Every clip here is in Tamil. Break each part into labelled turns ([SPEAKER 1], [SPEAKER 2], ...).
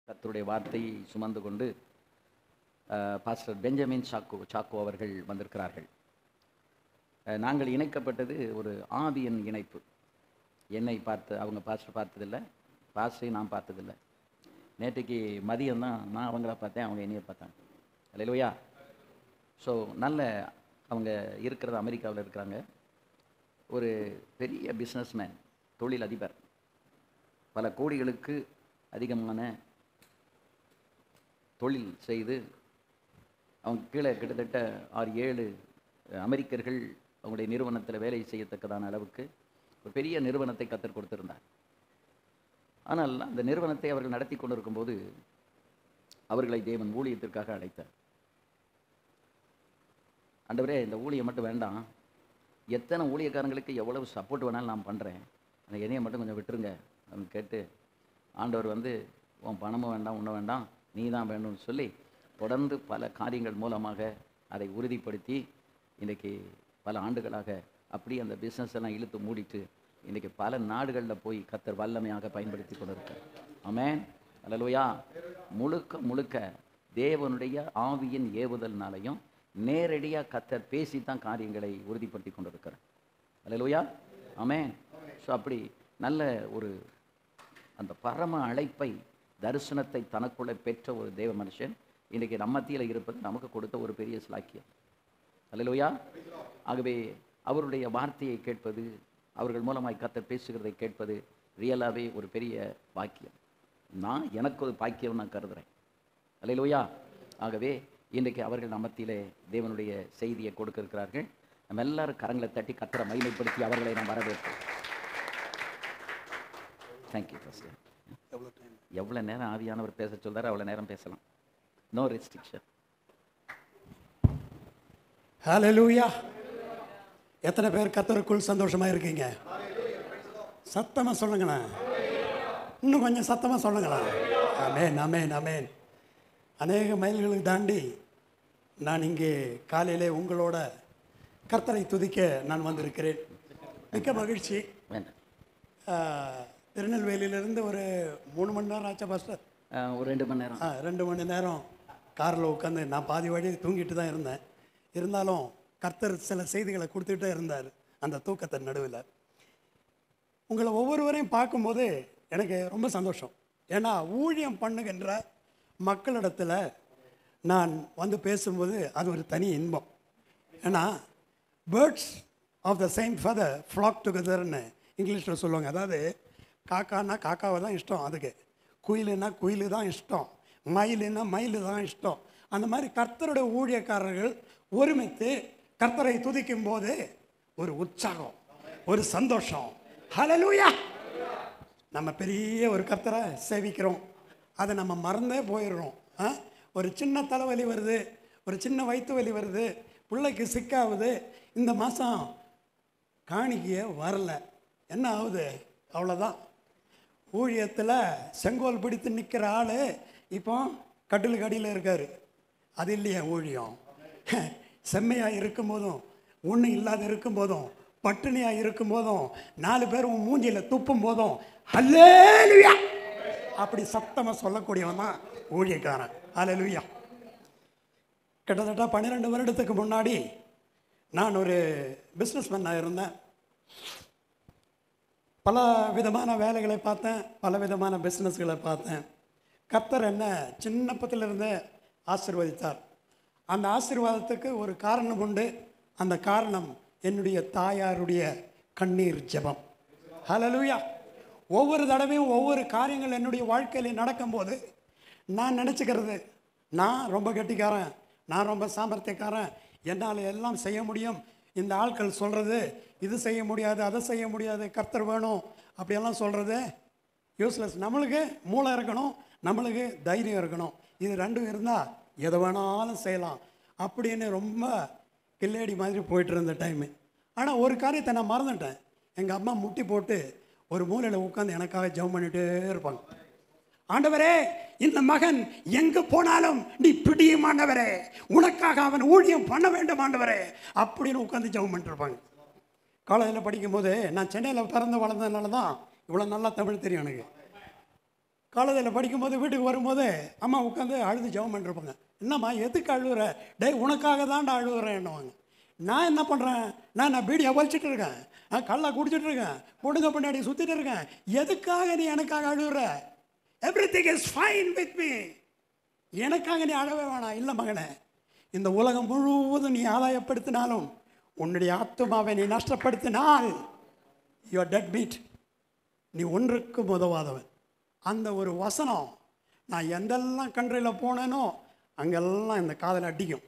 [SPEAKER 1] கர்த்தருடைய வார்த்தையை சுமந்து கொண்டு பாஸ்டர் பெஞ்சமின் சாக்கோ அவர்கள் வந்திருக்கிறார்கள். நாங்கள் இணைக்கப்பட்டது ஒரு ஆவியின் இணைப்பு. என்னை பார்த்து அவங்க பாஸ்டர் பார்த்ததில்லை, பாஸ்டரையும் நான் பார்த்ததில்லை. நேற்றைக்கு மதியம்தான் நான் அவங்கள பார்த்தேன், அவங்க என்னையை பார்த்தாங்க. அல்லேலூயா. ஸோ நல்ல அவங்க இருக்கிறது அமெரிக்காவில் இருக்கிறாங்க. ஒரு பெரிய பிஸ்னஸ்மேன், தொழில் அதிபர், பல கோடிகளுக்கு அதிகமான தொழில் செய்து அவங்க கீழே கிட்டத்தட்ட 6-7 அமெரிக்கர்கள் அவங்களுடைய நிறுவனத்தில் வேலை செய்யத்தக்கதான அளவுக்கு ஒரு பெரிய நிறுவனத்தை கத்தர் கொடுத்திருந்தார். ஆனால் அந்த நிறுவனத்தை அவர்கள் நடத்தி கொண்டிருக்கும்போது அவர்களை தேவன் ஊழியத்திற்காக அழைத்தார். ஆண்டவரே, இந்த ஊழியம் மட்டும் வேண்டாம், எத்தனை ஊழியக்காரங்களுக்கு எவ்வளவு சப்போர்ட் வேணாலும் நான் பண்ணுறேன், அந்த என்னையை மட்டும் கொஞ்சம் விட்டுருங்க அப்படின்னு கேட்டு ஆண்டவர் உன் பணமும் வேண்டாம், ஒன்றும் வேண்டாம், நீ தான் வேணும்னு சொல்லி தொடர்ந்து பல காரியங்கள் மூலமாக அதை உறுதிப்படுத்தி இன்றைக்கி பல ஆண்டுகளாக அப்படி அந்த பிஸ்னஸ் எல்லாம் இழுத்து மூடிட்டு இன்றைக்கி பல நாடுகளில் போய் கத்தர் வல்லமையாக பயன்படுத்தி கொண்டிருக்கார். ஆமென், அல்லேலூயா. முழுக்க முழுக்க தேவனுடைய ஆவியின் ஏவுதல்னாலையும் நேரடியாக கத்தர் பேசித்தான் காரியங்களை உறுதிப்படுத்தி கொண்டிருக்கிறார். அல்லேலூயா, ஆமென். ஸோ அப்படி நல்ல ஒரு அந்த பரம அழைப்பை, தரிசனத்தை தனக்குள்ளே பெற்ற ஒரு தேவ மனுஷன் இன்றைக்கி நம்ம மத்தியில் இருப்பது நமக்கு கொடுத்த ஒரு பெரிய ஸ்லாக்கியம். அல்லேலூயா. ஆகவே அவருடைய வார்த்தையை கேட்பது, அவர்கள் மூலமாய் கத்தர் பேசுகிறதை கேட்பது ரியலாகவே ஒரு பெரிய பாக்கியம். எனக்கு ஒரு பாக்கியம் நான் கருதுகிறேன். அல்லேலூயா. ஆகவே இன்றைக்கு அவர்கள் நம்ம மத்தியிலே தேவனுடைய செய்தியை கொடுக்க இருக்கிறார்கள். நம்ம எல்லாரும் கரங்களை தட்டி கத்தரை மகிமைப்படுத்தி அவர்களை நாம் வரவேற்போம். Thank you pastor. எவ்வளோ நேரம் ஆவியானவர் பேச சொல்றாரு அவ்வளோ நேரம் பேசலாம். No restriction.
[SPEAKER 2] ஹல்லேலூயா. எத்தனை பேர் கர்த்தருக்குள் சந்தோஷமா இருக்கீங்க? சத்தமா சொல்லுங்களேன். இன்னும் கொஞ்சம் சத்தமா சொல்லுங்களேன். ஆமென், ஆமென், ஆமென். அநேக மைல்களுக்கு தாண்டி நான் இங்கே காலையிலே உங்களோட கர்த்தரை துதிக்க நான் வந்திருக்கிறேன். மிக்க மகிழ்ச்சி. திருநெல்வேலியிலேருந்து ஒரு 3 மணி நேரம் ஆச்சா பாஸ்டர்?
[SPEAKER 1] ஒரு 2 மணி நேரம்.
[SPEAKER 2] 2 மணி நேரம் காரில் உட்காந்து நான் பாதி வழி தூங்கிட்டு தான் இருந்தேன். இருந்தாலும் கர்த்தர் சில செய்திகளை கொடுத்துட்டே இருந்தார் அந்த தூக்கத்தின் நடுவில். உங்களை ஒவ்வொருவரையும் பார்க்கும்போது எனக்கு ரொம்ப சந்தோஷம். ஏன்னா ஊழியம் பண்ணுகின்ற மக்களிடத்தில் நான் வந்து பேசும்போது அது ஒரு தனி இன்பம். ஏன்னா birds of the same feather flock டுகெதர்னு இங்கிலீஷில் சொல்லுவாங்க. அதாவது காக்கானா காக்காவை தான் இஷ்டம், அதுக்கு குயிலுன்னா குயில் தான் இஷ்டம், மயிலுன்னா மயில் தான் இஷ்டம். அந்த மாதிரி கர்த்தருடைய ஊழியக்காரர்கள் ஒருமித்து கர்த்தரை துதிக்கும் போது ஒரு உற்சாகம், ஒரு சந்தோஷம். ஹல்லேலூயா. நம்ம பெரிய ஒரு கர்த்தரை சேவிக்கிறோம், அதை நம்ம மறந்தே போயிடுறோம். ஒரு சின்ன தலைவலி வருது, ஒரு சின்ன வயிற்று வலி வருது, பிள்ளைக்கு சிக்காகுது, இந்த மாதம் காணிக்கையே வரல, என்ன ஆகுது? அவ்வளோதான். ஊழியத்தில் செங்கோல் பிடித்து நிற்கிற ஆள் இப்போ கட்டிலுக்கு அடியில் இருக்கார். அது இல்லையா ஊழியம்? செம்மையாக இருக்கும் போதும், ஒன்றும் இல்லாத இருக்கும் போதும், பட்டினியாக இருக்கும் போதும், 4 பேர் உன் மூஞ்சியில் துப்பும் போதும் ஹல்லேலூயா அப்படி சத்தமாக சொல்லக்கூடியவன் தான் ஊழியக்காரன். ஹல்லேலூயா. கிட்டத்தட்ட 12 வருடத்துக்கு முன்னாடி நான் ஒரு பிஸ்னஸ்மேனாக இருந்தேன். பல விதமான வேலைகளை பார்த்தேன், பல விதமான பிஸ்னஸ்களை பார்த்தேன். கர்த்தர் என்ன சின்னப்பத்திலிருந்தே ஆசீர்வதித்தார். அந்த ஆசீர்வாதத்துக்கு ஒரு காரணம் உண்டு. அந்த காரணம் என்னுடைய தாயாருடைய கண்ணீர் ஜெபம். ஹல்லேலூயா. ஒவ்வொரு தடவையும் ஒவ்வொரு காரியங்கள் என்னுடைய வாழ்க்கையில் நடக்கும்போது நான் நினச்சிக்கிறது, நான் ரொம்ப கெட்டிக்காரன், நான் ரொம்ப சாமர்த்தியக்காரன், என்னால் எல்லாம் செய்ய முடியும். இந்த ஆட்கள் சொல்கிறது இது செய்ய முடியாது, அதை செய்ய முடியாது, கர்த்தர் வேணும் அப்படியெல்லாம் சொல்கிறது யூஸ்லெஸ். நம்மளுக்கு மூளை இருக்கணும், நம்மளுக்கு தைரியம் இருக்கணும். இது 2 இருந்தால் எதை வேணாலும் செய்யலாம் அப்படின்னு ரொம்ப கில்லேடி மாதிரி போயிட்டு இருந்த டைமு. ஆனால் ஒரு காரியத்தை நான் மறந்துட்டேன். எங்கள் அம்மா முட்டி போட்டு ஒரு மூலையில் உட்காந்து எனக்காக ஜெபம் பண்ணிகிட்டே இருப்பாங்க. ஆண்டவரே, இந்த மகன் எங்கு போனாலும் நீ பிடியுமாண்டவரே, உனக்காக அவன் ஊழியம் பண்ண வேண்டும் ஆண்டவரே அப்படின்னு உட்காந்து ஜெபம் பண்ணிட்டுருப்பாங்க. காலேஜில் படிக்கும்போது நான் சென்னையில் பிறந்து வளர்ந்ததுனால தான் இவ்வளோ நல்லா தமிழ் தெரியும் எனக்கு. காலேஜில் படிக்கும்போது வீட்டுக்கு வரும்போது அம்மா உட்காந்து அழுது ஜெபம் பண்ணிருப்பாங்க. என்னம்மா எதுக்கு அழுகுற? டேய் உனக்காக தான்டா அழுகுறேன் என்னவாங்க. நான் என்ன பண்ணுறேன்? நான் பீடியை வலிச்சிட்டு இருக்கேன், கல்லை குடிச்சிட்டு இருக்கேன், பொண்ணுங்க பின்னாடி சுற்றிட்டு இருக்கேன். எதுக்காக நீ எனக்காக அழுகுற? Everything is fine with me. எனக்காக நீ அழவே வேணாம். இல்லை மகனே, இந்த உலகம் முழுவதும் நீ ஆதாயப்படுத்தினாலும் உன்னுடைய ஆத்துமாவை நீ நஷ்டப்படுத்தினால் யூ ஆர் டெட் மீட். நீ ஒன்றுக்கும் உதவாதவன். அந்த ஒரு வசனம் நான் எந்தெல்லாம் கண்ட்ரியில் போனேனோ அங்கெல்லாம் இந்த காதில் அடிக்கும்.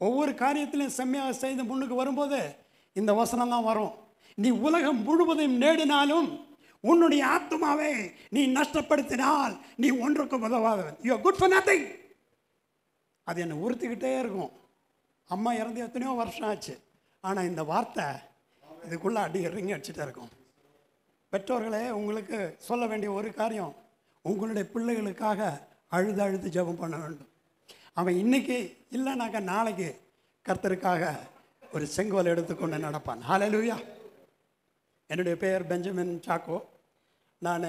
[SPEAKER 2] ஒவ்வொரு காரியத்திலையும் செம்மையாக செய்து முன்னுக்கு வரும்போது இந்த வசனம் தான் வரும். நீ உலகம் முழுவதையும் நேடினாலும் உன்னுடைய ஆத்துமாவை நீ நஷ்டப்படுத்தினால் நீ ஒன்றுக்கும் உதவாதவன். You are good for nothing. அது என்னை உறுத்திக்கிட்டே இருக்கும். அம்மா இறந்து எத்தனையோ வருஷம் ஆச்சு, ஆனால் இந்த வார்த்தை இதுக்குள்ளே ரிங் அடிச்சுட்டே இருக்கும். பெற்றோர்களே, உங்களுக்கு சொல்ல வேண்டிய ஒரு காரியம், உங்களுடைய பிள்ளைகளுக்காக அழுது அழுது ஜெபம் பண்ண வேண்டும். அவன் இன்னைக்கு இல்லைனாக்கா நாளைக்கு கர்த்தருக்காக ஒரு செங்கோல் எடுத்துக்கொண்டு நடப்பான். ஹல்லேலூயா. என்னுடைய பெயர் பெஞ்சமின் சாக்கோ. நான்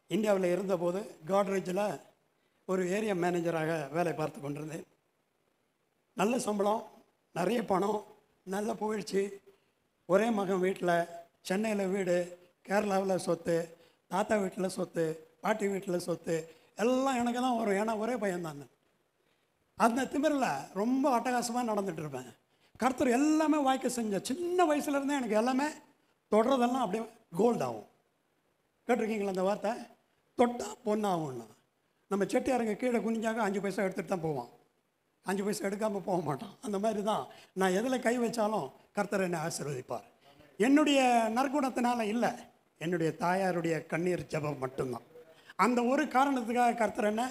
[SPEAKER 2] இந்தியாவில் இருந்தபோது காட்ரேஜில் ஒரு ஏரியா மேனேஜராக வேலை பார்த்து கொண்டிருந்தேன். நல்ல சம்பளம், நிறைய பணம், நல்ல புகழ்ச்சி. ஒரே மகன் வீட்டில், சென்னையில் வீடு, கேரளாவில் சொத்து, தாத்தா வீட்டில் சொத்து, பாட்டி வீட்டில் சொத்து, எல்லாம் எனக்கு தான் வரும். ஏன்னா ஒரே பையன்தான். அந்த திமிரில் ரொம்ப அட்டகாசமாக நடந்துகிட்டு இருப்பேன். கர்த்தர் எல்லாமே வாய்க்க செஞ்ச சின்ன வயசுலேருந்தே எனக்கு எல்லாமே தொடுறதெல்லாம் அப்படியே கோல்டு ஆகும். கேட்டிருக்கீங்களா அந்த வார்த்தை? தொட்டா பொண்ணாகும்னா. நம்ம செட்டியாருங்க கீழே குனிஞ்சாங்க 5 பைசா எடுத்துகிட்டு தான் போவான், 5 பைசா எடுக்காமல் போக மாட்டான். அந்த மாதிரி தான் நான் எதில் கை வச்சாலும் கர்த்தர் என்னை ஆசீர்வதிப்பார். என்னுடைய நற்குணத்தினால இல்லை, என்னுடைய தாயாருடைய கண்ணீர் ஜெபம் மட்டும்தான். அந்த ஒரு காரணத்துக்காக கர்த்தர் என்ன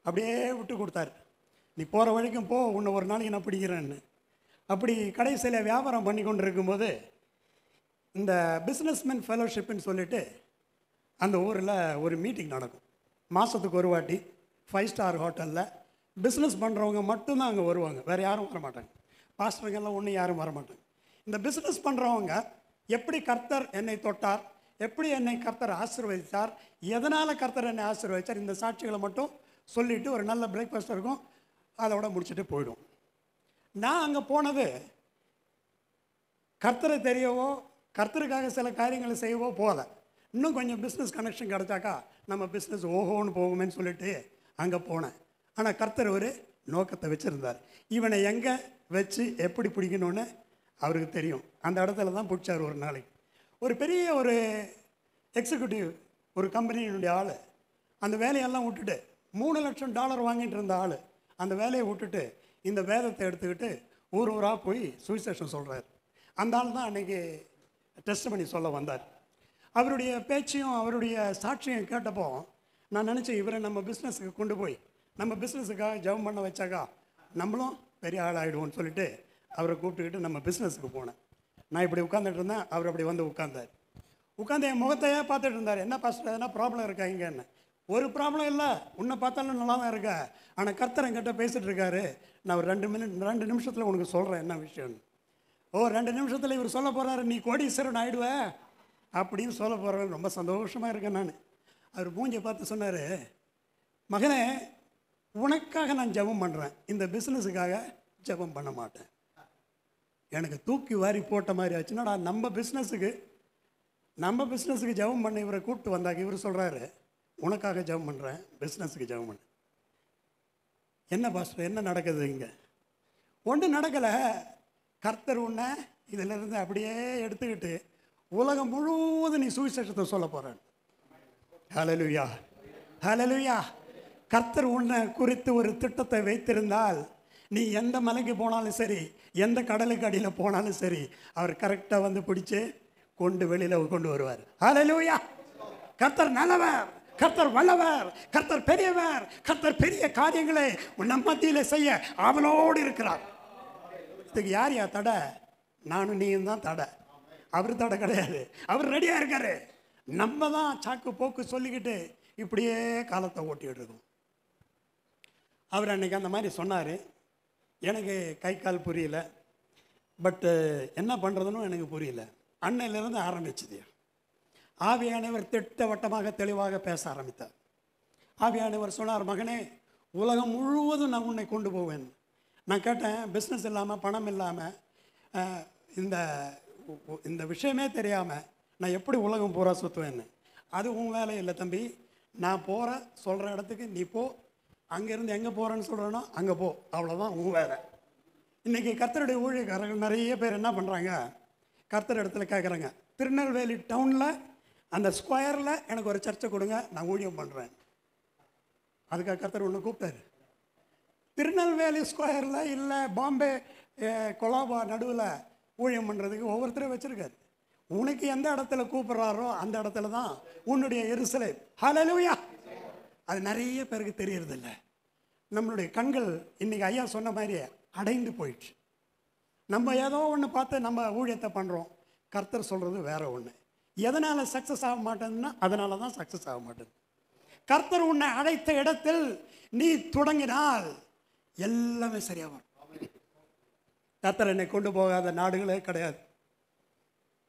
[SPEAKER 2] அப்படியே விட்டு கொடுத்தாரு. நீ போகிற வரைக்கும் போ, உன்னை ஒரு நாளைக்கு நான் பிடிக்கிறேன்னு. அப்படி கடைசியில் வியாபாரம் பண்ணி கொண்டு இருக்கும்போது இந்த பிஸ்னஸ்மேன் ஃபெலோஷிப்புன்னு சொல்லிட்டு அந்த ஊரில் ஒரு மீட்டிங் நடக்கும். மாதத்துக்கு ஒரு வாட்டி 5 ஸ்டார் ஹோட்டலில் பிஸ்னஸ் பண்ணுறவங்க மட்டும்தான் அங்கே வருவாங்க, வேறு யாரும் வரமாட்டாங்க. பாஸ்டருங்கெல்லாம் ஒன்றும் யாரும் வரமாட்டாங்க. இந்த பிஸ்னஸ் பண்ணுறவங்க எப்படி கர்த்தர் என்னை தொட்டார், எப்படி என்னை கர்த்தர் ஆசீர்வதித்தார், எதனால் கர்த்தர் என்னை ஆசீர்வதித்தார், இந்த சாட்சிகளை மட்டும் சொல்லிவிட்டு ஒரு நல்ல பிரேக்ஃபாஸ்ட் இருக்கும், அதோட முடிச்சுட்டு போயிடும். நான் அங்கே போனது கர்த்தரை தெரியவோ கர்த்தருக்காக சில காரியங்களை செய்யவோ போகல. இன்னும் கொஞ்சம் பிஸ்னஸ் கனெக்ஷன் கிடச்சாக்கா நம்ம பிஸ்னஸ் ஓஹோன்னு போகுமேன்னு சொல்லிட்டு அங்கே போனேன். ஆனால் கர்த்தர் ஒரு நோக்கத்தை வச்சுருந்தார். இவனை எங்கே வச்சு எப்படி பிடிக்கணும்னு அவருக்கு தெரியும். அந்த இடத்துல தான் பிடிச்சார். ஒரு நாளைக்கு ஒரு பெரிய ஒரு எக்ஸிக்யூட்டிவ், ஒரு கம்பெனியினுடைய ஆள், அந்த வேலையெல்லாம் விட்டுட்டு $3 லட்சம் வாங்கிட்டு இருந்த ஆள் அந்த வேலையை விட்டுட்டு இந்த வேதத்தை எடுத்துக்கிட்டு ஊர் ஊராக போய் சுவிசேஷம் சொல்கிறார். அந்த ஆள் தான் அன்றைக்கி டெஸ்ட் பண்ணி சொல்ல வந்தார். அவருடைய பேச்சையும் அவருடைய சாட்சியம் கேட்டப்போ நான் நினச்சேன், இவரை நம்ம பிஸ்னஸுக்கு கொண்டு போய் நம்ம பிஸ்னஸுக்காக ஜெபம் பண்ண வச்சாக்கா நம்மளும் பெரிய ஆள் ஆகிடுவோம்னு சொல்லிட்டு அவரை கூப்பிட்டுக்கிட்டு நம்ம பிஸ்னஸுக்கு போனேன். நான் இப்படி உட்காந்துட்டு இருந்தேன், அவர் அப்படி வந்து உட்காந்தார். உட்காந்து என் முகத்தையே பார்த்துட்டு இருந்தார். என்ன பாஸ்டர், எதனா ப்ராப்ளம் இருக்கா இங்கன்னு? ஒரு ப்ராப்ளம் இல்லை, உன்னை பார்த்தாலும் நல்லா தான் இருக்கா, ஆனால் கர்த்தர் என்கிட்ட பேசிகிட்டு இருக்காரு, நான் ஒரு 2 நிமிஷத்தில் உனக்கு சொல்கிறேன் என்ன விஷயம்னு. 2 நிமிஷத்தில் இவர் சொல்ல போகிறாரு, நீ கோடீஸ்வரன் ஆகிடுவே அப்படின்னு சொல்ல போகிறாரு. ரொம்ப சந்தோஷமாக இருக்கேன் நான். அவர் மூஞ்சியை பார்த்து சொன்னார், மகனே உனக்காக நான் ஜெபம் பண்ணுறேன், இந்த பிஸ்னஸுக்காக ஜெபம் பண்ண மாட்டேன். எனக்கு தூக்கி வாரி போட்ட மாதிரி ஆச்சுன்னா நம்ம பிஸ்னஸுக்கு ஜெபம் பண்ண இவரை கூப்பிட்டு வந்தாங்க. இவர் சொல்கிறாரு, உனக்காக ஜெபம் பண்ணுறேன், பிஸ்னஸுக்கு ஜெபம் பண்ண. என்ன பாஸ்டர், என்ன நடக்குது இங்கே? ஒன்றும் நடக்கலை. கர்த்தர் உன்னை இதிலிருந்து அப்படியே எடுத்துக்கிட்டு உலகம் முழுவதும் நீ சுவிசேஷத்தை சொல்ல போகிறேன். ஹல்லேலூயா, ஹல்லேலூயா. கர்த்தர் உன்னை குறித்து ஒரு திட்டத்தை வைத்திருந்தால் நீ எந்த மலைக்கு போனாலும் சரி, எந்த கடலுக்கு அடியில் போனாலும் சரி, அவர் கரெக்டாக வந்து பிடிச்சி கொண்டு வெளியில் கொண்டு வருவார். ஹல்லேலூயா. கர்த்தர் நல்லவர், கர்த்தர் வல்லவர், கர்த்தர் பெரியவர், கர்த்தர் பெரிய காரியங்களை நம் மத்தியில் செய்ய அவளோடு இருக்கிறார். இதுக்கு யார் தடை? நானும் நீயும் தான் தடை. அவர் தடை கிடையாது, அவர் ரெடியாக இருக்காரு. நம்ம தான் சாக்கு போக்கு சொல்லிக்கிட்டு இப்படியே காலத்தை ஓட்டிகிட்டு இருக்கோம். அவர் அன்றைக்கி அந்த மாதிரி சொன்னார். எனக்கு கை கால் புரியல, பட்டு என்ன பண்ணுறதுன்னு எனக்கு புரியல. அன்னையிலேருந்து ஆரம்பிச்சது. ஆவியானவர் திட்டவட்டமாக தெளிவாக பேச ஆரம்பித்தார். ஆவியானவர் சொன்னார், மகனே, உலகம் முழுவதும் நான் உன்னை கொண்டு போவேன். நான் கேட்டேன், பிஸ்னஸ் இல்லாமல், பணம் இல்லாமல், இந்த இந்த விஷயமே தெரியாமல் நான் எப்படி உலகம் பூரா சுற்றுவேன்னு. அது உன் வேலை இல்லை தம்பி. நான் போகிற சொல்கிற இடத்துக்கு நீ போ. அங்கேருந்து எங்கே போகிறேன்னு சொல்கிறேனோ அங்கே போ. அவ்வளோதான் உன் வேலை. இன்றைக்கி கர்த்தருடைய ஊழியக்காரர்கள் நிறைய பேர் என்ன பண்ணுறாங்க, கர்த்தர் இடத்துல கேட்குறாங்க, திருநெல்வேலி டவுனில் அந்த ஸ்கொயரில் எனக்கு ஒரு சர்ச்சை கொடுங்க, நான் ஊழியம் பண்ணுறேன். அதுக்காக கர்த்தர் ஒன்று கூப்பிட்டாரு. திருநெல்வேலி ஸ்கொயரில் இல்லை பாம்பே கொலாபா நடுவில் ஊழியம் பண்ணுறதுக்கு ஒவ்வொருத்தரையும் வச்சுருக்காரு. உனக்கு எந்த இடத்துல கூப்பிட்றாரோ அந்த இடத்துல தான் உன்னுடைய எருசலேம். ஹல்லேலூயா. அது நிறைய பேருக்கு தெரியறதில்ல. நம்மளுடைய கண்கள் இன்றைக்கி ஐயா சொன்ன மாதிரியே அடைந்து போயிடுச்சு. நம்ம ஏதோ ஒன்று பார்த்து நம்ம ஊழியத்தை பண்ணுறோம். கர்த்தர் சொல்கிறது வேற ஒன்று. எதனால் சக்ஸஸ் ஆக மாட்டேன்னா அதனால தான் சக்ஸஸ் ஆக மாட்டேது. கர்த்தர் உன்னை அழைத்த இடத்தில் நீ தொடங்கினால் எல்லாமே சரியாக வரும். கர்த்தர் என்னை கொண்டு போகாத நாடுகளே கிடையாது,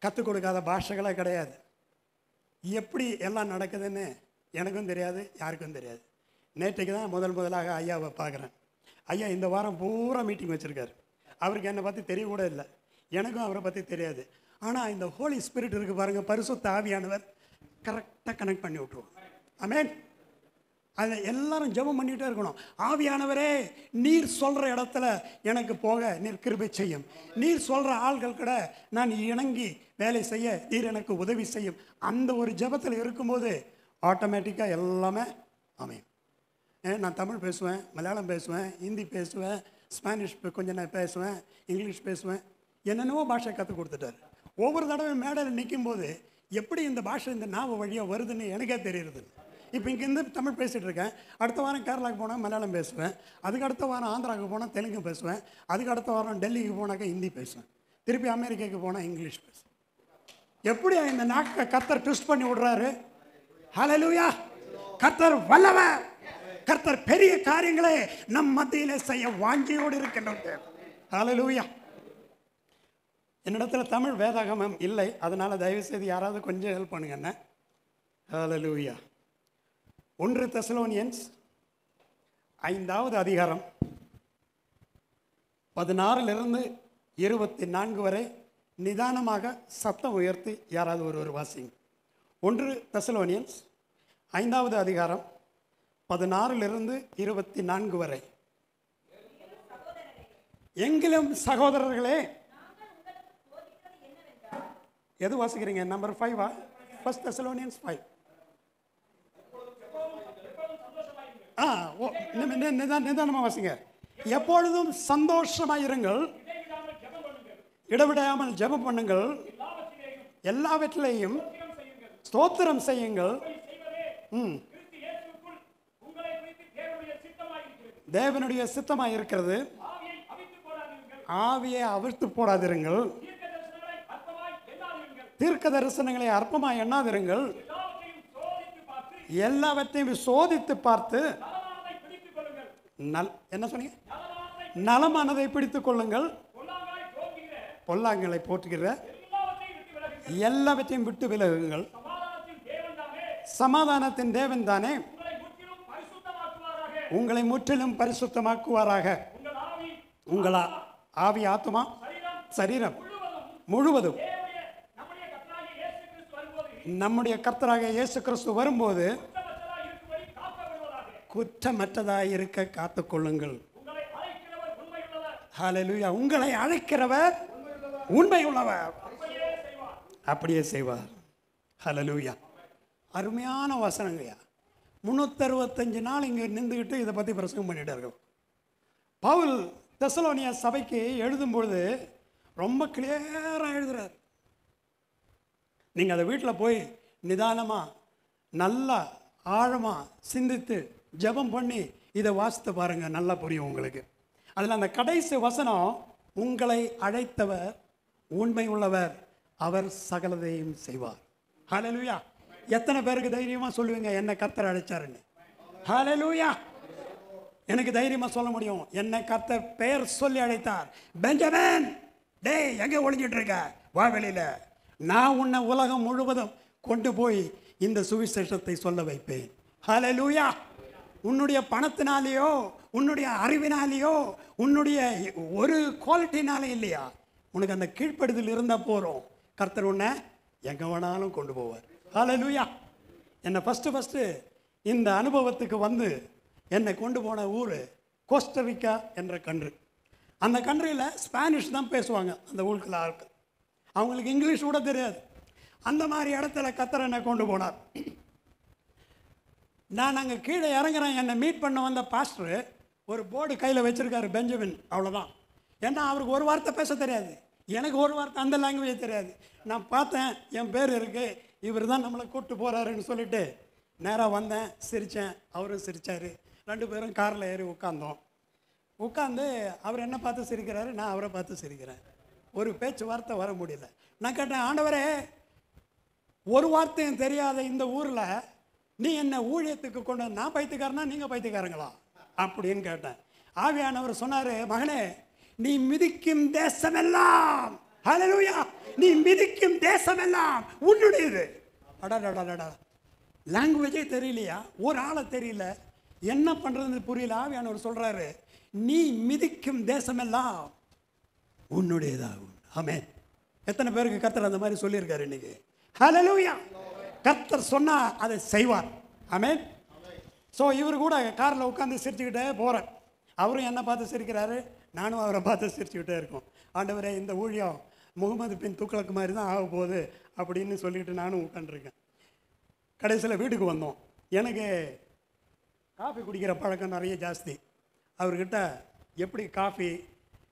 [SPEAKER 2] கற்றுக் கொடுக்காத பாஷைகளே கிடையாது. எப்படி எல்லாம் நடக்குதுன்னு எனக்கும் தெரியாது, யாருக்கும் தெரியாது. நேற்றைக்கு தான் முதலாக ஐயாவை பார்க்குறேன். ஐயா இந்த வாரம் பூரா மீட்டிங் வச்சுருக்காரு. அவருக்கு என்னை பற்றி தெரிய கூட இல்லை, எனக்கும் அவரை பற்றி தெரியாது. ஆனால் இந்த ஹோலி ஸ்பிரிட் இருக்குது பாருங்கள், பரிசுத்த ஆவியானவர் கரெக்டாக கனெக்ட் பண்ணி விட்ருவோம். ஆமென். அதில் எல்லாரும் ஜெபம் பண்ணிகிட்டே இருக்கணும். ஆவியானவரே, நீர் சொல்கிற இடத்துல எனக்கு போக நீர் கிருபை செய்யும். நீர் சொல்கிற ஆள்கள் கூட நான் இணங்கி வேலை செய்ய நீர் எனக்கு உதவி செய்யும். அந்த ஒரு ஜெபத்தில் இருக்கும்போது ஆட்டோமேட்டிக்காக எல்லாமே அமையும். நான் தமிழ் பேசுவேன், மலையாளம் பேசுவேன், ஹிந்தி பேசுவேன், ஸ்பானிஷ் கொஞ்சம் நான் பேசுவேன், இங்கிலீஷ் பேசுவேன். என்னென்னவோ பாஷை கற்றுக் கொடுத்துட்டார். ஒவ்வொரு தடவை மேடையில் நிற்கும்போது எப்படி இந்த பாஷை இந்த நாவ வழியாக வருதுன்னு எனக்கே தெரியுது. இப்போ இங்கேருந்து தமிழ் பேசிகிட்டு இருக்கேன், அடுத்த வாரம் கேரளாவுக்கு போனால் மலையாளம் பேசுவேன், அதுக்கு அடுத்த வாரம் ஆந்திராவுக்கு போனால் தெலுங்கு பேசுவேன், அதுக்கு அடுத்த வாரம் டெல்லிக்கு போனாக்கா ஹிந்தி பேசுவேன், திருப்பி அமெரிக்காவுக்கு போனால் இங்கிலீஷ் பேசுவேன். எப்படி இந்த நாக்கை கர்த்தர் ட்விஸ்ட் பண்ணி விடுறாரு. ஹல்லேலூயா. கர்த்தர் வல்லவர். கர்த்தர் பெரிய காரியங்களை நம் மத்தியிலே செய்ய வாஞ்சியோடு இருக்கின்றது. ஹல்லேலூயா. என்னிடத்துல தமிழ் வேதாகமம் இல்லை, அதனால் தயவுசெய்து யாராவது கொஞ்சம் ஹெல்ப் பண்ணுங்க என்ன. ஹல்லேலூயா. 1 தெசலோனியன்ஸ் 5வது அதிகாரம் 16 24 வரை நிதானமாக சத்தம் உயர்த்தி யாராவது ஒருவர் வாசிங்க. 1 தெசலோனியன்ஸ் 5வது அதிகாரம் 16 24 வரை. எங்கிலும் சகோதரர்களே, எது வாசிக்கிறீங்க? Number 5 1 Thessalonians 5. நிதானமாக வாசிங்க. எப்பொழுதும் சந்தோஷமாயிருங்கள், இடைவிடாமல் ஜெபம் பண்ணுங்கள், எல்லாவற்றிலையும் ஸ்தோத்திரம் செய்யுங்கள். தேவனுடைய சித்தமாக இருக்கிறது. ஆவியை அவிழ்த்து போடாதிருங்கள், தீர்க்க தரிசனங்களை அற்பமாய் எண்ணாதிருங்கள், எல்லாவற்றையும் சோதித்து பார்த்து என்ன சொன்னீங்க? நலமானதை பிடித்துக் கொள்ளுங்கள், பொல்லாங்களை போற்றுகிற எல்லாவற்றையும் விட்டு விலகுங்கள். சமாதானத்தின் தேவன் தானே உங்களை முற்றிலும் பரிசுத்தமாக்குவாராக. உங்களா ஆவி, ஆத்மா, சரீரம் முழுவதும் நம்முடைய கர்த்தராக இயேசு கிறிஸ்து வரும்போது குற்றமற்றதாக இருக்க காத்துக்கொள்ளுங்கள். ஹல்லேலூயா. உங்களை அழைக்கிறவர் உண்மை உள்ளவர், அப்படியே செய்வார். ஹல்லேலூயா. அருமையான வசனங்கய்யா. 365 நாள் இங்கே நின்றுக்கிட்டு இதை பற்றி பிரசங்கம் பண்ணிட்டார்கள். பவுல் தெசலோனியா சபைக்கு எழுதும்பொழுது ரொம்ப கிளியராக எழுதுறார். நீங்கள் அதை வீட்டில் போய் நிதானமாக நல்லா ஆழமாக சிந்தித்து ஜெபம் பண்ணி இதை வாசித்து பாருங்கள், நல்லா புரியும் உங்களுக்கு. அதில் அந்த கடைசி வசனம், உங்களை அழைத்தவர் உண்மை உள்ளவர், அவர் சகலதையும் செய்வார். ஹல்லேலூயா. எத்தனை பேருக்கு தைரியமாக சொல்லுவீங்க என்னை கர்த்தர் அழைச்சாருன்னு? ஹல்லேலூயா. எனக்கு தைரியமாக சொல்ல முடியும், என்னை கர்த்தர் பெயர் சொல்லி அழைத்தார். பெஞ்சமின், டேய் எங்கே ஒளிஞ்சிட்டு இருக்க, வா வெளியில், நான் உன்னை உலகம் முழுவதும் கொண்டு போய் இந்த சுவிசேஷத்தை சொல்ல வைப்பேன். ஹல்லேலூயா. உன்னுடைய பணத்தினாலேயோ உன்னுடைய அறிவினாலேயோ உன்னுடைய ஒரு குவாலிட்டினாலே இல்லையா, உனக்கு அந்த கீழ்ப்படுதல் இருந்தால் போகிறோம். கர்த்தர் உன்னை எங்கே வேணாலும் கொண்டு போவார். ஹல்லேலூயா. என்னை ஃபஸ்ட்டு இந்த அனுபவத்துக்கு வந்து என்னை கொண்டு போன ஊர் கோஸ்டரிக்கா என்ற கண்ட்ரி. அந்த கண்ட்ரியில் ஸ்பானிஷ் தான் பேசுவாங்க அந்த ஊருக்குள்ள ஆட்கள். அவங்களுக்கு இங்கிலீஷ் கூட தெரியாது. அந்த மாதிரி இடத்துல கர்த்தர் என்னை கொண்டு போனார். நான் அங்கே கீழே இறங்குறேன். என்னை மீட் பண்ண வந்த பாஸ்டர் ஒரு போர்டு கையில் வச்சுருக்காரு, பெஞ்சமின், அவ்வளோதான். ஏன்னா அவருக்கு ஒரு வார்த்தை பேச தெரியாது, எனக்கு ஒரு வார்த்தை அந்த லாங்குவேஜ் தெரியாது. நான் பார்த்தேன், என் பேர் இருக்குது, இவர் தான் நம்மளை கூப்பிட்டு போகிறாருன்னு சொல்லிட்டு நேராக வந்தேன், சிரித்தேன், அவரும் சிரித்தார். 2 பேரும் காரில் ஏறி உட்காந்து அவர் என்ன பார்த்து சிரிக்கிறாரு, நான் அவரை பார்த்து சிரிக்கிறேன். ஒரு பேச்சு வார்த்தை வர முடியல. நான் கேட்டேன், ஆண்டவரே, ஒரு வார்த்தையும் தெரியாத இந்த ஊரில் நீ என்ன ஊழியத்துக்கு கொண்டு நான் பைத்தியக்காரனா நீங்கள் பைத்தியக்காரங்களா அப்படின்னு கேட்டேன். ஆவியானவர் சொன்னார், மகனே, நீ மிதிக்கும் தேசமெல்லாம், ஹல்லேலூயா, நீ மிதிக்கும் தேசமெல்லாம் உன்னுடையது. அடடடடா, லாங்குவேஜே தெரியலையா, ஒரு ஆளை தெரியல, என்ன பண்ணுறதுன்னு புரியல. ஆவியானவர் சொல்கிறாரு, நீ மிதிக்கும் தேசமெல்லாம் உன்னுடையதாகும். ஆமென். எத்தனை பேருக்கு கர்த்தர் அந்த மாதிரி சொல்லியிருக்காரு இன்னைக்கு? ஹல்லேலூயா. கர்த்தர் சொன்னா அதை செய்வார். ஆமென். ஸோ இவர் கூட காரில் உட்காந்து சிரிச்சுக்கிட்டே போகிறேன். அவரும் என்னை பார்த்து சிரிக்கிறாரு, நானும் அவரை பார்த்து சிரிச்சுக்கிட்டே இருக்கோம். ஆண்டவரே, இந்த ஊழியம் முகமது பின் துக்ளக் மாதிரி தான் ஆக போகுது அப்படின்னு சொல்லிட்டு நானும் உட்காந்துருக்கேன். கடைசியில் வீட்டுக்கு வந்தோம். எனக்கு காஃபி குடிக்கிற பழக்கம் நிறைய ஜாஸ்தி. அவர்கிட்ட எப்படி காஃபி,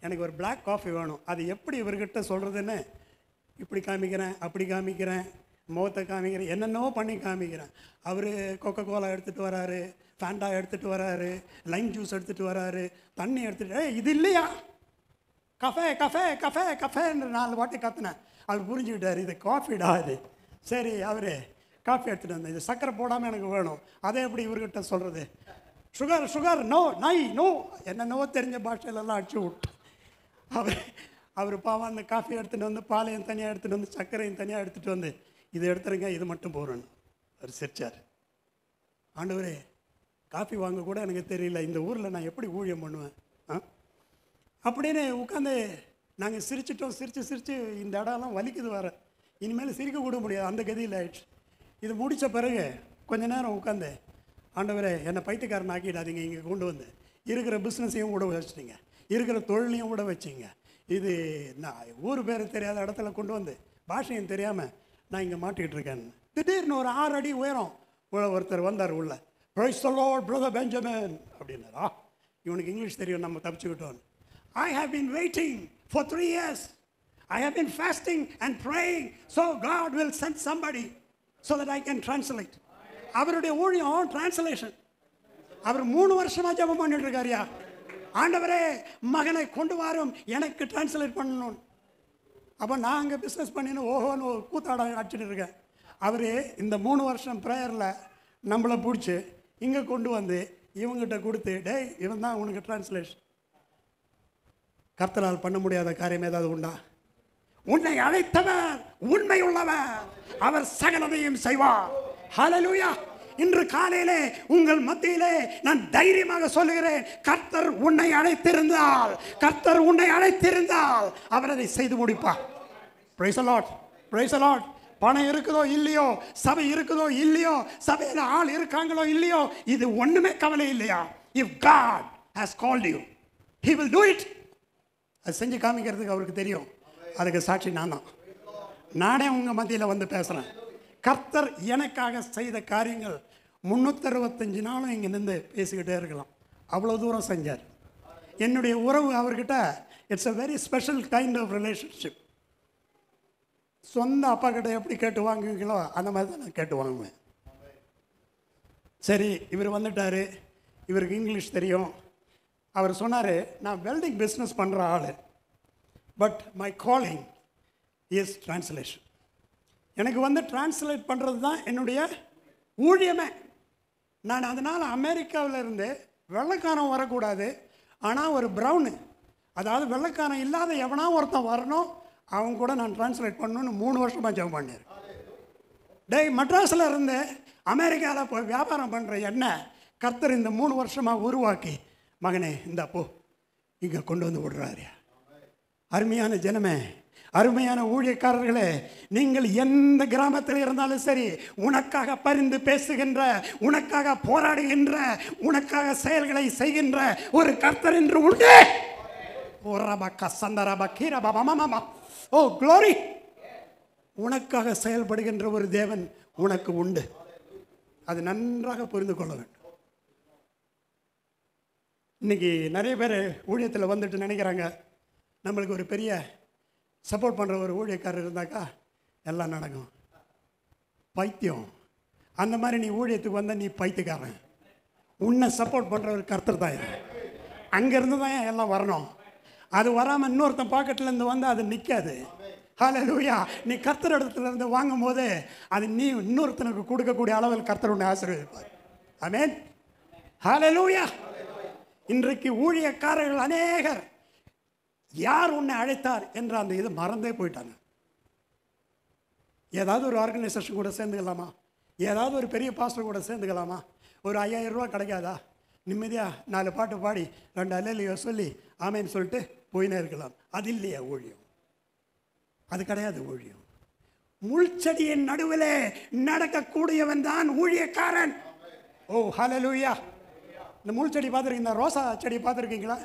[SPEAKER 2] எனக்கு ஒரு பிளாக் காஃபி வேணும், அது எப்படி இவர்கிட்ட சொல்கிறதுன்னு இப்படி காமிக்கிறேன், அப்படி காமிக்கிறேன், முகத்தை காமிக்கிறேன், என்னென்னவோ பண்ணி காமிக்கிறேன். அவர் கொக்கோ கோலா எடுத்துகிட்டு வராரு, ஃபேண்டா எடுத்துகிட்டு வராரு, லைம் ஜூஸ் எடுத்துகிட்டு வராரு, தண்ணி எடுத்துகிட்டு, இது இல்லையா, கஃபே கஃபே கஃபே கஃபேன்னு 4 வாட்டி கற்றுனேன். அவர் புரிஞ்சுக்கிட்டார், இது காஃபிடா இது. சரி, அவர் காஃபி எடுத்துகிட்டு வந்தேன், இது சக்கரை போடாமல் எனக்கு வேணும். அதே எப்படி இவர்கிட்ட சொல்கிறது, சுகர் சுகர் நோ, நை நோ, என்னென்னவோ தெரிஞ்ச பாஷையிலெல்லாம் அடிச்சு விட்டு அவர் பாவம் அந்த காஃபி எடுத்துகிட்டு வந்து பாலையும் தனியாக எடுத்துகிட்டு வந்து சர்க்கரையும் தனியாக எடுத்துகிட்டு வந்து, இது எடுத்துருங்க, இது மட்டும் போகிறேன்னு அவர் சிரிச்சார். ஆண்டவரே, காஃபி வாங்க கூட எனக்கு தெரியல, இந்த ஊரில் நான் எப்படி ஊழியம் பண்ணுவேன் அப்படின்னு உட்காந்து நாங்கள் சிரிச்சிட்டோம். சிரித்து இந்த இடம்லாம் வலிக்குது வர, இனிமேல் சிரிக்க கூட முடியாது, அந்த கதியில் ஆயிடுச்சு. இது முடித்த பிறகு கொஞ்ச நேரம் உட்காந்து, ஆண்டவரே, என்னை பைத்தியக்காரன் ஆக்கிடாதீங்க, இங்கே கொண்டு வந்து இருக்கிற பிஸ்னஸையும் கூட வச்சுட்டீங்க, இருக்கிற தொழிலையும் கூட வச்சிங்க, இது நான் ஊர் பேர் தெரியாத இடத்துல கொண்டு வந்து பாஷையும் தெரியாமல் நான் இங்கே மாட்டிக்கிட்டு இருக்கேன். திடீர்னு ஒரு 6 அடி உயரம் ஒருத்தர் வந்தார் உள்ள. Praise the Lord brother Benjamin அப்படின்னாரா. இவனுக்கு இங்கிலீஷ் தெரியும், நம்ம தப்பிச்சுக்கிட்டோம். I have been waiting for 3 years. I have been fasting and praying, so God will send somebody so that I can translate. அவருடைய ஊழியம் டிரான்ஸ்லேஷன். அவர் 3 வருஷமா ஜெபம் பண்ணிட்டு இருக்காருயா. ஆண்டவரே, மகனை கொண்டு வரும், எனக்கு டிரான்ஸ்லேட் பண்ணணும். அப்போ நான் அங்கே பிஸ்னஸ் பண்ணின்னு ஓஹோன்னு கூத்தாட அடிச்சுட்டு இருக்கேன். அவர் இந்த 3 வருஷம் ப்ரேயரில் நம்மளை பிடிச்சி இங்கே கொண்டு வந்து இவங்ககிட்ட கொடுத்து, டேய், இவன் தான் உனக்கு டிரான்ஸ்லேஷன். கர்த்தரால் பண்ண முடியாத காரியம் ஏதாவது உண்டா? உன்னை அழைத்தவர் உண்மை உள்ளவர், அவர் சகலதையும் செய்வார். ஹல்லேலூயா. இன்று காலையிலே உங்கள் மத்தியிலே நான் தைரியமாக சொல்லுகிறேன், கர்த்தர் உன்னை அழைத்திருந்தால், கர்த்தர் உன்னை அழைத்திருந்தால் அவர் அதை செய்து முடிப்பார். Price the Lord, price the Lord. பணம் இருக்குதோ இல்லையோ, சபை இருக்குதோ இல்லையோ, சபையில் ஆள் இருக்காங்களோ இல்லையோ, இது ஒண்ணுமே கவலை இல்லையா. If God has called you, he will do it. அது செஞ்சு காமிக்கிறதுக்கு அவருக்கு தெரியும். அதுக்கு சாட்சி நான் தான். நானே உங்கள் மத்தியில் வந்து பேசுகிறேன். கர்த்தர் எனக்காக செய்த காரியங்கள் 365 நாளும் இங்கே நின்று பேசிக்கிட்டே இருக்கலாம். அவ்வளோ தூரம் செஞ்சார். என்னுடைய உறவு அவர்கிட்ட it's a very special kind of relationship. சொந்த அப்பா கிட்ட எப்படி கேட்டு வாங்குவீங்களோ அந்த மாதிரி தான் நான் கேட்டு வாங்குவேன். சரி, இவர் வந்துட்டார், இவருக்கு இங்கிலீஷ் தெரியும். அவர் சொன்னார், நான் வெல்டிங் பிஸ்னஸ் பண்ணுற ஆள், but my calling is translation. எனக்கு வந்து டிரான்ஸ்லேட் பண்ணுறது தான் என்னுடைய ஊழியமே. நான் அதனால் அமெரிக்காவில் இருந்து வெள்ளைக்காரன் வரக்கூடாது, ஆனால் ஒரு ப்ரௌனு, அதாவது வெள்ளைக்காரன் இல்லாத எவனா ஒருத்தன் வரணும், அவங்க கூட நான் டிரான்ஸ்லேட் பண்ணணும்னு 3 வருஷமாக ஜெபம் பண்ணியிருக்கேன். டேய், மெட்ராஸில் இருந்து அமெரிக்காவில் போய் வியாபாரம் பண்ணுற என்ன கர்த்தர் இந்த 3 வருஷமாக உருவாக்கி, மகனே இந்த அப்போ இங்கே கொண்டு வந்து விடுறாரு. அருமையான ஜனமே, அருமையான ஊழியக்காரர்களே, நீங்கள் எந்த கிராமத்தில் இருந்தாலும் சரி, உனக்காக பரிந்து பேசுகின்ற, உனக்காக போராடுகின்ற, உனக்காக செயல்களை செய்கின்ற ஒரு கர்த்தர் என்று உண்டு. ஓ க்ளோரி! உனக்காக செயல்படுகின்ற ஒரு தேவன் உனக்கு உண்டு. அது நன்றாக புரிந்து கொள்ள வேண்டும். இன்னைக்கு நிறைய பேர் ஊழியத்தில் வந்துட்டு நினைக்கிறாங்க, நம்மளுக்கு ஒரு பெரிய சப்போர்ட் பண்ணுற ஒரு ஊழியக்காரர் இருந்தாக்கா எல்லாம் நடக்கும். பைத்தியம். அந்த மாதிரி நீ ஊழியத்துக்கு வந்தால் நீ பைத்தியக்காரன். உன்னை சப்போர்ட் பண்ணுற ஒரு கர்த்தர் தான். அங்கேருந்து தான் எல்லாம் வரணும். அது வராமல் இன்னொருத்தன் பாக்கெட்லேருந்து வந்து அது நிற்காது. ஹல்லேலூயா! நீ கர்த்தர் இடத்துலேருந்து வாங்கும் போது அது நீ இன்னொருத்தனுக்கு கொடுக்கக்கூடிய அளவில் கர்த்தர் உன்னை ஆசீர்வதிப்பார். ஆமென். ஹல்லேலூயா! இன்றைக்கு ஊழியக்காரர்கள் அநேகர் யார் உன்னை அழைத்தார் என்ற அந்த இதை மறந்தே போயிட்டாங்க. ஏதாவது ஒரு ஆர்கனைசேஷன் கூட சேர்ந்துக்கலாமா? ஏதாவது ஒரு பெரிய பாஸ்டர் கூட சேர்ந்துக்கலாமா? ஒரு 5000 ரூபா கிடைக்காதா? நிம்மதியாக 4 பாட்டு பாடி 2 அல்லேலூயா சொல்லி ஆமேன்னு சொல்லிட்டு போயினே இருக்கலாம். அது இல்லையா ஊழியம்? அது கிடையாது ஊழியம். முள்செடியின் நடுவிலே நடக்கக்கூடியவன் தான் ஊழியக்காரன். ஓ ஹல்லேலூயா! இந்த முள் செடி பார்த்துருக்கீங்க? இந்த ரோசா செடி பார்த்துருக்கீங்களா?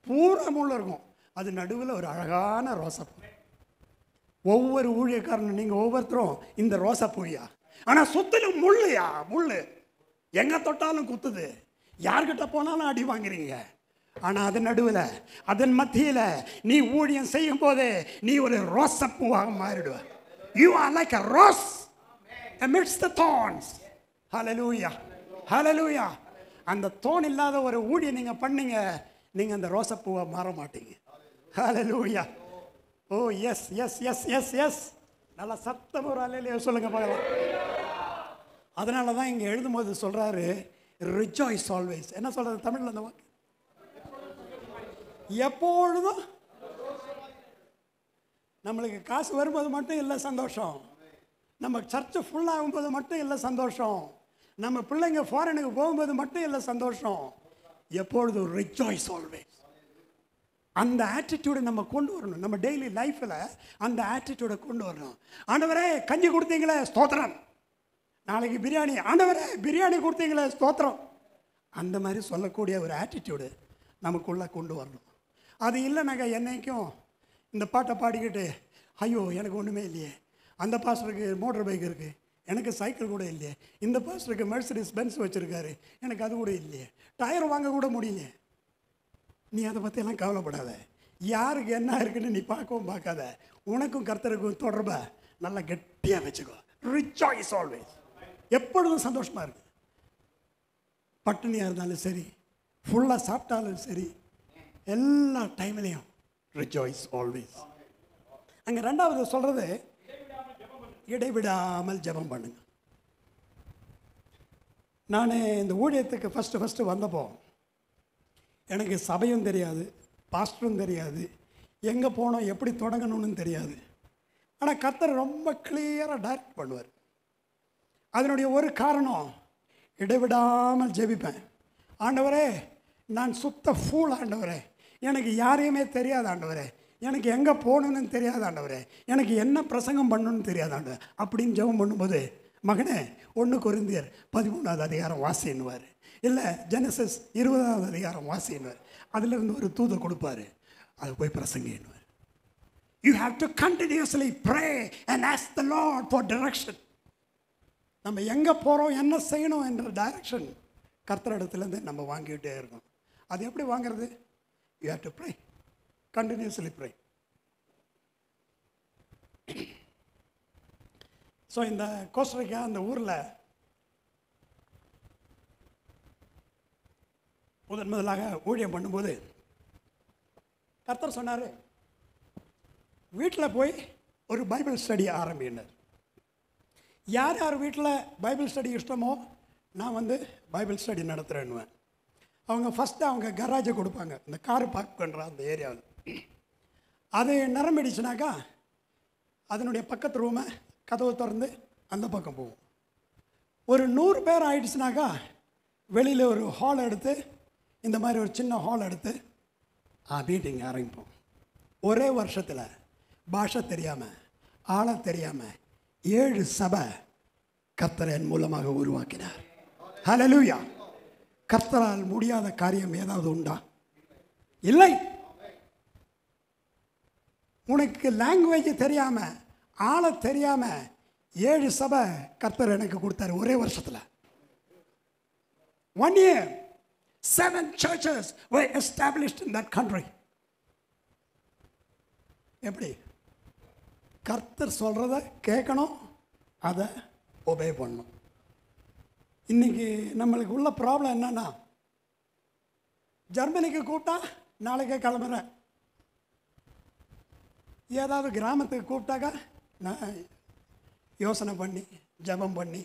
[SPEAKER 2] பூரா முள் இருக்கும். அது நடுவில் ஒரு அழகான ரோசாப்பூ. ஒவ்வொரு ஊழியக்காரனும் நீங்கள் ஒவ்வொருத்தரும் இந்த ரோசாப்பூயா, ஆனால் சுற்றிலும் முள்ளுயா, முள் எங்கே தொட்டாலும் குத்துது, யார்கிட்ட போனாலும் அடி வாங்குறீங்க. ஆனால் அது நடுவில், அதன் மத்தியில் நீ ஊழியம் செய்யும் போதே நீ ஒரு ரோசப்பூவாக மாறிடுவ. You are like a rose amidst the thorns. Hallelujah. Hallelujah. அந்த தோன் இல்லாத ஒரு ஊழியம் நீங்கள் பண்ணீங்க, நீங்கள் அந்த ரோசப்பூவை மாற மாட்டீங்க. Hallelujah. Oh yes yes yes yes yes. நல்லா சத்தம் ஒரு அல்லேலூயா சொல்லுங்க பார்க்கலாம். அதனால தான் இங்கே எழுதும்போது சொல்கிறாரு, ரிஜாய்ஸ் ஆல்வேஸ். என்ன சொல்கிறது தமிழில் அந்த வாக்கு? எப்பொழுதும். நம்மளுக்கு காசு வரும்போது மட்டும் இல்லை சந்தோஷம், நம்ம சர்ச்சு ஃபுல்லாகும்போது மட்டும் இல்லை சந்தோஷம், நம்ம பிள்ளைங்க ஃபாரினுக்கு போகும்போது மட்டும் இல்லை சந்தோஷம். எப்பொழுதும் ரிஜாய்ஸ் ஆல்வேஸ். அந்த ஆட்டிடியூடை நம்ம கொண்டு வரணும். நம்ம டெய்லி லைஃப்பில் அந்த ஆட்டிடியூடை கொண்டு வரணும். ஆண்டவரே கஞ்சி கொடுத்தீங்களே ஸ்தோத்திரம், நாளைக்கு பிரியாணி, ஆண்டவரே பிரியாணி கொடுத்தீங்களே ஸ்தோத்திரம். அந்த மாதிரி சொல்லக்கூடிய ஒரு ஆட்டிடியூடு நமக்குள்ளே கொண்டு வரணும். அது இல்லைனாக்கா என்னைக்கும் இந்த பாட்டை பாடிக்கிட்டு, ஐயோ எனக்கு ஒன்றுமே இல்லையே, அந்த பாஸ்டருக்கு மோட்டர் பைக் இருக்குது, எனக்கு சைக்கிள் கூட இல்லையே, இந்த பாஸ்டருக்கு மெர்சிடிஸ் பென்ஸ் வச்சுருக்காரு, எனக்கு அது கூட இல்லையே, டயர் வாங்க கூட முடியலையே. நீ அதை பற்றியெல்லாம் கவலைப்படாத. யாருக்கு என்ன இருக்குன்னு நீ பார்க்கவும் பார்க்காத. உனக்கும் கர்த்தருக்கும் தொடர்பை நல்லா கெட்டியாக வச்சுக்கோ. Rejoice always. எப்பொழுதும் சந்தோஷமாக இருக்கு. பட்டினியாக இருந்தாலும் சரி, ஃபுல்லாக சாப்பிட்டாலும் சரி, எல்லா டைம்லையும் ரிஜாய்ஸ் ஆல்வேஸ். அங்கே 2வது சொல்கிறது, இடைவிடாமல் ஜெபம் பண்ணுங்க. நான் இந்த ஊழியத்துக்கு ஃபஸ்ட்டு வந்தப்போ எனக்கு சபையும் தெரியாது, பாஸ்டரும் தெரியாது, எங்கே போனோம் எப்படி தொடங்கணும்னு தெரியாது. ஆனால் கர்த்தர் ரொம்ப கிளியராக டைரக்ட் பண்ணுவார். அதனுடைய ஒரு காரணம், இடைவிடாமல் ஜெபிப்பேன். ஆண்டவரே நான் சுத்த ஃபூல் ஆண்டவரே, எனக்கு யாரையுமே தெரியாது ஆண்டவரே, எனக்கு எங்கே போகணுன்னு தெரியாது ஆண்டவரே, எனக்கு என்ன பிரசங்கம் பண்ணணும்னு தெரியாது ஆண்டவர் அப்படின்னு ஜெபம் பண்ணும்போது, மகனே 1 கொரிந்தியர் 13வது அதிகாரம் வாசின்னுவார், இல்லை ஜெனசிஸ் 20வது அதிகாரம் வாசின்னுவார். அதிலிருந்து ஒரு தூதை கொடுப்பாரு, அதை போய் பிரசங்கின்னுவார். You have to continuously pray and ask the Lord for direction. நம்ம எங்கே போகிறோம், என்ன செய்யணும் என்ற டைரக்ஷன் கர்த்தரிடத்துலேருந்து நம்ம வாங்கிக்கிட்டே இருக்கோம். அது எப்படி வாங்கிறது? You have to pray, continuously pray. So இந்த கோஸ்டரிக்கா அந்த ஊரில் முதலாக ஊழியம் பண்ணும்போது கர்த்தர் சொன்னார், வீட்டில் போய் ஒரு பைபிள் ஸ்டடி ஆரம்பினார். யார் யார் வீட்டில் பைபிள் ஸ்டடி இஷ்டமோ நான் பைபிள் ஸ்டடி நடத்துகிறேன்னுவேன். அவங்க ஃபஸ்ட்டு அவங்க கராஜை கொடுப்பாங்க, இந்த கார் பார்க் பண்ணுற அந்த ஏரியாவில். அது நிரம்பிடுச்சுனாக்கா அதனுடைய பக்கத்து ரூமை கதவை திறந்து அந்த பக்கம் போவோம். ஒரு 100 பேர் ஆயிடுச்சுனாக்கா வெளியில் ஒரு ஹால் எடுத்து, இந்த மாதிரி ஒரு சின்ன ஹால் எடுத்து மீட்டிங் ஆரம்பிப்போம். ஒரே வருஷத்தில் பாஷை தெரியாமல், ஆள தெரியாமல் 7 சபை கர்த்தர் என் மூலமாக உருவாக்கினார். ஹல்லேலூயா. கர்த்தரால் முடியாத காரியம் ஏதாவது உண்டா? இல்லை. உனக்கு லாங்குவேஜ் தெரியாமல், ஆள தெரியாமல் 7 சபை கர்த்தர் எனக்கு கொடுத்தாரு ஒரே வருஷத்தில். 1 year 7 churches were established in that country. எப்படி? கர்த்தர் சொல்கிறத கேட்கணும், அதை ஒபே பண்ணணும். இன்றைக்கி நம்மளுக்கு உள்ள ப்ராப்ளம் என்னன்னா, ஜெர்மனிக்கு கூப்பிட்டா நாளைக்கே கிளம்புறேன், ஏதாவது கிராமத்துக்கு கூப்பிட்டாக்கா நான் யோசனை பண்ணி ஜெபம் பண்ணி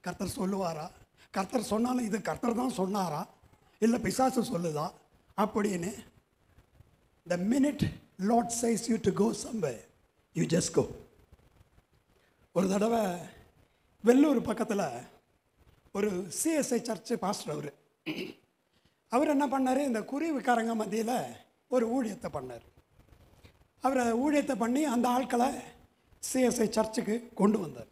[SPEAKER 2] கர்த்தர் சொல்லுவாரா, கர்த்தர் சொன்னாலும் இது கர்த்தர் தான் சொன்னாரா இல்லை பிசாசு சொல்லுதா அப்படின்னு. the minute Lord says you to go somewhere, you just go. ஒரு தடவை வெள்ளூர் பக்கத்தில் ஒரு சிஎஸ்ஐ சர்ச்சு பாஸ்டர், அவர் என்ன பண்ணார், இந்த குருவிக்காரங்க மத்தியில் ஒரு ஊழியத்தை பண்ணார். அவர் ஊழியத்தை பண்ணி அந்த ஆட்களை சிஎஸ்ஐ சர்ச்சுக்கு கொண்டு வந்தார்.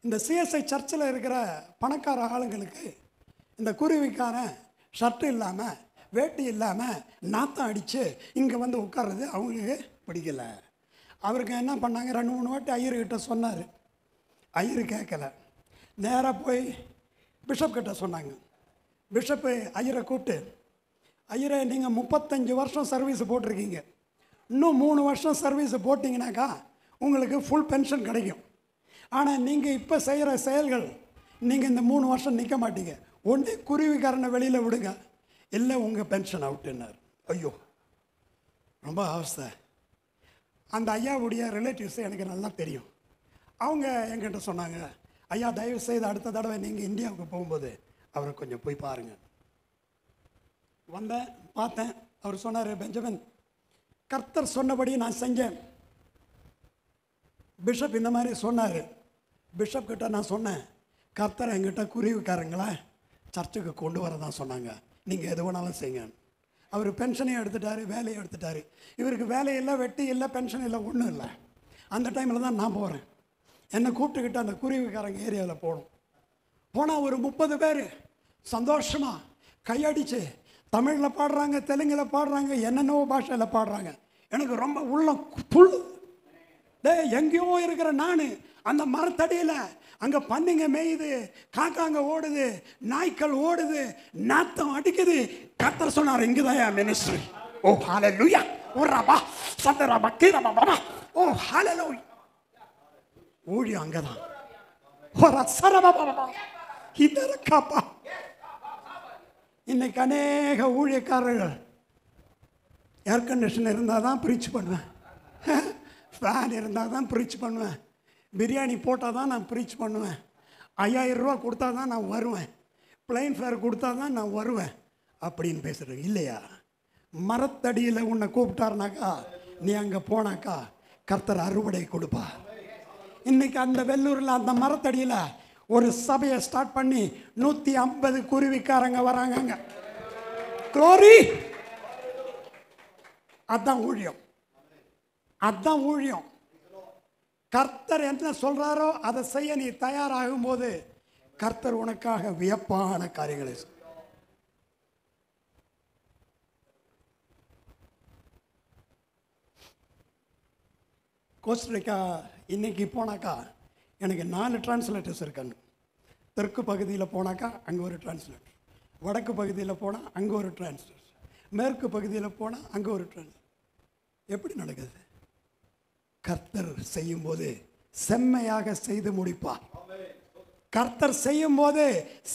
[SPEAKER 2] இந்த சிஎஸ்ஐ சர்ச்சில் இருக்கிற பணக்கார ஆளுங்களுக்கு இந்த குருவிக்காரன் ஷர்ட்டு இல்லாமல் வேட்டி இல்லாமல் நாத்தம் அடித்து இங்கே வந்து உட்கார்றது அவங்களுக்கு பிடிக்கல. அவருக்கு என்ன பண்ணாங்க, 2-3 வாட்டி ஐயர்கிட்ட சொன்னார். ஐயர் கேட்கல. நேராக போய் பிஷப் கிட்ட சொன்னாங்க. பிஷப்பு ஐயரை கூப்பிட்டு, ஐயரை நீங்கள் 35 வருஷம் சர்வீஸ் போட்டிருக்கீங்க, இன்னும் 3 வருஷம் சர்வீஸ் போட்டிங்கனாக்கா உங்களுக்கு ஃபுல் பென்ஷன் கிடைக்கும். ஆனால் நீங்கள் இப்போ செய்கிற செயல்கள், நீங்கள் இந்த 3 வருஷம் நிற்க மாட்டீங்க, ஒன்று குருவிக்காரனை வெளியில் விடுங்க, இல்லை உங்கள் பென்ஷன் அவுட்டுன்னார். ஐயோ, ரொம்ப அவஸ்தை. அந்த ஐயாவுடைய ரிலேட்டிவ்ஸ் எனக்கு நல்லா தெரியும். அவங்க என்கிட்ட சொன்னாங்க, ஐயா தயவு செய்து அடுத்த தடவை நீங்கள் இந்தியாவுக்கு போகும்போது அவரை கொஞ்சம் போய் பாருங்கள். வந்தேன், பார்த்தேன். அவர் சொன்னார், பெஞ்சமின், கர்த்தர் சொன்னபடி நான் செஞ்சேன். பிஷப் இந்த மாதிரி சொன்னார். பிஷப் கிட்ட நான் சொன்னேன், கர்த்தர் என்கிட்ட குருவிக்காரங்களா சர்ச்சுக்கு கொண்டு வர தான் சொன்னாங்க, நீங்கள் எது வேணாலும் செய்யுங்க. அவர் பென்ஷனையும் எடுத்துட்டார், வேலையும் எடுத்துட்டார். இவருக்கு வேலை இல்லை, வெட்டி இல்லை, பென்ஷன் இல்லை, ஒன்றும் இல்லை. அந்த டைமில் தான் நான் போகிறேன். என்னை கூப்பிட்டுக்கிட்டு அந்த குருவிக்காரங்க ஏரியாவில் போகணும். போனால் ஒரு 30 பேர் சந்தோஷமாக கையடித்து தமிழில் பாடுறாங்க, தெலுங்கில் பாடுறாங்க, என்னென்னவோ பாஷையில் பாடுறாங்க. எனக்கு ரொம்ப உள்ளம் புல். எங்கேயோ இருக்கிற நான் அந்த மரத்தடியில் அங்கே பன்னிங்க மேயுது, காக்காங்க ஓடுது, நாய்க்கள் ஓடுது, நாத்தம் அடிக்குது. கர்த்தர் சொன்னார், இங்குதான் மினிஸ்ட்ரி. ஓ ஹல்லேலூயா. ஓரபா சந்தரபா கீரபா. ஓ ஹல்லேலூயா. ஊழியம் அங்கதான். ஒரு சரபா இதர காப்பா. இன்னைக்கு அநேக ஊழியக்காரர்கள் ஏர் கண்டிஷன் இருந்தால் தான் ப்ரீச் பண்ணுவேன், ஃபேன் இருந்தால் தான் ப்ரீச் பண்ணுவேன், பிரியாணி போட்டால் தான் நான் ப்ரீச் பண்ணுவேன், 5000 ரூபா கொடுத்தா தான் நான் வருவேன், பிளைன் ஃபேர் கொடுத்தா தான் நான் வருவேன் அப்படின்னு பேசுகிறேன். இல்லையா? மரத்தடியில் உன்னை கூப்பிட்டாருனாக்கா நீ அங்கே போனாக்கா கர்த்தர் அறுவடை கொடுப்பா. இன்னைக்கு அந்த வெள்ளூரில் அந்த மரத்தடியில் ஒரு சபையை ஸ்டார்ட் பண்ணி 150 குருவிக்காரங்க வராங்க. க்ளோரி. அதான் ஊழியம், அதான் ஊழியம். கர்த்தர் என்ன சொல்றாரோ அதை செய்ய நீ தயாராகும் போது கர்த்தர் உனக்காக வியப்பான காரியங்களை. கோஸ்டரிக்கா இன்னைக்கு போனாக்கா எனக்கு 4 டிரான்ஸ்லேட்டர்ஸ் இருக்காங்க. தெற்கு பகுதியில் போனாக்கா அங்கே ஒரு டிரான்ஸ்லேட்டர், வடக்கு பகுதியில் போனால் அங்கே ஒரு டிரான்ஸ்லேட்டர், மேற்கு பகுதியில் போனால் அங்கே ஒரு டிரான்ஸ்லேட்டர். எப்படி நடக்குது? கர்த்தர் செய்யும்போது செம்மையாக செய்து முடிப்பார். கர்த்தர் செய்யும் போது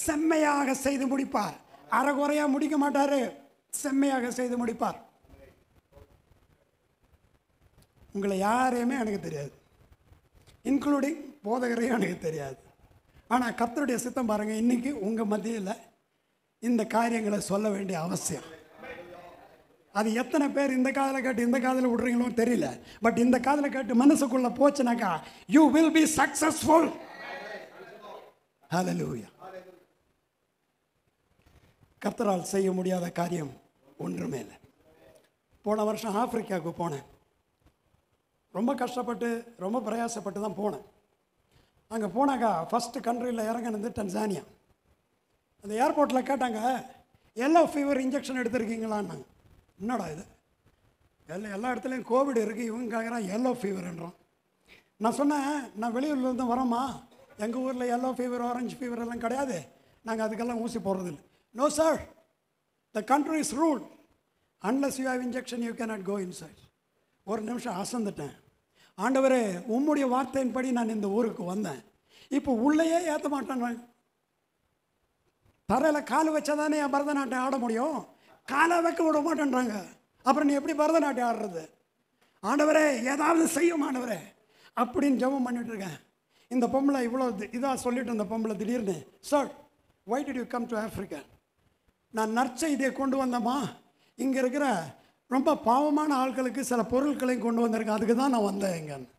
[SPEAKER 2] செம்மையாக செய்து முடிப்பார். அரைகுறையா முடிக்க மாட்டாரு, செம்மையாக செய்து முடிப்பார். உங்களை யாரையுமே எனக்கு தெரியாது, இன்க்ளூடிங் போதகரையும் எனக்கு தெரியாது. ஆனால் கர்த்தருடைய சித்தம் பாருங்க, இன்னைக்கு உங்க மத்தியில் இந்த காரியங்களை சொல்ல வேண்டிய அவசியம். அது எத்தனை பேர் இந்த காதில் கேட்டு இந்த காதில் விடுறீங்களோ தெரியல. பட் இந்த காதில் கேட்டு மனசுக்குள்ள போச்சுனாக்கா யூ வில் பி சக்சஸ்ஃபுல். ஹல்லேலூயா. கர்த்தரால் செய்ய முடியாத காரியம் ஒன்றுமே இல்லை. போன வருஷம் ஆப்பிரிக்காவுக்கு போனேன். ரொம்ப கஷ்டப்பட்டு ரொம்ப பிரயாசப்பட்டு தான் போனேன். அங்கே போனாக்கா ஃபஸ்ட்டு கண்ட்ரியில் இறங்கினது டன்சானியா. அந்த ஏர்போர்ட்டில் கேட்டாங்க, எல்லோ ஃபீவர் இன்ஜெக்ஷன் எடுத்துருக்கீங்களான்னாங்க. என்னடா இது, எல்லா இடத்துலையும் கோவிட் இருக்குது, இவங்க கேட்குறான் எல்லோ ஃபீவர்ன்றான். நான் சொன்னேன், நான் வெளியூர்லேருந்து வரோம்மா, எங்கள் ஊரில் எல்லோ ஃபீவர் ஆரஞ்சு ஃபீவர் எல்லாம் கிடையாது, நாங்கள் அதுக்கெல்லாம் ஊசி போடுறதில்லை. No sir, the country is rule, unless you have injection you cannot go inside. ஒரு நிமிஷம் அசந்துட்டேன். ஆண்டவரே, உம்முடைய வார்த்தையின்படி நான் இந்த ஊருக்கு வந்தேன், இப்போ உள்ளேயே ஏற்ற மாட்டேன். தரையில் கால் வச்சா தானே என் பரதநாட்டியம் ஆட முடியும், காலை வைக்க விட மாட்டேன்றாங்க. அப்புறம் நீ எப்படி பரதநாட்டியம் ஆடுறது? ஆண்டவரே ஏதாவது செய்யும் ஆண்டவரே அப்படின்னு ஜெபம் பண்ணிட்டு இருக்கேன். இந்த பொம்பளை இவ்வளோ இதாக சொல்லிட்டு இருந்த பொம்பளை திடீர்னு, sir why did you come to Africa? நான் நற்செய்தியை கொண்டு வந்தேம்மா, இங்கே இருக்கிற ரொம்ப பாவமான ஆட்களுக்கு சில பொருட்களையும் கொண்டு வந்திருக்கேன், அதுக்கு தான் நான் வந்தேன் எங்கன்னு.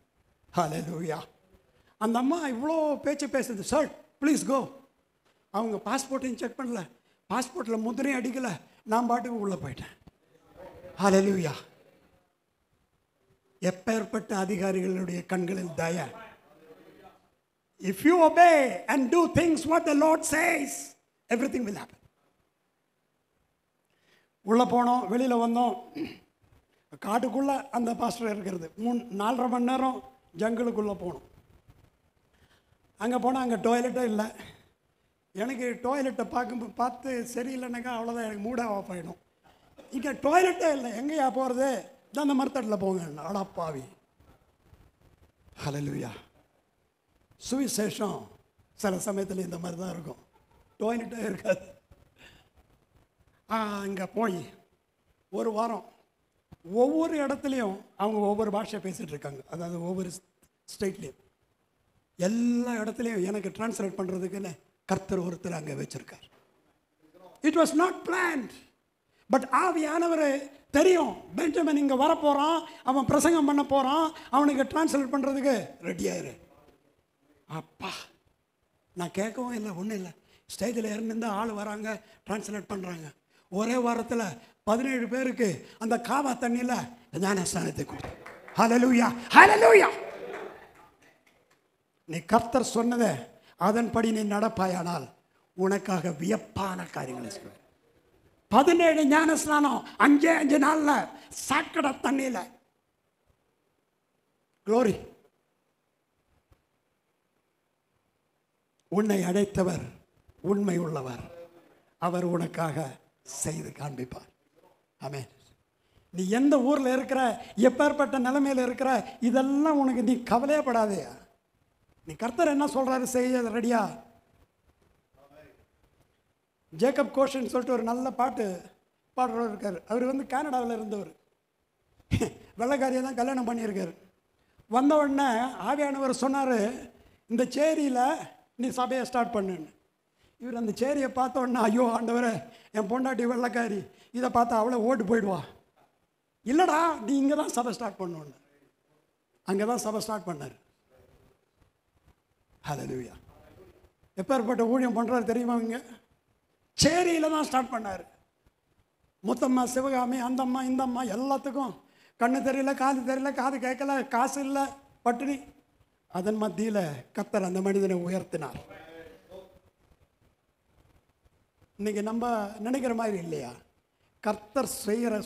[SPEAKER 2] ஹல்லேலூயா. அந்த அம்மா இவ்வளோ பேச்சு பேசுது. Sir please go. அவங்க பாஸ்போர்ட்டையும் செக் பண்ணல, பாஸ்போர்ட்டில் முத்திரையும் அடிக்கலை, நான் பாட்டுக்கு உள்ளே போயிட்டேன். ஹல்லேலூயா. எப்பேற்பட்ட அதிகாரிகளுடைய கண்களில் தயா. If you obey and do things what the Lord says, everything will happen. உள்ளே போனோம், வெளியில் வந்தோம். காட்டுக்குள்ளே அந்த பாஸ்டர் இருக்கிறது. 4.5 மணி நேரம் ஜங்கிளுக்குள்ளே போனோம். அங்கே போனால் அங்கே டாய்லெட்டே இல்லை. எனக்கு டாய்லெட்டை பார்த்து சரியில்லைனாக்கா அவ்வளோதான், எனக்கு மூட் ஆஃப் ஆகிடும். இங்கே டாய்லெட்டே இல்லை, எங்கேயா போகிறது? தான் அந்த மரத்தட்டில் போங்க. அடப்பாவி. ஹல்லேலூயா. சுவிசேஷம் சில சமயத்தில் இந்த மாதிரி தான் இருக்கும், டாய்லெட்டே இருக்காது. அங்கே போய் ஒரு வாரம் ஒவ்வொரு இடத்துலையும் அவங்க ஒவ்வொரு பாஷை பேசிகிட்டு இருக்காங்க. அதாவது ஒவ்வொரு ஸ்டேட்லேயும் எல்லா இடத்துலையும் எனக்கு டிரான்ஸ்லேட் பண்ணுறதுக்குன்னு கர்த்தர் ஒருத்தர் அங்கே வச்சுருக்கார். It was not planned, but ஆவியானவர் தெரியும், பெஞ்சமின் இங்கே வரப்போகிறான், அவன் பிரசங்கம் பண்ண போகிறான், அவனுக்கு டிரான்ஸ்லேட் பண்ணுறதுக்கு ரெடியாயிரு. அப்பா, நான் கேட்கவும் இல்லை, ஒன்றும் இல்லை. ஸ்டேஜில் இருந்து ஆள் வராங்க, டிரான்ஸ்லேட் பண்ணுறாங்க. ஒரே வாரத்தில் 17 பேருக்கு அந்த காவா தண்ணியில் ஞானஸ்நானத்தை கொடுத்து. ஹல்லேலூயா, ஹல்லேலூயா. நீ கர்த்தர் சொன்னதை அதன்படி நீ நடப்பாயானால் உனக்காக வியப்பான காரியங்களை செய்வார். 17 ஞானஸ்நானம் 5 நாளில் சாக்கடை தண்ணியில். க்ளோரி. உன்னை அழைத்தவர் உண்மை உள்ளவர், அவர் உனக்காக செய்து காண்பிப்பார். ஆமென். நீ எந்த ஊரில் இருக்கிற, எப்பேற்பட்ட நிலைமையில் இருக்கிற, இதெல்லாம் உனக்கு நீ கவலையப்படாதே. நீ கர்த்தர் என்ன சொல்கிறாரு செய்ய ரெடியா. ஜேக்கப் கோஷன் சொல்லிட்டு ஒரு நல்ல பாட்டு பாடுறவர் இருக்கார். அவர் வந்து கனடாவில் இருந்தவர், வெள்ளைக்காரியை தான் கல்யாணம் பண்ணியிருக்காரு. வந்த உடனே ஆவியானவர் சொன்னார், இந்த சேரியில் நீ சபையை ஸ்டார்ட் பண்ணுன்னு. இவர் அந்த சேரியை பார்த்த உடனே, ஐயோ ஆண்டவரே, என் பொண்டாட்டி வெள்ளைக்காரி, இதை பார்த்தா அவளை ஓட்டு போயிடுவா. இல்லைடா, நீ இங்கே தான் சபை ஸ்டார்ட் பண்ணோன்னு அங்கே தான் சபை ஸ்டார்ட் பண்ணார். ஹல்லேலூயா. எப்பேற்பட்ட ஊழியம் பண்ணுறாரு தெரியுமா? இங்கே சேரியில் தான் ஸ்டார்ட் பண்ணார். முத்தம்மா, சிவகாமி, அந்த அம்மா, இந்த அம்மா, எல்லாத்துக்கும் கண்ணு தெரியல, காது தெரியல, காது கேட்கல, காசு இல்லை, பட்டினி. அதன் மத்தியில் கர்த்தர் அந்த மனிதனை உயர்த்தினார். இன்னைக்கு நம்ம நினைக்கிற மாதிரி இல்லையா? கர்த்தர்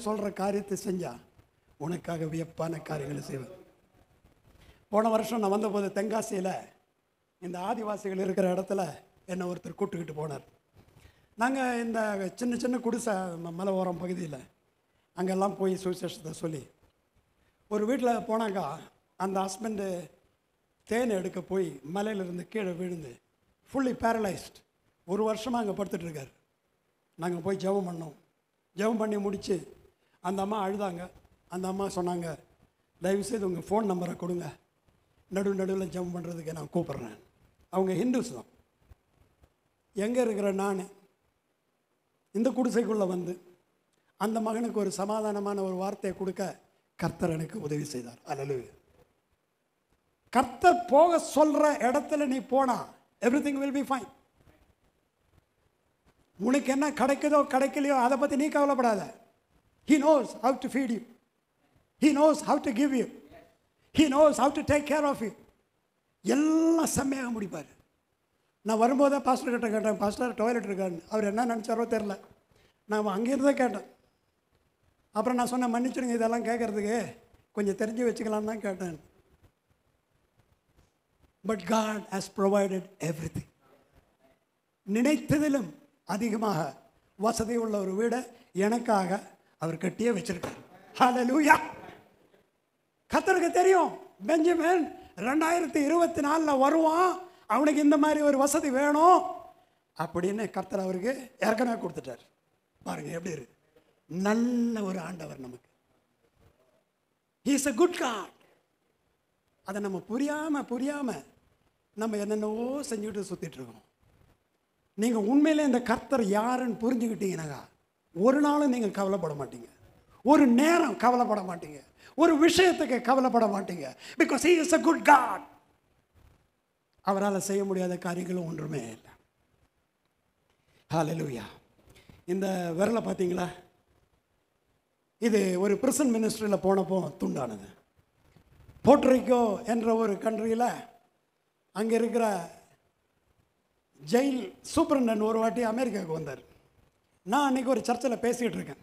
[SPEAKER 2] சொல்கிற காரியத்தை செஞ்சால் உனக்காக வியப்பான காரியங்களை செய்வார். போன வருஷம் நான் வந்தபோது தென்காசியில் இந்த ஆதிவாசிகள் இருக்கிற இடத்துல என்னை ஒருத்தர் கூப்பிட்டுக்கிட்டு போனார். நாங்கள் இந்த சின்ன சின்ன குடிசை மலை ஓரம் பகுதியில் அங்கெல்லாம் போய் சுவிசேஷத்தை சொல்லி ஒரு வீட்டில் போனாக்கா அந்த ஹஸ்பண்டு தேனை எடுக்க போய் மலையிலிருந்து கீழே விழுந்து ஃபுல்லி பேரலைஸ்ட் 1 வருஷமாக அங்கே படுத்துட்ருக்கார். நாங்கள் போய் ஜெபம் பண்ணோம். ஜெபம் பண்ணி முடித்து அந்த அம்மா அழுதாங்க. அந்த அம்மா சொன்னாங்க, தயவுசெய்து உங்கள் ஃபோன் நம்பரை கொடுங்க, நடுவில் ஜெபம் பண்ணுறதுக்கு நான் கூப்பிட்றேன். அவங்க ஹிந்துஸ் தான். எங்கே இருக்கிற நான் இந்த குடிசைக்குள்ளே வந்து அந்த மகனுக்கு ஒரு சமாதானமான ஒரு வார்த்தையை கொடுக்க கர்த்தர் எனக்கு உதவி செய்தார். அல்லேலூயா. கர்த்தர் போக சொல்கிற இடத்துல நீ போனா எவ்ரிதிங் வில் பி ஃபைன். உனக்கு என்ன கிடைக்குதோ கிடைக்கலையோ அதை பற்றி நீ கவலைப்படாத. He knows how to feed you. He knows how to give you. He knows how to take care of you. எல்லாம் செம்மையாக முடிப்பார். நான் வரும்போதே பாஸ்டர் கிட்ட கேட்டேன், பாஸ்டர் டாய்லெட் இருக்கான்னு. அவர் என்ன நினச்சாரோ தெரில. நான் அங்கேருந்தே கேட்டேன். அப்புறம் நான் சொன்னேன், மன்னிச்சிடுங்க இதெல்லாம் கேட்குறதுக்கு கொஞ்சம் தெரிஞ்சு வச்சுக்கலான்னு தான் கேட்டேன். But God has provided everything. நினைத்ததிலும் அதிகமாக வசதி உள்ள ஒரு வீடை எனக்காக அவர் கட்டியே வச்சிருக்கார். ஹல்லேலூயா. கர்த்தருக்கு தெரியும் பெஞ்சமின் 2024 வருவான், அவனுக்கு இந்த மாதிரி ஒரு வசதி வேணும் அப்படின்னு கர்த்தர் அவருக்கு ஏற்கனவே கொடுத்துட்டார். பாருங்க எப்படி இருக்கு. நல்ல ஒரு ஆண்டவர் நமக்கு. He is a good God. அதை நம்ம புரியாம நம்ம என்னென்னவோ செஞ்சுக்கிட்டு சுற்றிட்டு இருக்கோம். நீங்கள் உண்மையிலே இந்த கர்த்தர் யாருன்னு புரிஞ்சுக்கிட்டீங்கன்னா ஒரு நாளும் நீங்கள் கவலைப்பட மாட்டீங்க, ஒரு நேரம் கவலைப்பட மாட்டீங்க, ஒரு விஷயத்துக்கு கவலைப்பட மாட்டீங்க. Because He is a good God. அவரால் செய்ய முடியாத காரியங்களும் ஒன்றுமே இல்லை. ஹல்லேலூயா. இந்த விரலை பார்த்தீங்களா? இது ஒரு பிரிசன் மினிஸ்ட்ரியில் போனப்போ துண்டானது. போர்ட்ரிக்கோ என்ற ஒரு கண்ட்ரியில் அங்கே இருக்கிற ஜெயில் சூப்பரண்டன் ஒரு வாட்டி அமெரிக்காவுக்கு வந்தார். நான் அன்றைக்கி ஒரு சர்ச்சில் பேசிகிட்டு இருக்கேன்.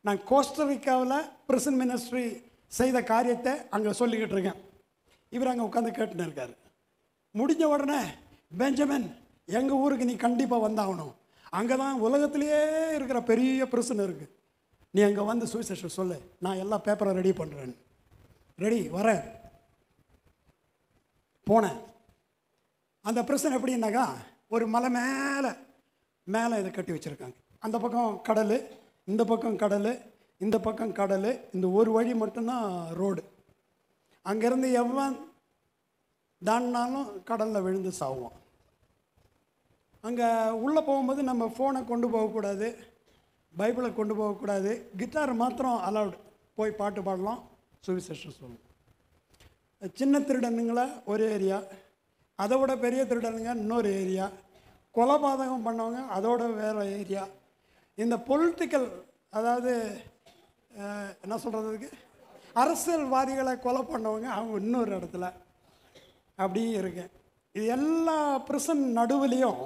[SPEAKER 2] நான் கோஸ்டரிக்காவில் பிரிசன் மினிஸ்ட்ரி செய்த காரியத்தை அங்கே சொல்லிக்கிட்டு இருக்கேன். இவர் அங்கே உட்காந்து கேட்டுன்னு இருக்கார். முடிஞ்ச உடனே, பெஞ்சமின் எங்கள் ஊருக்கு நீ கண்டிப்பாக வந்தாகணும், அங்கே தான் உலகத்திலேயே இருக்கிற பெரிய பிரிசன் இருக்குது, நீ அங்கே வந்து சுவிசேஷம் சொல்லு, நான் எல்லா பேப்பரை ரெடி பண்ணுறேன். ரெடி வரேன். போனேன். அந்த பிரிசன் எப்படின்னாக்கா ஒரு மலை மேலே இதை கட்டி வச்சுருக்காங்க. அந்த பக்கம் கடல், இந்த பக்கம் கடல், இந்த பக்கம் கடல், இந்த ஒரு வழி மட்டும்தான் ரோடு. அங்கேருந்து எவன் தாண்டினாலும் கடலில் விழுந்து சாவோம். அங்கே உள்ளே போகும்போது நம்ம ஃபோனை கொண்டு போகக்கூடாது, பைபிளை கொண்டு போகக்கூடாது, கிட்டார் மாத்திரம் அலவுடு. போய் பாட்டு பாடலாம், சுவிசேஷம் சொல்லணும். சின்ன திருடனுங்களை ஒரு ஏரியா, அதை விட பெரிய திருடனுங்க இன்னொரு ஏரியா, கொலைபாதகம் பண்ணவங்க அதோட வேறு ஏரியா. இந்த பொலிட்டிக்கல், அதாவது என்ன சொல்கிறதுக்கு, அரசியல்வாதிகளை கொலை பண்ணவங்க அவங்க இன்னொரு இடத்துல. அப்படியே இருக்கு. இது எல்லா பிரிசன் நடுவுலையும்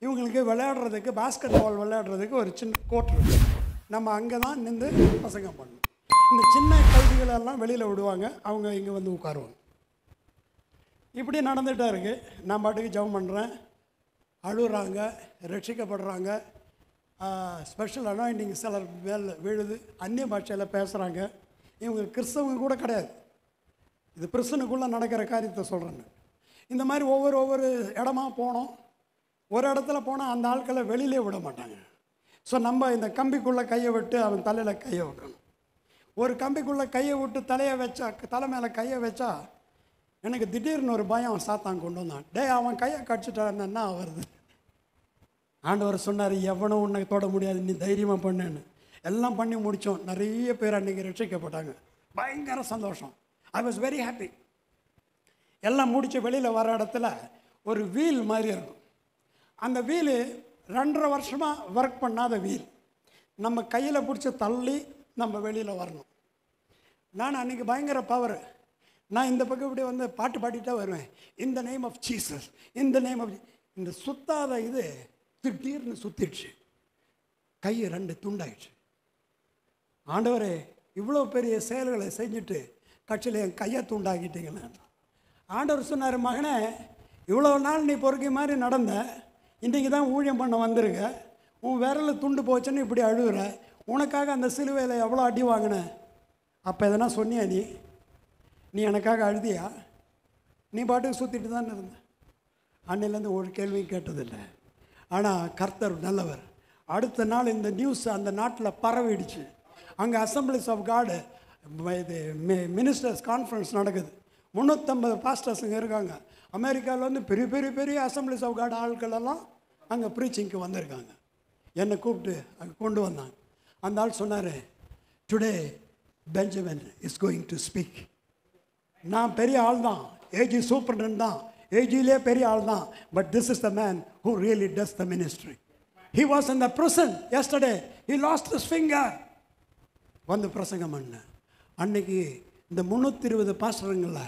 [SPEAKER 2] இவங்களுக்கு விளையாடுறதுக்கு, பாஸ்கெட் பால் விளையாடுறதுக்கு ஒரு சின்ன கோர்ட் இருக்குது. நம்ம அங்கே தான் நின்று பசங்க பண்ணணும். இந்த சின்ன கைதிகளெல்லாம் வெளியில் விடுவாங்க, அவங்க இங்கே வந்து உட்காருவாங்க. இப்படி நடந்துகிட்டே இருக்குது. நான் பாட்டுக்கு ஜெபம் பண்ணுறேன், அழுகுறாங்க, ரட்சிக்கப்படுறாங்க, ஸ்பெஷல் அனாயிண்டிங் சிலர் மேலே விழுது, அந்நிய பாஷையில் பேசுகிறாங்க. இவங்க கிறிஸ்தவங்க கூட கிடையாது, இது பிரிசனுக்குள்ளே நடக்கிற காரியத்தை சொல்கிறேன்னு. இந்த மாதிரி ஒவ்வொரு இடமா போனோம். ஒரு இடத்துல போனால் அந்த ஆட்களை வெளியிலே விட மாட்டாங்க. ஸோ நம்ம இந்த கம்பிக்குள்ளே கையை விட்டு அவன் தலையில் கையை வைக்கணும். ஒரு கம்பிக்குள்ளே கையை விட்டு தலை மேலே கையை வச்சா எனக்கு திடீர்னு ஒரு பயம் சாத்தான் கொண்டு வந்தான். அவன் கையை கடிச்சிட்டான்னா வருது. ஆண்டவர் சொன்னார், எவனும் உன்னை தொட முடியாது, நீ தைரியமாக பண்ணுன்னு. எல்லாம் பண்ணி முடித்தோம். நிறைய பேர் அன்றைக்கி ரட்சிக்கப்பட்டாங்க. பயங்கர சந்தோஷம். I was very happy. எல்லாம் முடித்து வெளியில் வர இடத்துல ஒரு வீல் மாதிரி இருக்கும். அந்த வீலு 2.5 வருஷமாக ஒர்க் பண்ணாத வீல். நம்ம கையில் பிடிச்சி தள்ளி நம்ம வெளியில் வரணும். நான் அன்றைக்கி பயங்கர பவர். நான் இந்த பக்கம் இப்படி வந்து பாட்டு பாடிட்டே வருவேன். இந்த நேம் ஆஃப் ஜீசஸ், இந்த நேம் ஆஃப், இந்த சுத்தாத இது திடீர்னு சுத்திடுச்சு, கை 2 துண்டாயிடுச்சு. ஆண்டவரே, இவ்வளோ பெரிய செயல்களை செஞ்சுட்டு கட்சியில் என் கையை துண்டாக்கிட்டீங்களே. ஆண்டவர் சொன்னார், மகனே, இவ்வளோ நாள் நீ பொறுக்கி மாதிரி நடந்த, இன்றைக்கி தான் ஊழியம் பண்ண வந்திருக்க, உன் விரல் துண்டு போச்சுன்னு இப்படி அழுகுற, உனக்காக அந்த சிலுவையில் எவ்வளோ அடி வாங்கின, அப்போ எதனா சொன்னியா? நீ எனக்காக அழுதியா? நீ பாட்டுக்கு சுற்றிட்டு தான் இருந்த. அன்னையிலேருந்து ஒரு கேள்வியும் கேட்டதில்லை. ஆனால் கர்த்தர் நல்லவர். அடுத்த நாள் இந்த நியூஸ் அந்த நாட்டில் பரவிடுச்சு. அங்கே அசம்பிளிஸ் ஆஃப் காடு இது மினிஸ்டர்ஸ் கான்ஃபரன்ஸ் நடக்குது. 350 பாஸ்டர்ஸுங்க இருக்காங்க. அமெரிக்காவில் வந்து பெரிய பெரிய பெரிய அசம்பிளிஸ் ஆஃப் காட் ஆட்களெல்லாம் அங்கே ப்ரீச்சிங்க்கு வந்திருக்காங்க. என்னை கூப்பிட்டு அங்கே கொண்டு வந்தாங்க. அந்த ஆள் சொன்னார், today Benjamin is going to speak. நான் பெரிய ஆள் தான், ஏஜி சூப்பரண்ட் தான், ஏஜிலே பெரிய ஆள் தான், but this is the man who really does the ministry. He was in the prison yesterday. He lost his finger. வந்து பிரசங்கம் பண்ண அன்னைக்கு இந்த 320 பாஸ்டருங்கள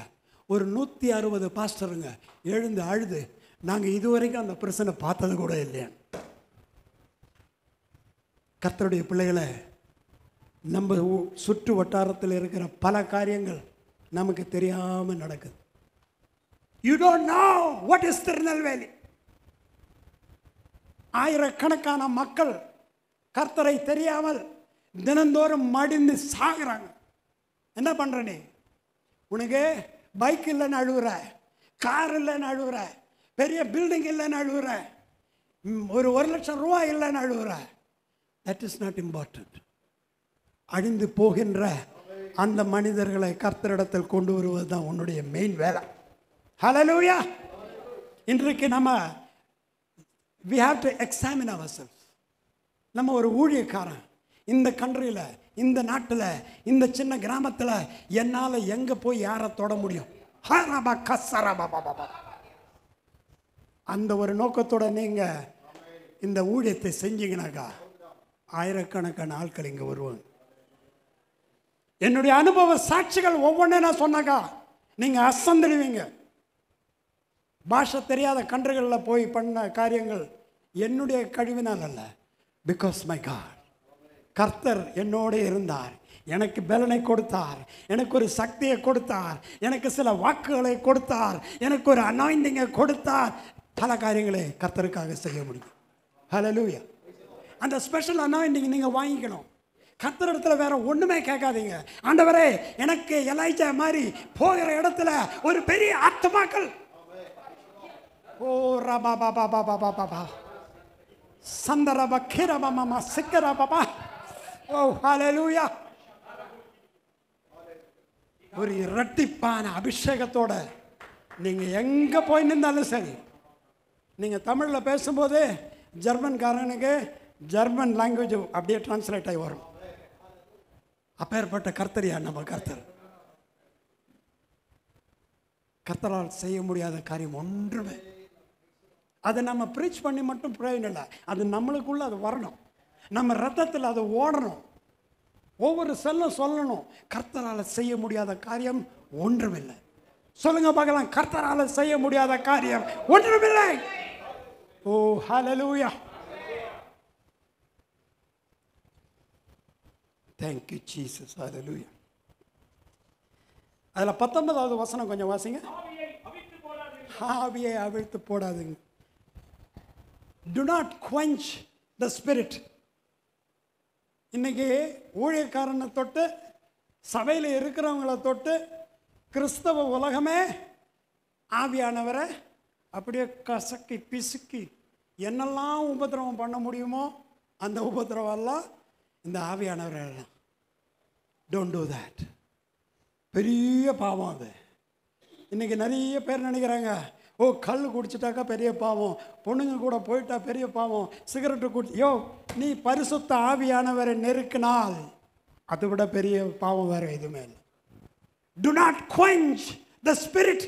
[SPEAKER 2] ஒரு 160 பாஸ்டருங்க எழுந்து அழுது, நாங்கள் இதுவரைக்கும் அந்த பிரச்சனை பார்த்தது கூட இல்லையா. கர்த்தருடைய பிள்ளைகளை, நம்ம சுற்று வட்டாரத்தில் இருக்கிற பல காரியங்கள் நமக்கு தெரியாமல் நடக்குது. You don't know what is Tirunelveli. ஆயிரக்கணக்கான மக்கள் கர்த்தரை தெரியாமல் தினந்தோறும் மடிந்து சாகுறாங்க. என்ன பண்ற நீ? உனக்கு பைக் இல்லைன்னு அழுகுற, கார் இல்லைன்னு அழுகுற, பெரிய பில்டிங் இல்லைன்னு அழுகுற, ஒரு 1,00,000 ரூபாய் இல்லைன்னு அழுகுற. That is not important. அழிந்து போகின்ற அந்த மனிதர்களை கர்த்தரிடத்தில் கொண்டு வருவது தான் உன்னுடைய மெயின் வேலை. ஹல்லேலூயா. இன்றைக்கு நம்ம we have to examine ourselves. நம்ம ஒரு ஊழியக்காரன் இந்த கண்ட்ரியில், இந்த நாட்டில், இந்த சின்ன கிராமத்தில் என்னால் எங்கே போய் யாரை தொட முடியும்? அந்த ஒரு நோக்கத்தோட நீங்கள் இந்த ஊழியத்தை செஞ்சீங்கன்னாக்கா ஆயிரக்கணக்கான ஆட்கள் இங்கே வருவாங்க. என்னுடைய அனுபவ சாட்சிகள் ஒவ்வொன்றே நான் சொன்னாக்கா நீங்கள் அசந்துடுவீங்க. பாஷை தெரியாத கன்றுகளில் போய் பண்ண காரியங்கள் என்னுடைய கழிவினால் அல்ல. பிகாஸ் மை காட், கர்த்தர் என்னோடு இருந்தார், எனக்கு பலனை கொடுத்தார், எனக்கு ஒரு சக்தியை கொடுத்தார், எனக்கு சில வாக்குகளை கொடுத்தார், எனக்கு ஒரு அனாயிண்டிங்கை கொடுத்தார். பல காரியங்களை கர்த்தருக்காக செய்ய முடியும். ஹல்லேலூயா. அந்த ஸ்பெஷல் அனாயிண்டிங் நீங்கள் வாங்கிக்கணும். கர்த்தரிடத்துல வேற ஒண்ணுமே கேட்காதீங்க. ஆண்டவரே, எனக்கு எலைஜா மாதிரி போகிற இடத்துல ஒரு பெரிய ஆத்துமாக்கள். ஓ ரபா பாபா பாபா பாபா பா சந்தரபா கிரபா மாமா சிக்கரா பாபா. ஓ ஹல்லேலூயா. ஒரு இரட்டிப்பான அபிஷேகத்தோட நீங்க எங்க போய் நின்றாலும் சரி, நீங்க தமிழ்ல பேசும்போது ஜெர்மன்காரனுக்கு ஜெர்மன் லாங்குவேஜ் அப்படியே டிரான்ஸ்லேட் ஆகி வரும். அப்பேற்பட்ட கர்த்தரியா நம்ம கர்த்தர். கர்த்தரால் செய்ய முடியாத காரியம் ஒன்றுமே. அதை நம்ம ப்ரீச் பண்ணி மட்டும் பிரயோஜனம் இல்லை. அது நம்மளுக்குள்ள அது வரணும், நம்ம ரத்தத்தில் அது ஓடணும், ஒவ்வொரு செல்லும் சொல்லணும். கர்த்தரால் செய்ய முடியாத காரியம் ஒன்றுமில்லை. சொல்லுங்க பார்க்கலாம், கர்த்தரால் செய்ய முடியாத காரியம் ஒன்றுமில்லை. ஓ ஹல்லேலூயா. Thank you Jesus. Hallelujah. அதில் 19வது வசனம் கொஞ்சம் வாசிங்க. ஆவியை அவிழ்த்து போடாதீங்க. Do not quench the spirit. இன்னைக்கு ஊழியக்காரனை தொட்டு, சபையில் இருக்கிறவங்கள தொட்டு, கிறிஸ்தவ உலகமே ஆவியானவரை அப்படியே கசக்கி பிசுக்கி என்னெல்லாம் உபத்திரவம் பண்ண முடியுமோ அந்த உபத்திரவம் எல்லாம் இந்த ஆவியானவரை. Don't do that. பெரிய பாவம் அது. இன்றைக்கி நிறைய பேர் நினைக்கிறாங்க, ஓ கல் குடிச்சிட்டாக்கா பெரிய பாவம், பொண்ணுங்க கூட போயிட்டா பெரிய பாவம், சிகரெட்டு குடி. யோ, நீ பரிசுத்த ஆவியானவரை நெருக்கினால் அதை விட பெரிய பாவம் வேறு எதுவுமே இல்லை. To not quench the spirit.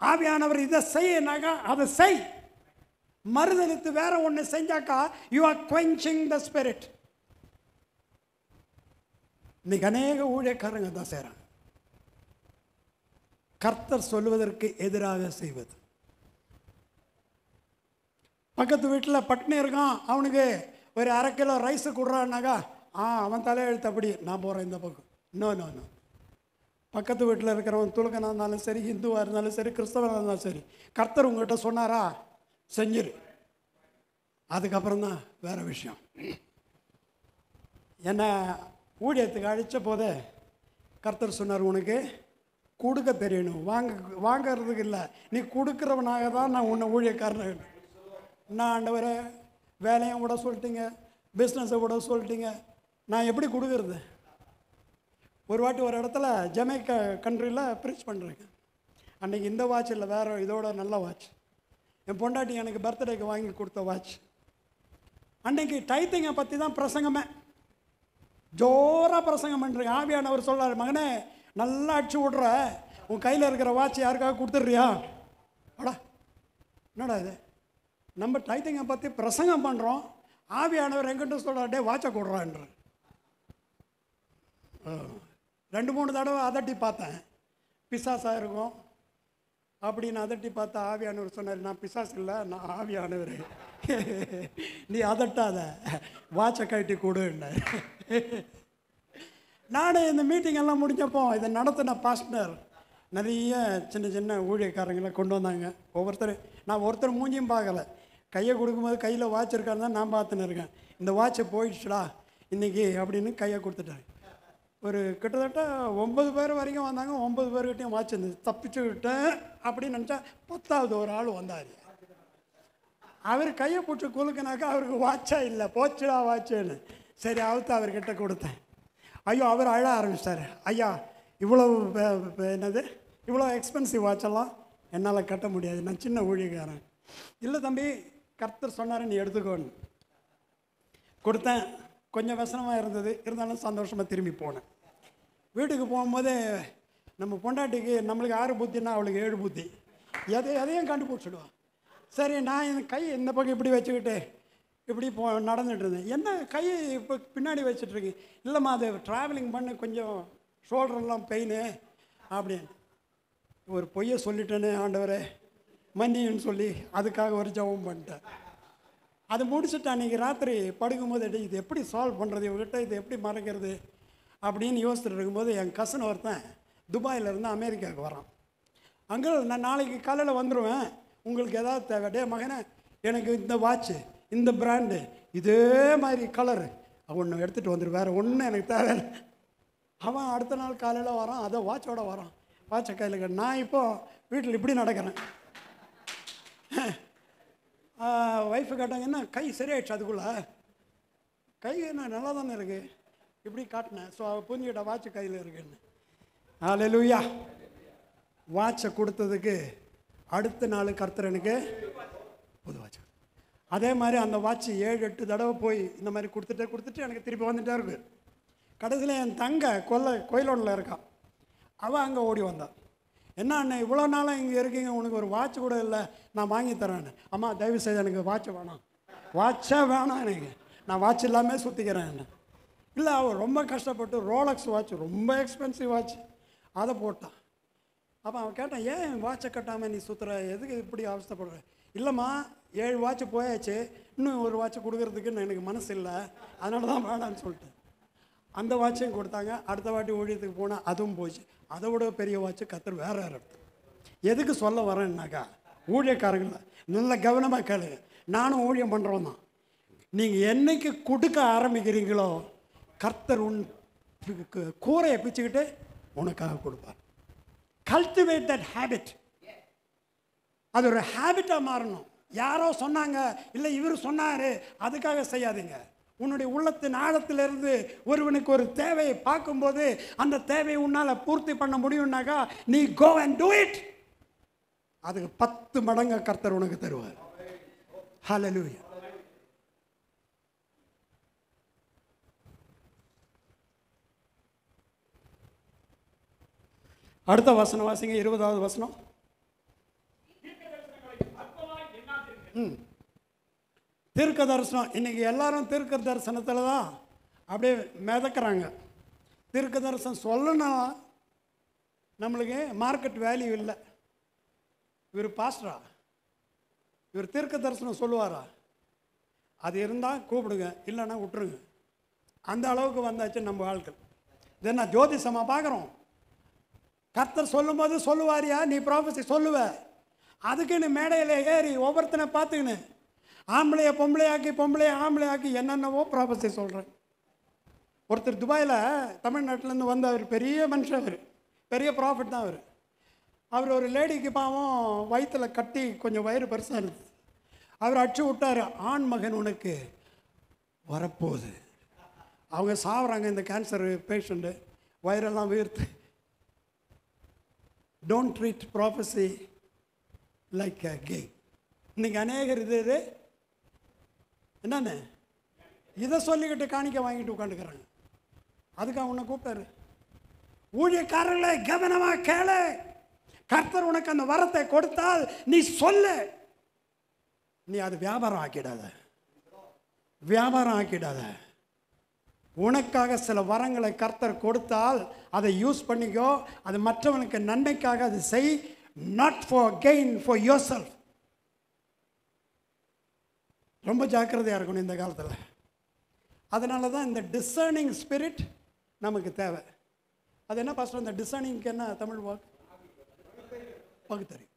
[SPEAKER 2] ஆவியானவர் இதை செய்யனாக்கா அதை செய். மறுதலித்து வேற ஒன்று செஞ்சாக்கா you are quenching the spirit. இன்னைக்கு அநேக ஊழியக்காரங்க தான் செய்கிறாங்க. கர்த்தர் சொல்லுவதற்கு எதிராக செய்வது. பக்கத்து வீட்டில் பட்னி இருக்கான், அவனுக்கு ஒரு 1/2 கிலோ ரைஸு கொடுறான்னாக்கா அவன் தலையெழுத்து அப்படி, நான் போகிறேன் இந்த பக்கம். No no no. பக்கத்து வீட்டில் இருக்கிறவன் துலுக்கனாக இருந்தாலும் சரி, இந்துவாக இருந்தாலும் சரி, கிறிஸ்தவனாக இருந்தாலும் சரி, கர்த்தர் உங்கள்கிட்ட சொன்னாரா செஞ்சிரு. அதுக்கப்புறம் தான் வேற விஷயம். என்ன ஊழியத்துக்கு அழைச்ச போதே கர்த்தர் சொன்னார், உனக்கு கொடுக்க தெரியணும், வாங்கிறதுக்கு இல்லை, நீ கொடுக்குறவனாக தான் நான் உன்னை ஊழியக்காரன். நான் ஆண்டவரை வேலையும் விட சொல்லிட்டீங்க, பிஸ்னஸை விட சொல்லிட்டீங்க, நான் எப்படி கொடுக்கறது? ஒரு வாட்டி ஒரு இடத்துல ஜமைக்கா கண்ட்ரியில் ப்ரீச் பண்ணுறேங்க. அன்றைக்கி இந்த வாட்ச் இல்லை, வேறு இதோட நல்ல வாட்ச். என் பொண்டாட்டி எனக்கு பர்த்டேக்கு வாங்கி கொடுத்த வாட்ச். அன்றைக்கி டைத்திங்கை பற்றி தான் பிரசங்கமே, ஜோராக பிரசங்கம் பண்ணுறேன். ஆவியானவர் சொல்கிறார், மகனே நல்லா அடிச்சு விட்ற, உன் கையில் இருக்கிற வாட்ச் யாருக்காக கொடுத்துட்றியா? அடா என்னடா இது, நம்ம டைத்திங்கை பற்றி பிரசங்கம் பண்ணுறோம், ஆவியானவர் எங்கிட்ட சொல்கிறார், டே வாட்சை கொடுறான்ற. 2-3 தடவை அதட்டி பார்த்தேன், பிசாசாக இருக்கும் அப்படின்னு அதட்டி பார்த்தா ஆவியானவர் சொன்னார், நான் பிசாசு இல்லை, நான் ஆவியானவர், நீ அதட்டாத, வாட்சை கட்டி கொடுன்னார். நானே இந்த மீட்டிங் எல்லாம் முடிஞ்சப்போ இதை நடத்தின பாஸ்டர் நிறைய சின்ன சின்ன ஊழியக்காரங்களை கொண்டு வந்தாங்க. நான் ஒருத்தர் மூஞ்சியும் பார்க்கல, கையை கொடுக்கும்போது கையில் வாட்ச் இருக்கான்னு தான் நான் பார்த்துன்னு இருக்கேன். இந்த வாட்சை போயிடுச்சுடா இன்றைக்கி அப்படின்னு கையை கொடுத்துட்டாரு. ஒரு கிட்டத்தட்ட 9 பேர் வரைக்கும் வந்தாங்க. 9 பேர்கிட்டையும் வாட்ச் இருந்தது. தப்பிச்சு விட்டேன் அப்படின்னு நினச்சா 10வது ஒரு ஆள் வந்தார். அவர் கையை பிடிச்சி குலுக்குனாக்கா அவருக்கு வாட்சா இல்லை, போச்சுடா வாட்சுன்னு. சரி அவுத்து அவர்கிட்ட கொடுத்தேன். ஐயோ அவர் அழ ஆரம்பிச்சிட்டார். ஐயா இவ்வளோ எக்ஸ்பென்சிவ் வாட்செல்லாம் என்னால் கட்ட முடியாது, நான் சின்ன ஊழியக்காரன். இல்லை தம்பி, கர்த்தர் சொன்னார் நீ எடுத்துக்கோன்னு கொடுத்தேன். கொஞ்சம் வசனமாக இருந்தது, இருந்தாலும் சந்தோஷமாக திரும்பி போனேன். வீட்டுக்கு போகும்போது நம்ம பொண்டாட்டிக்கு நம்மளுக்கு 6 புத்தின்னா அவளுக்கு 7 புத்தி, எதையும் கண்டுபிடிச்சிடுவான். சரி நான் என் கை இந்த பக்கம் இப்படி வச்சுக்கிட்டு இப்படி நடந்துட்டு இருந்தேன். என்ன கை இப்போ பின்னாடி வச்சுட்ருக்கு? இல்லைம்மா அது ட்ராவலிங் பண்ண கொஞ்சம் ஷோல்டரெல்லாம் பெயின் அப்படின்னு. ஒரு பொய்யை சொல்லிட்டேன்னு ஆண்டவரே மன்னின்னு சொல்லி அதுக்காக ஒரு ஜெபம் பண்ணிட்டேன். அது முடிச்சுட்டு அன்றைக்கி ராத்திரி படுக்கும்போது இது எப்படி சால்வ் பண்ணுறது, இவங்ககிட்ட இது எப்படி மறைக்கிறது அப்படின்னு யோசிச்சுட்டு இருக்கும்போது என் கசன் ஒருத்தன் துபாயிலேருந்து அமெரிக்காவுக்கு வரான். அங்கே நான் நாளைக்கு காலையில் வந்துடுவேன், உங்களுக்கு எதாவது தேவை, டே மகனே எனக்கு இந்த வாட்சு இந்த பிராண்டு இதே மாதிரி கலரு ஒன்று எடுத்துகிட்டு வந்துடு, வேறு ஒன்றும் எனக்கு தேவையில்லை. அவன் அடுத்த நாள் காலையில் வரான், அதை வாட்சோட வரான், வாட்சை கையில். நான் இப்போது வீட்டில் இப்படி நடக்கிறேன். ஒய்ஃபு கேட்டாங்க, என்ன கை சரியாயிடுச்சு? அதுக்குள்ளே கை என்ன நல்லா தானே இருக்குது, இப்படி காட்டினேன். ஸோ அவள் புரிஞ்சுக்கிட்ட வாட்சு கையில் இருக்குன்னு. ஹல்லேலூயா. வாட்சை கொடுத்ததுக்கு அடுத்த நாள் கர்த்தர் எனக்கு புது வாட்சை. அதே மாதிரி அந்த வாட்சு 7-8 தடவை போய் இந்த மாதிரி கொடுத்துட்டு எனக்கு திருப்பி வந்துட்டே இருக்கு. கடைசியில் என் தங்க கோயிலோனில் இருக்கான், அவள் அங்கே ஓடி வந்தான். என்ன அண்ணன் இவ்வளோ நாளாக இங்கே இருக்கீங்க, உனக்கு ஒரு வாட்ச் கூட இல்லை, நான் வாங்கி தரேன். அம்மா தயவு செய்து எனக்கு வாட்சை வேணாம், வாட்சே வேணாம் எனக்கு, நான் வாட்ச் இல்லாமல் சுற்றிக்கிறேன் என்ன. இல்லை அவள் ரொம்ப கஷ்டப்பட்டு ரோலக்ஸ் வாட்ச், ரொம்ப எக்ஸ்பென்சிவ் வாட்ச், அதை போட்டான். அப்போ அவன் கேட்டான், ஏன் வாட்சை கட்டாமல் நீ சுற்றுற, எதுக்கு இப்படி அவஸ்தைப்படுற? இல்லைம்மா 7 வாட்ச் போயாச்சு, இன்னும் ஒரு வாட்சை கொடுக்கறதுக்கு எனக்கு மனசு இல்லை, அதனால தான் வேணான்னு சொல்லிட்டு அந்த வாட்சையும் கொடுத்தாங்க. அடுத்த வாட்டி ஊழியத்துக்கு போனால் அதுவும் போச்சு. அதை விட பெரிய வாட்சு கர்த்தர் வேறு எடுத்து. எதுக்கு சொல்ல வரேன்னாக்கா, ஊழியக்காரங்கள நல்ல கவனமாக கேளுங்க. நானும் ஊழியம் பண்ணுறோம் தான். நீங்கள் என்னைக்கு கொடுக்க ஆரம்பிக்கிறீங்களோ கர்த்தர் கூரையை பிச்சுக்கிட்டு உனக்காக கொடுப்பார். Cultivate that habit. அது ஒரு ஹேபிட்டாக மாறணும். யாரோ சொன்னாங்க, இல்லை இவர் சொன்னார் அதுக்காக செய்யாதீங்க. உன்னுடைய உள்ளத்தின் ஆழத்திலிருந்து ஒருவனுக்கு ஒரு தேவையை பார்க்கும்போது அந்த தேவையை உன்னால் பூர்த்தி பண்ண முடியும்னாக்கா நீ கோ அண்ட் டூ இட். அதுக்கு 10 மடங்கு கர்த்தர் உனக்கு தருவார். ஹல்லேலூயா. அடுத்த வசனம் வாசிங்க, 20வது வசனம். தீர்க்க தரிசனம். இன்றைக்கி எல்லாரும் தீர்க்க தரிசனத்தில் தான் அப்படியே மிதக்கிறாங்க. தீர்க்க தரிசனம் சொல்லணும், நம்மளுக்கு மார்க்கெட் வேல்யூ இல்லை. இவர் பாஸ்டரா, இவர் தீர்க்க தரிசனம் சொல்லுவாரா? அது இருந்தால் கூப்பிடுங்க, இல்லைன்னா விட்டுருங்க. அந்த அளவுக்கு வந்தாச்சு நம்ம ஆட்கள். இதை நான் ஜோதிஷமாக பார்க்குறோம். கர்த்தர் சொல்லும்போது சொல்லுவாரியா, நீ ப்ராஃபஸி சொல்லுவ, அதுக்குன்னு மேடையில் ஏறி ஒவ்வொருத்தனை பார்த்துக்கின்னு ஆம்பளைய பொம்பளையாக்கி பொம்பளைய ஆம்பளையாக்கி என்னென்னவோ ப்ராஃபஸி சொல்கிறேன். ஒருத்தர் துபாயில் தமிழ்நாட்டிலேருந்து வந்த அவர் பெரிய மனுஷன், அவர் பெரிய ப்ராஃபிட் தான். அவர் ஒரு லேடிக்கு பாவம் வயிற்றில் கட்டி கொஞ்சம் வயிறு பெருசாக இருந்தது. அவர் அடிச்சு விட்டார், ஆண் மகன் உனக்கு வரப்போகுது. அவங்க சாவுறாங்க, இந்த கேன்சர் பேஷண்ட்டு, வயிறெல்லாம் வீர்த்து. Don't treat prophecy like a game. இன்றைக்கி அநேகர் இது என்னென்ன இதை சொல்லிக்கிட்டு காணிக்க வாங்கிட்டு உட்காந்துக்கிறாங்க. அதுக்காக உன்னை கூப்பிட்டாரு. ஊழியக்காரர்களை கவனமாக கேளு. கர்த்தர் உனக்கு அந்த வரத்தை கொடுத்தால் நீ சொல்லு. நீ அது வியாபாரம் ஆக்கிடாத, வியாபாரம் ஆக்கிடாத. உனக்காக சில வரங்களை கர்த்தர் கொடுத்தால் அதை யூஸ் பண்ணிக்கோ. அது மற்றவனுக்கு நன்மைக்காக அது செய். Not for gain, for your self. ரொம்ப ஜாக்கிரதையாக இருக்கணும் இந்த காலத்தில். அதனால தான் இந்த டிசர்னிங் ஸ்பிரிட் நமக்கு தேவை. அது என்ன பாஸ்டர், இந்த டிசர்னிங்க்கு என்ன தமிழ் வாக்கு? பகுத்தறிவு.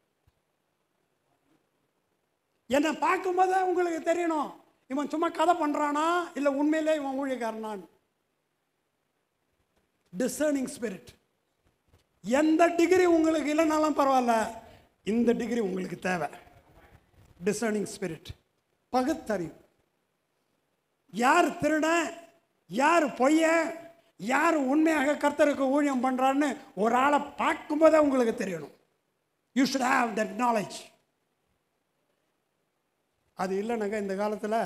[SPEAKER 2] என்னை பார்க்கும்போது உங்களுக்கு தெரியணும் இவன் சும்மா கதை பண்ணுறானா இல்லை உண்மையிலே இவன் ஊழியக்காரனான். Discerning spirit. எந்த டிகிரி உங்களுக்கு இல்லைனாலும் பரவாயில்ல, இந்த டிகிரி உங்களுக்கு தேவை. டிசர்னிங் ஸ்பிரிட், பகுத்தறிவு. யார் திருடன், யார் பொய்யன், யார் உண்மையாக கர்த்தருக்கு ஊழியம் பண்ணுறான்னு ஒரு ஆளை பார்க்கும்போதே உங்களுக்கு தெரியணும். You should have that knowledge. அது இல்லைனாக்கா இந்த காலத்தில்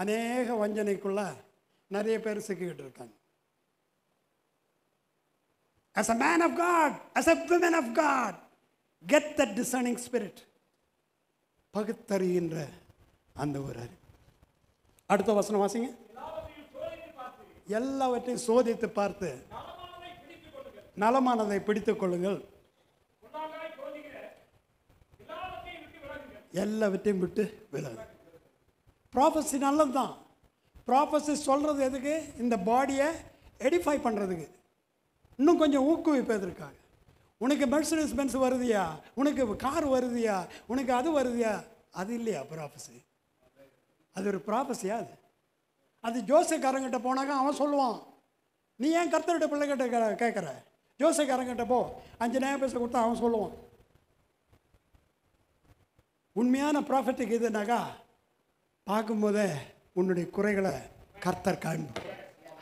[SPEAKER 2] அநேக வஞ்சனைக்குள்ள நிறைய பேர் சிக்கிக்கிட்டு இருக்காங்க. As a man of God, as a woman of God, get that discerning spirit. பகுத்தறிகின்ற அந்த ஒரு அறிவு. அடுத்த வசனம் வாசிங்க. எல்லாவற்றையும் சோதித்து பார்த்து நலமானதை பிடித்துக் கொள்ளுங்கள், எல்லாவற்றையும் விட்டு விலகு. ப்ராஃபஸி நல்லது தான். ப்ராஃபஸி சொல்கிறது எதுக்கு? இந்த பாடியை எடிஃபை பண்ணுறதுக்கு, இன்னும் கொஞ்சம் ஊக்குவிப்பதற்காக. உனக்கு மெர்சிடிஸ் பென்ஸ் வருதியா, உனக்கு கார் வருதியா, உனக்கு அது வருதியா, அது இல்லையா ப்ராஃபஸி? அது ஒரு ப்ராஃபஸியா? அது ஜோசியக்காரங்கிட்ட போனாக்கா அவன் சொல்லுவான். நீ ஏன் கர்த்தர்கிட்ட பிள்ளைகிட்ட கேட்குற? ஜோசியக்காரங்கிட்ட போ, 5 நியாய பைசா கொடுத்தா அவன் சொல்லுவான். உண்மையான ப்ராஃபட்டிக் இதுனாக்கா பார்க்கும்போதே உன்னுடைய குறைகளை கர்த்தர் காண்பார்.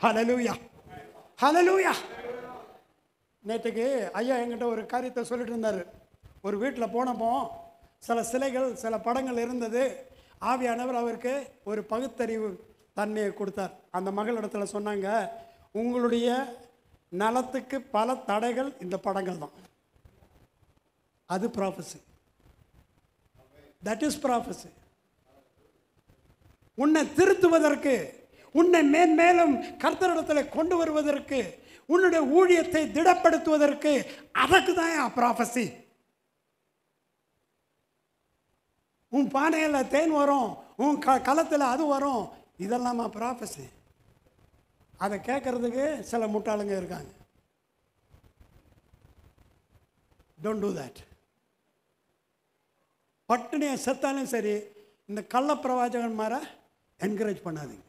[SPEAKER 2] ஹல்லேலூயா, ஹல்லேலூயா. நேற்றுக்கு ஐயா என்கிட்ட ஒரு காரியத்தை சொல்லிட்டு இருந்தார். ஒரு வீட்டில் போனப்போ சில சிலைகள், சில படங்கள் இருந்தது. ஆவியானவர் அவருக்கு ஒரு பகுத்தறிவு தன்மையை கொடுத்தார். அந்த மகளிடத்துல சொன்னாங்க, உங்களுடைய நலத்துக்கு பல தடைகள் இந்த படங்கள் தான். அது ப்ராஃபஸி. That is prophecy. உன்னை திருத்துவதற்கு, உன்னை மேன்மேலும் கர்த்தரிடத்தில் கொண்டு வருவதற்கு, உன்னுடைய ஊழியத்தை திடப்படுத்துவதற்கு, அதற்கு தான் ப்ராஃபஸி. உன் பானையில் தேன் வரும், உன் களத்தில் அது வரும், இதெல்லாமா ப்ராஃபஸி? அதை கேட்கறதுக்கு சில முட்டாளுங்க இருக்காங்க. Don't do that. பட்டினியை செத்தாலும் சரி, இந்த கள்ள பிரவாச்சகன் மாற என்கரேஜ் பண்ணாதீங்க.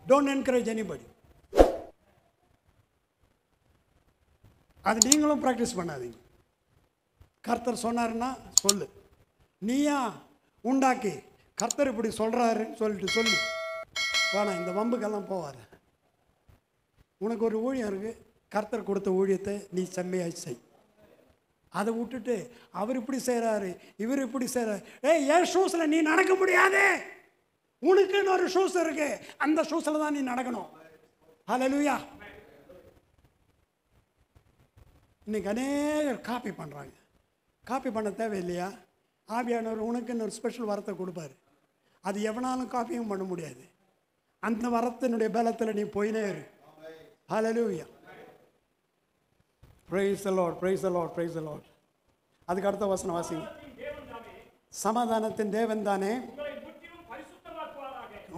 [SPEAKER 2] Don't encourage anybody. அது நீங்களும் ப்ராக்டிஸ் பண்ணாதீங்க. கர்த்தர் சொன்னாருன்னா சொல்லு. நீயா உண்டாக்கி கர்த்தர் இப்படி சொல்கிறாருன்னு சொல்லிட்டு சொல்லி வேணாம், இந்த வம்புக்கெல்லாம் போவாத. உனக்கு ஒரு ஊழியம் இருக்குது, கர்த்தர் கொடுத்த ஊழியத்தை நீ செம்மையாக செய். அதை விட்டுட்டு அவர் இப்படி செய்கிறாரு, இவர் இப்படி செய்கிறார். என் ஷூஸில் நீ நடக்க முடியாது. உனக்குன்னு ஒரு ஷூஸ் இருக்கு, அந்த ஷூஸில் தான் நீ நடக்கணும். ஹல்லேலூயா. இன்னைக்கு அநேகர் காப்பி பண்ணுறாங்க. காப்பி பண்ண தேவையில்லையா? ஆவியானவர் உனக்குன்னு ஒரு ஸ்பெஷல் வரத்தை கொடுப்பாரு. அது எவனாலும் காப்பியும் பண்ண முடியாது. அந்த வரத்தினுடைய பலத்தில் நீ போயினே இரு. ஹல்லேலூயா. Praise the Lord, praise the Lord, praise the Lord. அதுக்கு அடுத்த வசனம் வாசிங்க. சமாதானத்தின் தேவன் தானே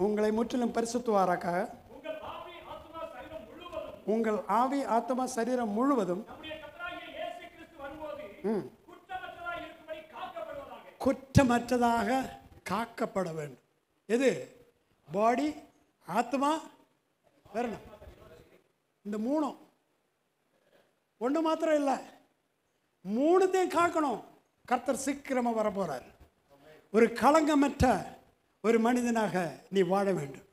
[SPEAKER 2] உங்களை முற்றிலும் பரிசுத்தவாராக, உங்கள் ஆவி ஆத்மா சரீரம் முழுவதும் குற்றமற்றதாக காக்கப்பட வேண்டும். எது? பாடி, ஆத்மா, வேற என்ன? இந்த மூணும். ஒன்று மாத்திரம் இல்லை, மூணுத்தையும் காக்கணும். கர்த்தர் சீக்கிரமாக வரப்போறார். ஒரு களங்கமற்ற ஒரு மனிதனாக நீ வாழ வேண்டும்.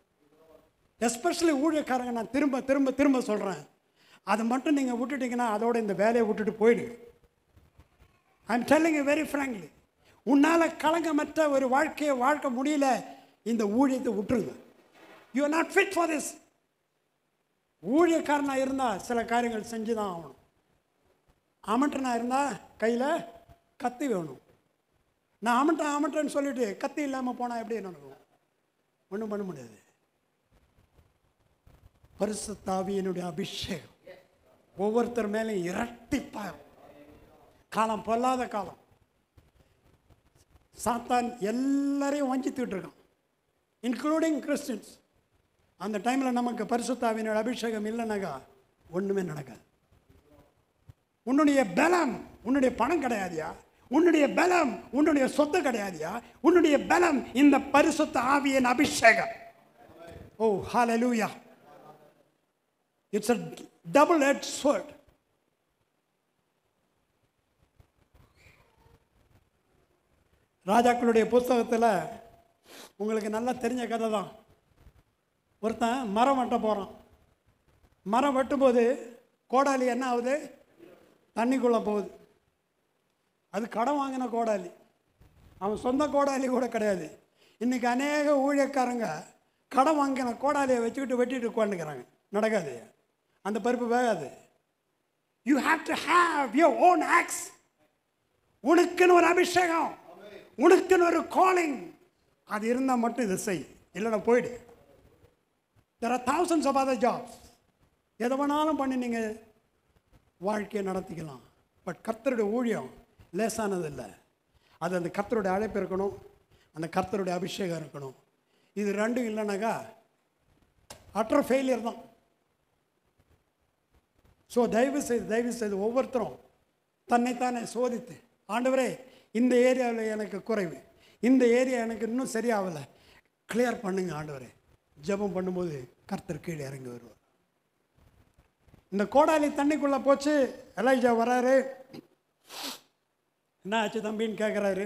[SPEAKER 2] எஸ்பெஷலி ஊழியக்காரங்க, நான் திரும்ப திரும்ப திரும்ப சொல்கிறேன், அதை மட்டும் நீங்கள் விட்டுட்டீங்கன்னா அதோட இந்த வேலையை விட்டுட்டு போயிடுங்க. I am telling you very frankly. உன்னால் களங்கமற்ற ஒரு வாழ்க்கையை வாழ்க்க முடியல, இந்த ஊழியத்தை விட்டுருங்க. You are not fit for this. ஊழியக்காரனாக இருந்தால் சில காரியங்கள் செஞ்சு தான் ஆகணும். அமட்டனாக இருந்தால் கையில் கத்தி வேணும். நான் ஆமட்டேன்னு சொல்லிட்டு கத்தி இல்லாமல் போனால் எப்படி நடக்கும்? ஒன்றும் பண்ண முடியாது. பரிசுத்த ஆவியினுடைய அபிஷேகம் ஒவ்வொருத்தர் மேலும் இரட்டிப்பாக. காலம் பொல்லாத காலம். சாத்தான் எல்லாரையும் வஞ்சித்துக்கிட்டு இருக்கான், இன்க்ளூடிங் கிறிஸ்டின்ஸ். அந்த டைமில் நமக்கு பரிசுத்த ஆவியினுடைய அபிஷேகம் இல்லைனாக்கா ஒன்றுமே நடக்காது. உன்னுடைய பலம் உன்னுடைய பணம் கிடையாதுயா, உன்னுடைய பலம் உன்னுடைய சொத்து கிடையாதுயா, உன்னுடைய பலம் இந்த பரிசுத்த ஆவியின் அபிஷேகம். Oh hallelujah. It's a double-edged sword. ராஜாக்களுடைய புஸ்தகத்தில் உங்களுக்கு நல்லா தெரிஞ்ச கதை தான். ஒருத்தன் மரம் வெட்ட போகிறான். மரம் வெட்டும்போது கோடாலி என்ன ஆகுது? தண்ணிக்குள்ளே போகுது. அது கடன் வாங்கின கோடாலி, அவன் சொந்த கோடாலி கூட கிடையாது. இன்றைக்கி அநேக ஊழியக்காரங்க கடன் வாங்கின கோடாலியை வச்சுக்கிட்டு வெட்டிட்டு உட்காந்துக்கிறாங்க. நடக்காது, அந்த பருப்பு வேகாது. You have to have your own axe. உனக்குன்னு ஒரு அபிஷேகம், உனக்குன்னு ஒரு காலிங், அது இருந்தால் மட்டும் இதை செய், இல்லைன்னா போயிடு. there are thousands of other jobs. எதை வேணாலும் பண்ணி நீங்கள் வாழ்க்கையை நடத்திக்கலாம். பட் கர்த்தருடைய ஊழியம் லேசானது இல்லை. அது அந்த கர்த்தருடைய அழைப்பு இருக்கணும், அந்த கர்த்தருடைய அபிஷேகம் இருக்கணும். இது ரெண்டும் இல்லைனாக்கா அட்டர் ஃபெயிலியர் தான். ஸோ தயவு செய்து ஒவ்வொருத்தரும் தன்னைத்தானே சோதித்து, ஆண்டவரே இந்த ஏரியாவில் எனக்கு குறைவு, இந்த ஏரியா எனக்கு இன்னும் சரியாகலை, கிளியர் பண்ணுங்க ஆண்டவரே. ஜெபம் பண்ணும்போது கர்த்தர் கீழே இறங்கி வருவார். இந்த கோடாலி தண்ணிக்குள்ளே போச்சு. எலைஜா வராரு. என்ன ஆச்சு தம்பின்னு கேட்குறாரு.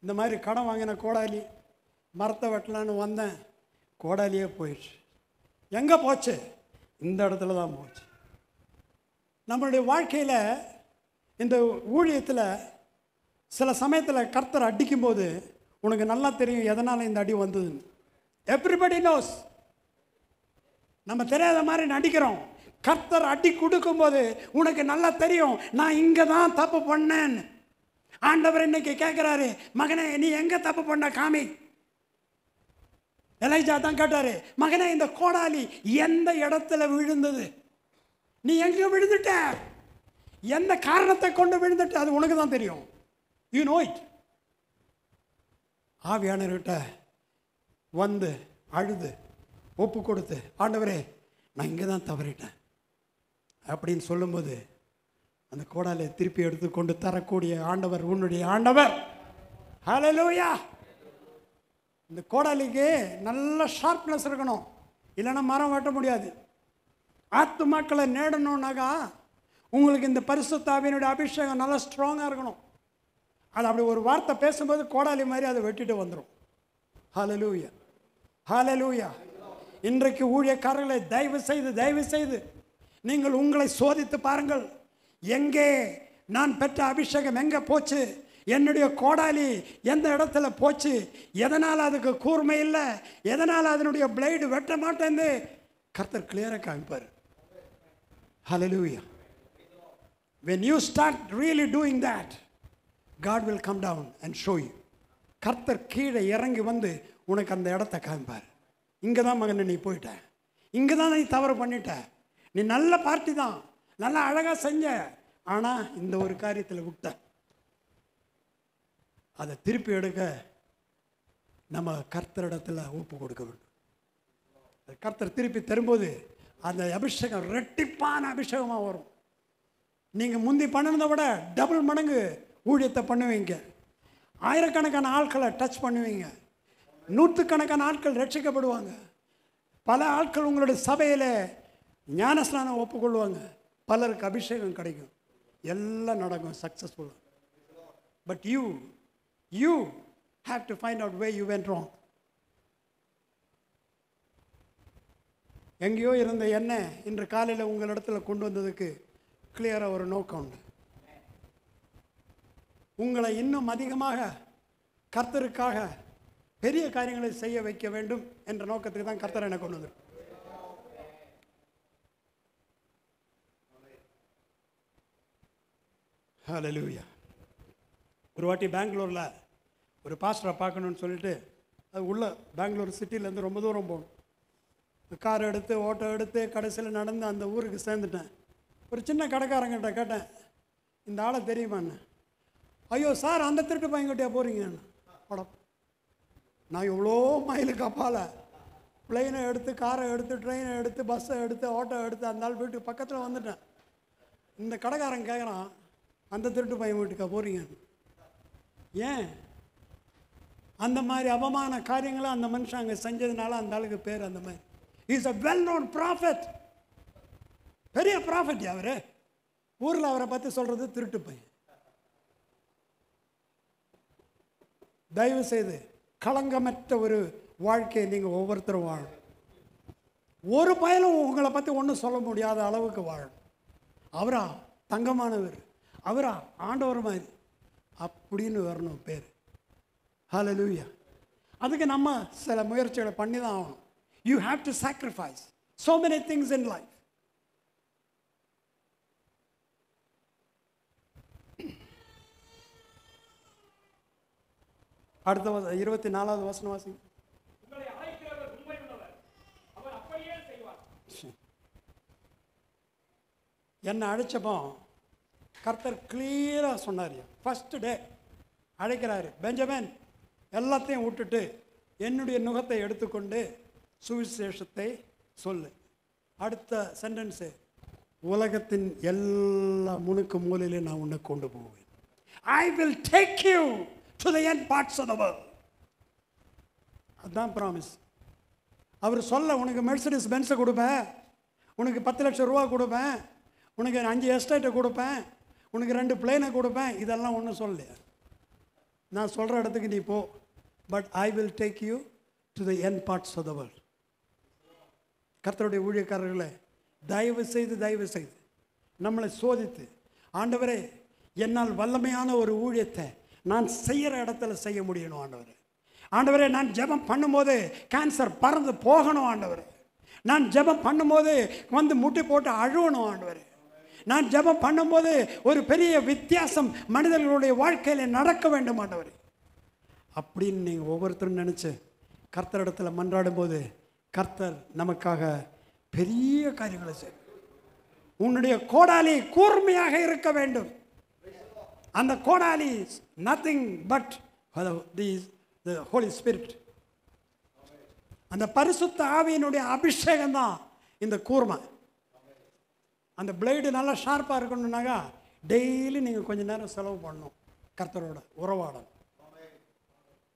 [SPEAKER 2] இந்த மாதிரி கடன் வாங்கின கோடாலி, மரத்தை வெட்டலான்னு வந்தேன், கோடாலியே போயிடுச்சு. எங்கே போச்சு? இந்த இடத்துல தான் போச்சு. நம்மளுடைய வாழ்க்கையில் இந்த ஊழியத்தில் சில சமயத்தில் கர்த்தர் அடிக்கும்போது உனக்கு நல்லா தெரியும் எதனால் இந்த அடி வந்ததுன்னு. Everybody knows. நம்ம தெரியாத மாதிரி நடிக்கிறோம். கர்த்தர் அடி கொடுக்கும்போது உனக்கு நல்லா தெரியும், நான் இங்கே தான் தப்பு பண்ணேன்னு. ஆண்டவர் இன்னைக்கு கேட்குறாரு, மகனே நீ எங்கே தப்பு பண்ண காமி. எலைஜா தான் கேட்டாரு, மகனே இந்த கோடாலி எந்த இடத்துல விழுந்தது, நீ எங்கே விழுந்துட்ட, எந்த காரணத்தை கொண்டு விழுந்துட்ட, அது உனக்கு தான் தெரியும். You know it. ஆவியானவர்கிட்ட வந்து அழுது ஒப்பு கொடுத்து, ஆண்டவரே நான் இங்கே தான் தவறிட்டேன் அப்படின்னு சொல்லும்போது அந்த கோடாலை திருப்பி எடுத்து கொண்டு தரக்கூடிய ஆண்டவர் உன்னுடைய ஆண்டவர். ஹல்லேலூயா. இந்த கோடாலிக்கு நல்ல ஷார்ப்னஸ் இருக்கணும், இல்லைன்னா மரம் வெட்ட முடியாது. ஆத்துமாக்களை நேடணுன்னாக்கா உங்களுக்கு இந்த பரிசுத்த ஆவியினுடைய அபிஷேகம் நல்லா ஸ்ட்ராங்காக இருக்கணும். அது அப்படி ஒரு வார்த்தை பேசும்போது கோடாலி மாதிரி அதை வெட்டிட்டு வந்துடும். ஹல்லேலூயா, ஹல்லேலூயா. இன்றைக்கு ஊழியக்காரர்களை தயவு செய்து நீங்கள் உங்களை சோதித்து பாருங்கள். எங்கே நான் பெற்ற அபிஷேகம் எங்கே போச்சு, என்னுடைய கோடாலி எந்த இடத்துல போச்சு, எதனால் அதுக்கு கூர்மை இல்லை, எதனால் அதனுடைய பிளேடு வெட்ட மாட்டேன்னு கர்த்தர் கிளியராக காமிப்பார். ஹல்லேலூயா. When you start really doing that, God will come down and show you. கர்த்தர் கீழே இறங்கி வந்து உனக்கு அந்த இடத்த காமிப்பார். இங்கே தான் மகனை நீ போயிட்ட, இங்கே தான் நீ தவறு பண்ணிட்ட, நீ நல்ல பார்ட்டி தான், நல்லா அழகாக செஞ்ச, ஆனால் இந்த ஒரு காரியத்தில் விட்ட. அதை திருப்பி எடுக்க நம்ம கர்த்தரிடத்தில் ஒப்பு கொடுக்க வேண்டும். கர்த்தர் திருப்பி தரும்போது அந்த அபிஷேகம் ரெட்டிப்பான அபிஷேகமாக வரும். நீங்கள் முந்தி பண்ணினதை விட டபுள் மடங்கு ஊழியத்தை பண்ணுவீங்க. ஆயிரக்கணக்கான ஆட்களை டச் பண்ணுவீங்க. நூற்றுக்கணக்கான ஆட்கள் ரட்சிக்கப்படுவாங்க. பல ஆட்கள் உங்களுடைய சபையில் ஞானஸ்நானம் ஒப்புக்கொள்வாங்க. பலருக்கு அபிஷேகம் கிடைக்கும். எல்லாம் நடக்கும் சக்ஸஸ்ஃபுல்லாக. But you have to find out where you went wrong. எங்கேயோ இருந்த எண்ணெய் இன்று காலையில் உங்களிடத்தில் கொண்டு வந்ததுக்கு கிளியராக ஒரு நோக்கம் உண்டு. உங்களை இன்னும் அதிகமாக கர்த்தருக்காக பெரிய காரியங்களை செய்ய வைக்க வேண்டும் என்ற நோக்கத்துக்கு தான் கர்த்தர் என்னை கொண்டு வந்தார். ஹல்லேலூயா. ஒரு வாட்டி பெங்களூரில் ஒரு பாஸ்டரை பார்க்கணுன்னு சொல்லிட்டு அது உள்ள பெங்களூர் சிட்டிலேருந்து ரொம்ப தூரம் போகணும். கார் எடுத்து ஓட்டோ எடுத்து கடைசியில் நடந்து அந்த ஊருக்கு சேர்ந்துட்டேன். ஒரு சின்ன கடைக்காரங்கிட்ட கேட்டேன், இந்த ஆளை தெரியுமான்னு. ஐயோ சார், அந்த திருட்டு பையன்கிட்டயா போகிறீங்கன்னு. படம் நான் இவ்வளோ மைலுக்கு அப்பால் பிளெயினை எடுத்து, காரை எடுத்து, ட்ரெயினை எடுத்து, பஸ்ஸை எடுத்து, ஆட்டோ எடுத்து அந்த ஆள் வீட்டுக்கு பக்கத்தில் வந்துட்டேன். இந்த கடைக்காரன் கேட்குறான், அந்த திருட்டு பையன் வீட்டுக்கா போகிறீங்கன்னு. ஏன்? அந்த மாதிரி அவமான காரியங்களை அந்த மனுஷன் அங்கே செஞ்சதுனால அந்த ஆளுக்கு பேர் அந்த மாதிரி. Is a well known prophet. பெரிய ப்ராஃபட் அவரு. ஊரில் அவரை பற்றி சொல்கிறது திருட்டு பையன். தயவு செய்து களங்கமற்ற ஒரு வாழ்க்கையை நீங்கள் ஒவ்வொருத்தரும் வாழணும். ஒரு பயலும் உங்களை பற்றி ஒன்றும் சொல்ல முடியாத அளவுக்கு வாழணும். அவரா தங்கமானவர், அவரா ஆண்டவர் மாதிரி அப்படின்னு வரணும் பேர். ஹல்லேலூயா. அதுக்கு நம்ம சில முயற்சிகளை பண்ணி தான் ஆகணும். You have to sacrifice so many things in life. அடுத்த 24வது வசனம் வாசிங்க. என்னை அழைச்சப்போ கர்த்தர் கிளியராக சொன்னார். ஃபர்ஸ்ட் டே அழைக்கிறாரு, பெஞ்சமின் எல்லாத்தையும் விட்டுட்டு என்னுடைய நுகத்தை எடுத்துக்கொண்டு சுவிசேஷத்தை சொல்லு. அடுத்த சென்டென்ஸு, உலகத்தின் எல்லா முணுக்கு மூலையிலையும் நான் உன்னை கொண்டு போவேன். I will take you to the end parts of the world. அதுதான் ப்ராமிஸ். அவர் சொல்ல, உனக்கு மெர்சிடிஸ் பென்ஸை கொடுப்பேன், உனக்கு 10 லட்சம் ரூபா கொடுப்பேன், உனக்கு 5 எஸ்டேட்டை கொடுப்பேன், உனக்கு 2 பிளேனை கொடுப்பேன், இதெல்லாம் ஒன்றும் சொல்லலையா. நான் சொல்கிற இடத்துக்கு நீ போ, but I will take you to the end parts of the world. கர்த்தருடைய ஊழியக்காரர்களை தயவு செய்து நம்மளை சோதித்து, ஆண்டவரே என்னால் வல்லமையான ஒரு ஊழியத்தை நான் செய்கிற இடத்துல செய்ய முடியணும் ஆண்டவரே. ஆண்டவரே, நான் ஜெபம் பண்ணும்போது கேன்சர் பறந்து போகணும் ஆண்டவரே. நான் ஜெபம் பண்ணும்போது வந்து முட்டி போட்டு அழுவணும் ஆண்டவரே. நான் ஜெபம் பண்ணும்போது ஒரு பெரிய வித்தியாசம் மனிதர்களுடைய வாழ்க்கையில் நடக்க வேண்டும் ஆண்டவரே. அப்படின்னு நீங்கள் ஒவ்வொருத்தரும் நினச்சி கர்த்தரிடத்தில் மன்றாடும் போது கர்த்தர் நமக்காக பெரிய காரியங்களை செய்யும். உன்னுடைய கோடாலி கூர்மையாக இருக்க வேண்டும். அந்த கோடாலி nothing but the Holy Spirit. அந்த பரிசுத்த ஆவியினுடைய அபிஷேகம் தான் இந்த கூர்மை. அந்த பிளேடு நல்லா ஷார்ப்பாக இருக்கணும்னாக்கா டெய்லி நீங்கள் கொஞ்சம் நேரம் செலவு பண்ணணும், கர்த்தரோட உறவாடணும்.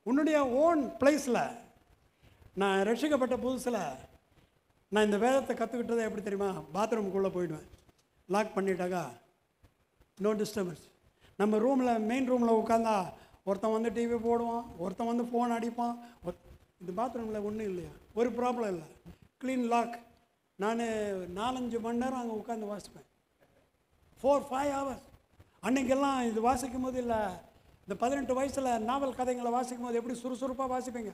[SPEAKER 2] உன்னுடைய ஓன் பிளேஸில், நான் ரட்சிக்கப்பட்ட புதுசில் நான் இந்த வேதத்தை கற்றுக்கிட்டதை எப்படி தெரியுமா? பாத்ரூமுக்குள்ளே போயிடுவேன், லாக் பண்ணிட்டாக்கா நோ டிஸ்டர்பன்ஸ். நம்ம ரூமில், மெயின் ரூமில் உட்காந்தா ஒருத்தன் வந்து டிவி போடுவான், ஒருத்தன் வந்து ஃபோன் அடிப்பான். இந்த பாத்ரூமில் ஒன்றும் இல்லையா, ஒரு ப்ராப்ளம் இல்லை, க்ளீன் லாக். நான் 4-5 மணி நேரம் அங்கே உட்காந்து வாசிப்பேன், 4-5 hours. அன்றைக்கெல்லாம் இது வாசிக்கும் போது இல்லை, இந்த 18 வயசில் நாவல் கதைங்களை வாசிக்கும் போது எப்படி சுறுசுறுப்பாக வாசிப்பீங்க.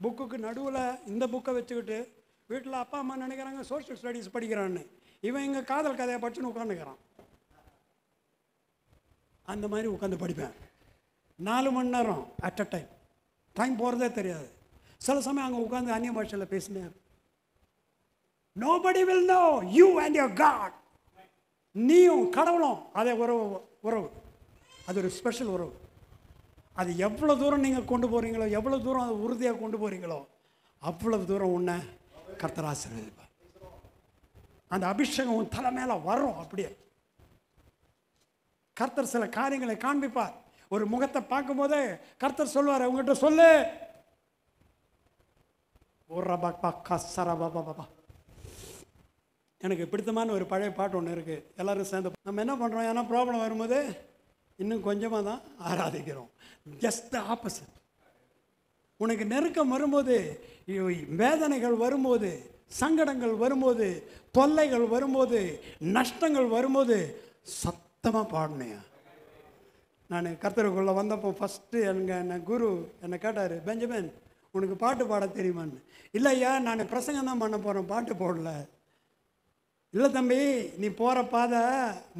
[SPEAKER 2] புக்குக்கு நடுவில் இந்த புக்கை வச்சுக்கிட்டு வீட்டில் அப்பா அம்மா நினைக்கிறாங்க சோஷியல் ஸ்டடீஸ் படிக்கிறான்னு, இவன் இங்கே காதல் கதையை படிச்சுன்னு உட்காந்துக்கிறான். அந்த மாதிரி உட்காந்து படிப்பேன் 4 மணி நேரம் அட் அ டைம் போகிறதே தெரியாது. சில சமயம் அங்கே உட்காந்து அந்நிய பாஷையில் பேசினேன். Nobody will know you and your God. நீயும் கடவுளும் அதே உறவு, அது ஒரு ஸ்பெஷல் உறவு. அது எவ்வளோ தூரம் நீங்கள் கொண்டு போகிறீங்களோ, எவ்வளோ தூரம் அதை உறுதியாக கொண்டு போகிறீங்களோ, அவ்வளவு தூரம் உன்னை கர்த்தர் ஆசீர்வதிப்பார். அந்த அபிஷேகம் உன் தலை மேலே வரும். அப்படியே கர்த்தர் சில காரியங்களை காண்பிப்பார். ஒரு முகத்தை பார்க்கும்போதே கர்த்தர் சொல்வார், உங்ககிட்ட சொல்லு. எனக்கு பிடித்தமான ஒரு பழைய பாட்டு ஒன்று இருக்குது. எல்லோரும் சேர்ந்து நம்ம என்ன பண்ணுறோம், ஏன்னா ப்ராப்ளம் வரும்போது இன்னும் கொஞ்சமாக தான் ஆராதிக்கிறோம். Just the opposite. உனக்கு நெருக்கம் வரும்போது, வேதனைகள் வரும்போது, சங்கடங்கள் வரும்போது, தொல்லைகள் வரும்போது, நஷ்டங்கள் வரும்போது சத்தமாக பாடினேன். நான் கர்த்தருக்குள்ளே வந்தப்போ ஃபஸ்ட்டு என்ன குரு என்னை கேட்டார், பெஞ்சமின் உனக்கு பாட்டு பாட தெரியுமான்னு. இல்லையா, நான் பிரசங்கம் தான் பண்ண போகிறேன், பாட்டு போடல. இல்லை தம்பி, நீ போகிற பாதை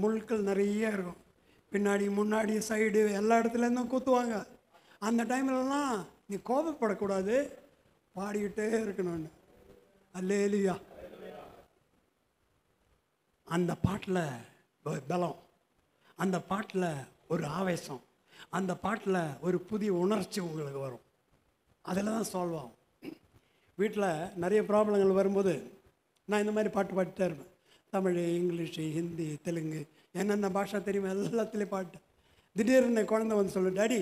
[SPEAKER 2] முள்கள் நிறைய இருக்கும், பின்னாடி முன்னாடி சைடு எல்லா இடத்துலேருந்தும் குத்துவாங்க. அந்த டைம்லலாம் நீ கோபப்படக்கூடாது, பாடிக்கிட்டே இருக்கணும்னு. அல்லேலூயா. அந்த பாட்டில் பலம், அந்த பாட்டில் ஒரு ஆவேசம், அந்த பாட்டில் ஒரு புதிய உணர்ச்சி உங்களுக்கு வரும். அதில் தான் சால்வ் ஆகும். வீட்டில் நிறைய ப்ராப்ளங்கள் வரும்போது நான் இந்த மாதிரி பாட்டு பாடிட்டே இருப்பேன். தமிழ், இங்கிலீஷு, ஹிந்தி, தெலுங்கு, என்னென்ன பாஷா தெரியுமா எல்லாத்துலேயும் பாட்டு. திடீர்னு குழந்தை வந்து சொல்லு, டாடி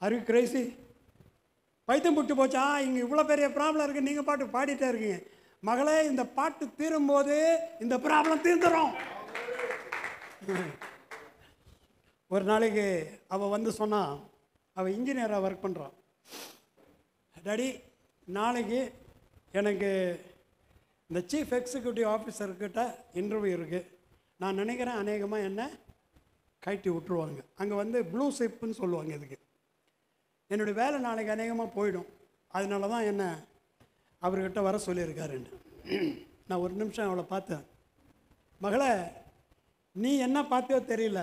[SPEAKER 2] அரு கிரேசி, பைத்தியம் புட்டு போச்சா, இங்கே இவ்வளோ பெரிய ப்ராப்ளம் இருக்குது, நீங்கள் பாட்டு பாடிட்டே இருக்கீங்க. மகளே, இந்த பாட்டு தீரும்போது இந்த ப்ராப்ளம் தீர்ந்துடும். ஒரு நாளைக்கு அவள் வந்து சொன்னான், அவள் இன்ஜினியராக ஒர்க் பண்ணுறான். டாடி, நாளைக்கு எனக்கு இந்த சீஃப் எக்ஸிக்யூட்டிவ் ஆஃபீஸர்கிட்ட இன்டர்வியூ இருக்குது. நான் நினைக்கிறேன் அநேகமாக என்ன கட்டி விட்டுருவாங்க. அங்கே வந்து ப்ளூ ஷிப்புன்னு சொல்லுவாங்க. இதுக்கு என்னுடைய வேலை நாளைக்கு அநேகமாக போயிடும். அதனால தான் என்ன அவர்கிட்ட வர சொல்லியிருக்காருன்னு. நான் ஒரு நிமிஷம் அவளை பார்த்தேன். மகளே, நீ என்ன பார்த்தியோ தெரியல,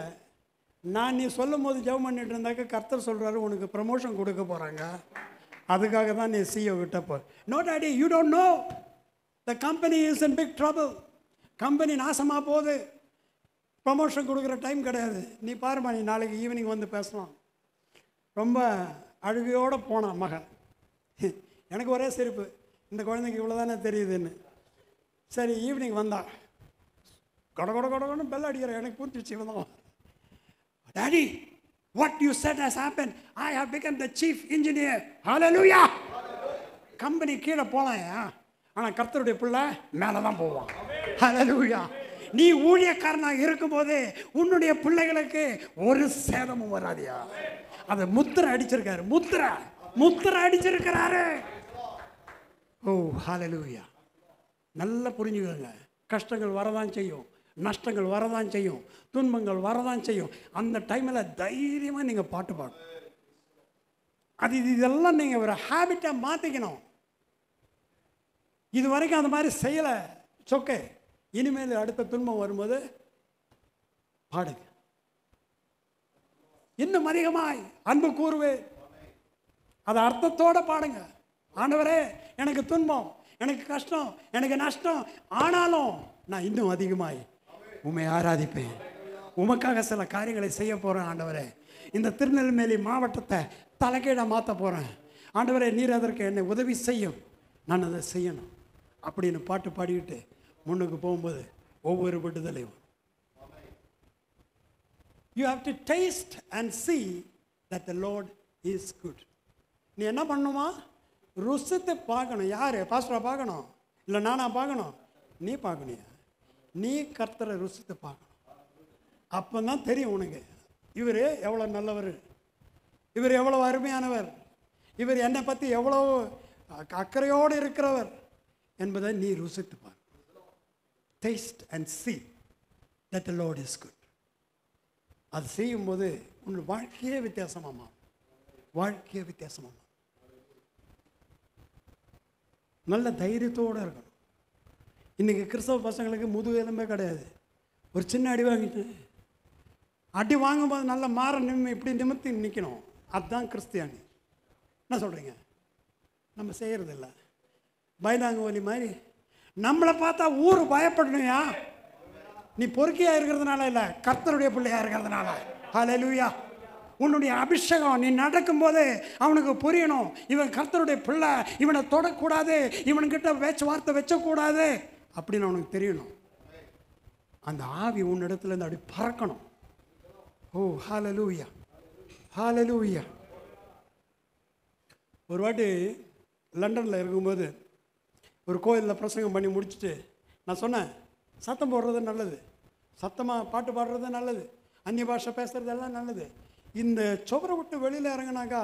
[SPEAKER 2] நான் நீ சொல்லும் போது ஜெபம் பண்ணிட்டு இருந்தாக்க கர்த்தர் சொல்கிறாரு உனக்கு ப்ரமோஷன் கொடுக்க போகிறாங்க, அதுக்காக தான் நீ சிஓ கிட்ட போ. No daddy, you don't know, the company is in big trouble. Company நாசமாக போகுது, ப்ரமோஷன் கொடுக்குற டைம் கிடையாது. நீ பாருமா, நீ நாளைக்கு ஈவினிங் வந்து பேசலாம். ரொம்ப அழுகையோடு போனான் மகன். எனக்கு ஒரே சிரிப்பு, இந்த குழந்தைக்கு இவ்வளோ தானே தெரியுதுன்னு. சரி, ஈவினிங் வந்தான். கொடன்னு பெல் அடிக்கிற. எனக்கு பூந்துச்சு இவன். Daddy, what you said has happened. I have become the chief engineer. Hallelujah. Company கீழே போலாம், ஆனால் கர்த்தருடைய பிள்ளை மேலே தான் போவான். Hallelujah. நீ ஊழியக்காரனாக இருக்கும்போது உன்னுடைய பிள்ளைகளுக்கு ஒரு சேதமும் வராதியா. அதை முத்திரை அடிச்சிருக்காரு, முத்திரை அடிச்சிருக்கிறாரு. ஓ ஹல்லேலூயா. நல்லா புரிஞ்சுக்கோங்க. கஷ்டங்கள் வரதான் செய்யும், நஷ்டங்கள் வரதான் செய்யும், துன்பங்கள் வரதான் செய்யும். அந்த டைமில் தைரியமாக நீங்கள் பாட்டு பாடணும். இதெல்லாம் நீங்கள் ஒரு ஹேபிட்டாக மாற்றிக்கணும். இது வரைக்கும் அந்த மாதிரி செய்யலை, சொக்கே. இனிமேல் அடுத்த துன்பம் வரும்போது பாடுங்க. இன்னும் அதிகமாய் அன்பு கூறுவே, அதை அர்த்தத்தோடு பாடுங்க. ஆண்டவரே, எனக்கு துன்பம், எனக்கு கஷ்டம், எனக்கு நஷ்டம், ஆனாலும் நான் இன்னும் அதிகமாய் உம்மை ஆராதிப்பேன். உமக்காக சில காரியங்களை செய்ய போகிறேன். ஆண்டவரே, இந்த திருநெல்வேலி மாவட்டத்தை தலைகீழ மாற்ற போகிறேன். ஆண்டவரே, நீர் அதற்கு என்னை உதவி செய்யும், நான் அதை செய்யணும் அப்படின்னு பாட்டு பாடிக்கிட்டு முன்னுக்கு போகும்போது ஒவ்வொரு விடுதலையும். You have to taste and see that the Lord is good. நீ என்ன பண்ணணுமா? ருசித்து பார்க்கணும். யார் பாஸ்டரா பார்க்கணும்? இல்லை நானா பார்க்கணும்? நீ பார்க்கணும். நீ கர்த்தரை ருசித்து பார்க்கணும். அப்போ தான் தெரியும் உனக்கு, இவர் எவ்வளோ நல்லவர், இவர் எவ்வளோ அருமையானவர், இவர் என்னை பற்றி எவ்வளோ அக்கறையோடு இருக்கிறவர் என்பதை நீ ருசித்து பார். Taste and see that the Lord is good. அது செய்யும்போது உன் வாழ்க்கையே வித்தியாசமாமா, வாழ்க்கையே வித்தியாசமாமா. நல்ல தைரியத்தோடு இருக்கணும். இன்றைக்கி கிறிஸ்தவ பசங்களுக்கு முதுகெலும்பே கிடையாது. ஒரு சின்ன அடி வாங்கிட்டு, அடி வாங்கும்போது நல்ல மாற இப்படி நிமித்தி நிற்கணும். அதுதான் கிறிஸ்தியானி. என்ன சொல்கிறீங்க? நம்ம செய்கிறதில்ல. பயந்தாங்க ஒலி மாதிரி நம்மளை பார்த்தா ஊர் பயப்படணுயா. நீ பொறுக்கியாக இருக்கிறதுனால இல்லை, கர்த்தருடைய பிள்ளையாக இருக்கிறதுனால. ஹல்லேலூயா. உன்னுடைய அபிஷேகம் நீ நடக்கும்போது அவனுக்கு புரியணும், இவன் கர்த்தருடைய பிள்ளை, இவனை தொடக்கூடாது, இவன்கிட்ட வார்த்தை வச்சக்கூடாது அப்படின்னு அவனுக்கு தெரியணும். அந்த ஆவி உன்னிடத்துல இருந்து அப்படி பறக்கணும். ஓ ஹல்லேலூயா, ஹல்லேலூயா. ஒரு வாட்டி லண்டனில் இருக்கும்போது ஒரு கோயிலில் பிரசங்கம் பண்ணி முடிச்சுட்டு நான் சொன்னேன், சத்தம் போடுறது நல்லது, சத்தமாக பாட்டு பாடுறது நல்லது, அந்நிய பாஷை பேசுகிறதெல்லாம் நல்லது. இந்த சுவரை விட்டு வெளியில் இறங்கினாக்கா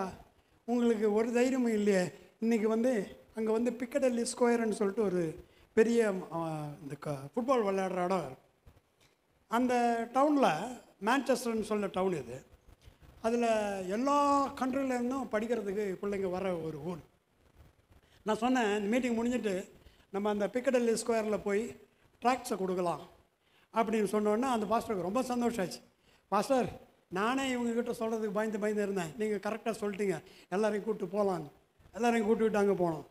[SPEAKER 2] உங்களுக்கு ஒரு தைரியமும் இல்லையே. இன்றைக்கி வந்து அங்கே வந்து பிக்கடல்லி ஸ்கொயர்னு சொல்லிட்டு ஒரு பெரிய இந்த ஃபுட்பால் விளையாடுற இடம். அந்த டவுனில் மான்செஸ்டர்னு சொல்ல டவுன் இது. அதில் எல்லா கண்ட்ரிலேருந்தும் படிக்கிறதுக்கு பிள்ளைங்க வர ஒரு ஊர். நான் சொன்னேன், இந்த மீட்டிங் முடிஞ்சிட்டு நம்ம அந்த பிக்கடல்லி ஸ்கொயரில் போய் ட்ராக்ஸை கொடுக்கலாம் அப்படின்னு சொன்னோன்னே அந்த பாஸ்டருக்கு ரொம்ப சந்தோஷம் ஆச்சு. பாஸ்டர், நானே இவங்ககிட்ட சொல்கிறதுக்கு பயந்து இருந்தேன். நீங்கள் கரெக்டாக சொல்லிட்டீங்க, எல்லோரையும் கூப்பிட்டு போகலான்னு. எல்லோரையும் கூப்பிட்டுக்கிட்டு அங்கே போனோம்.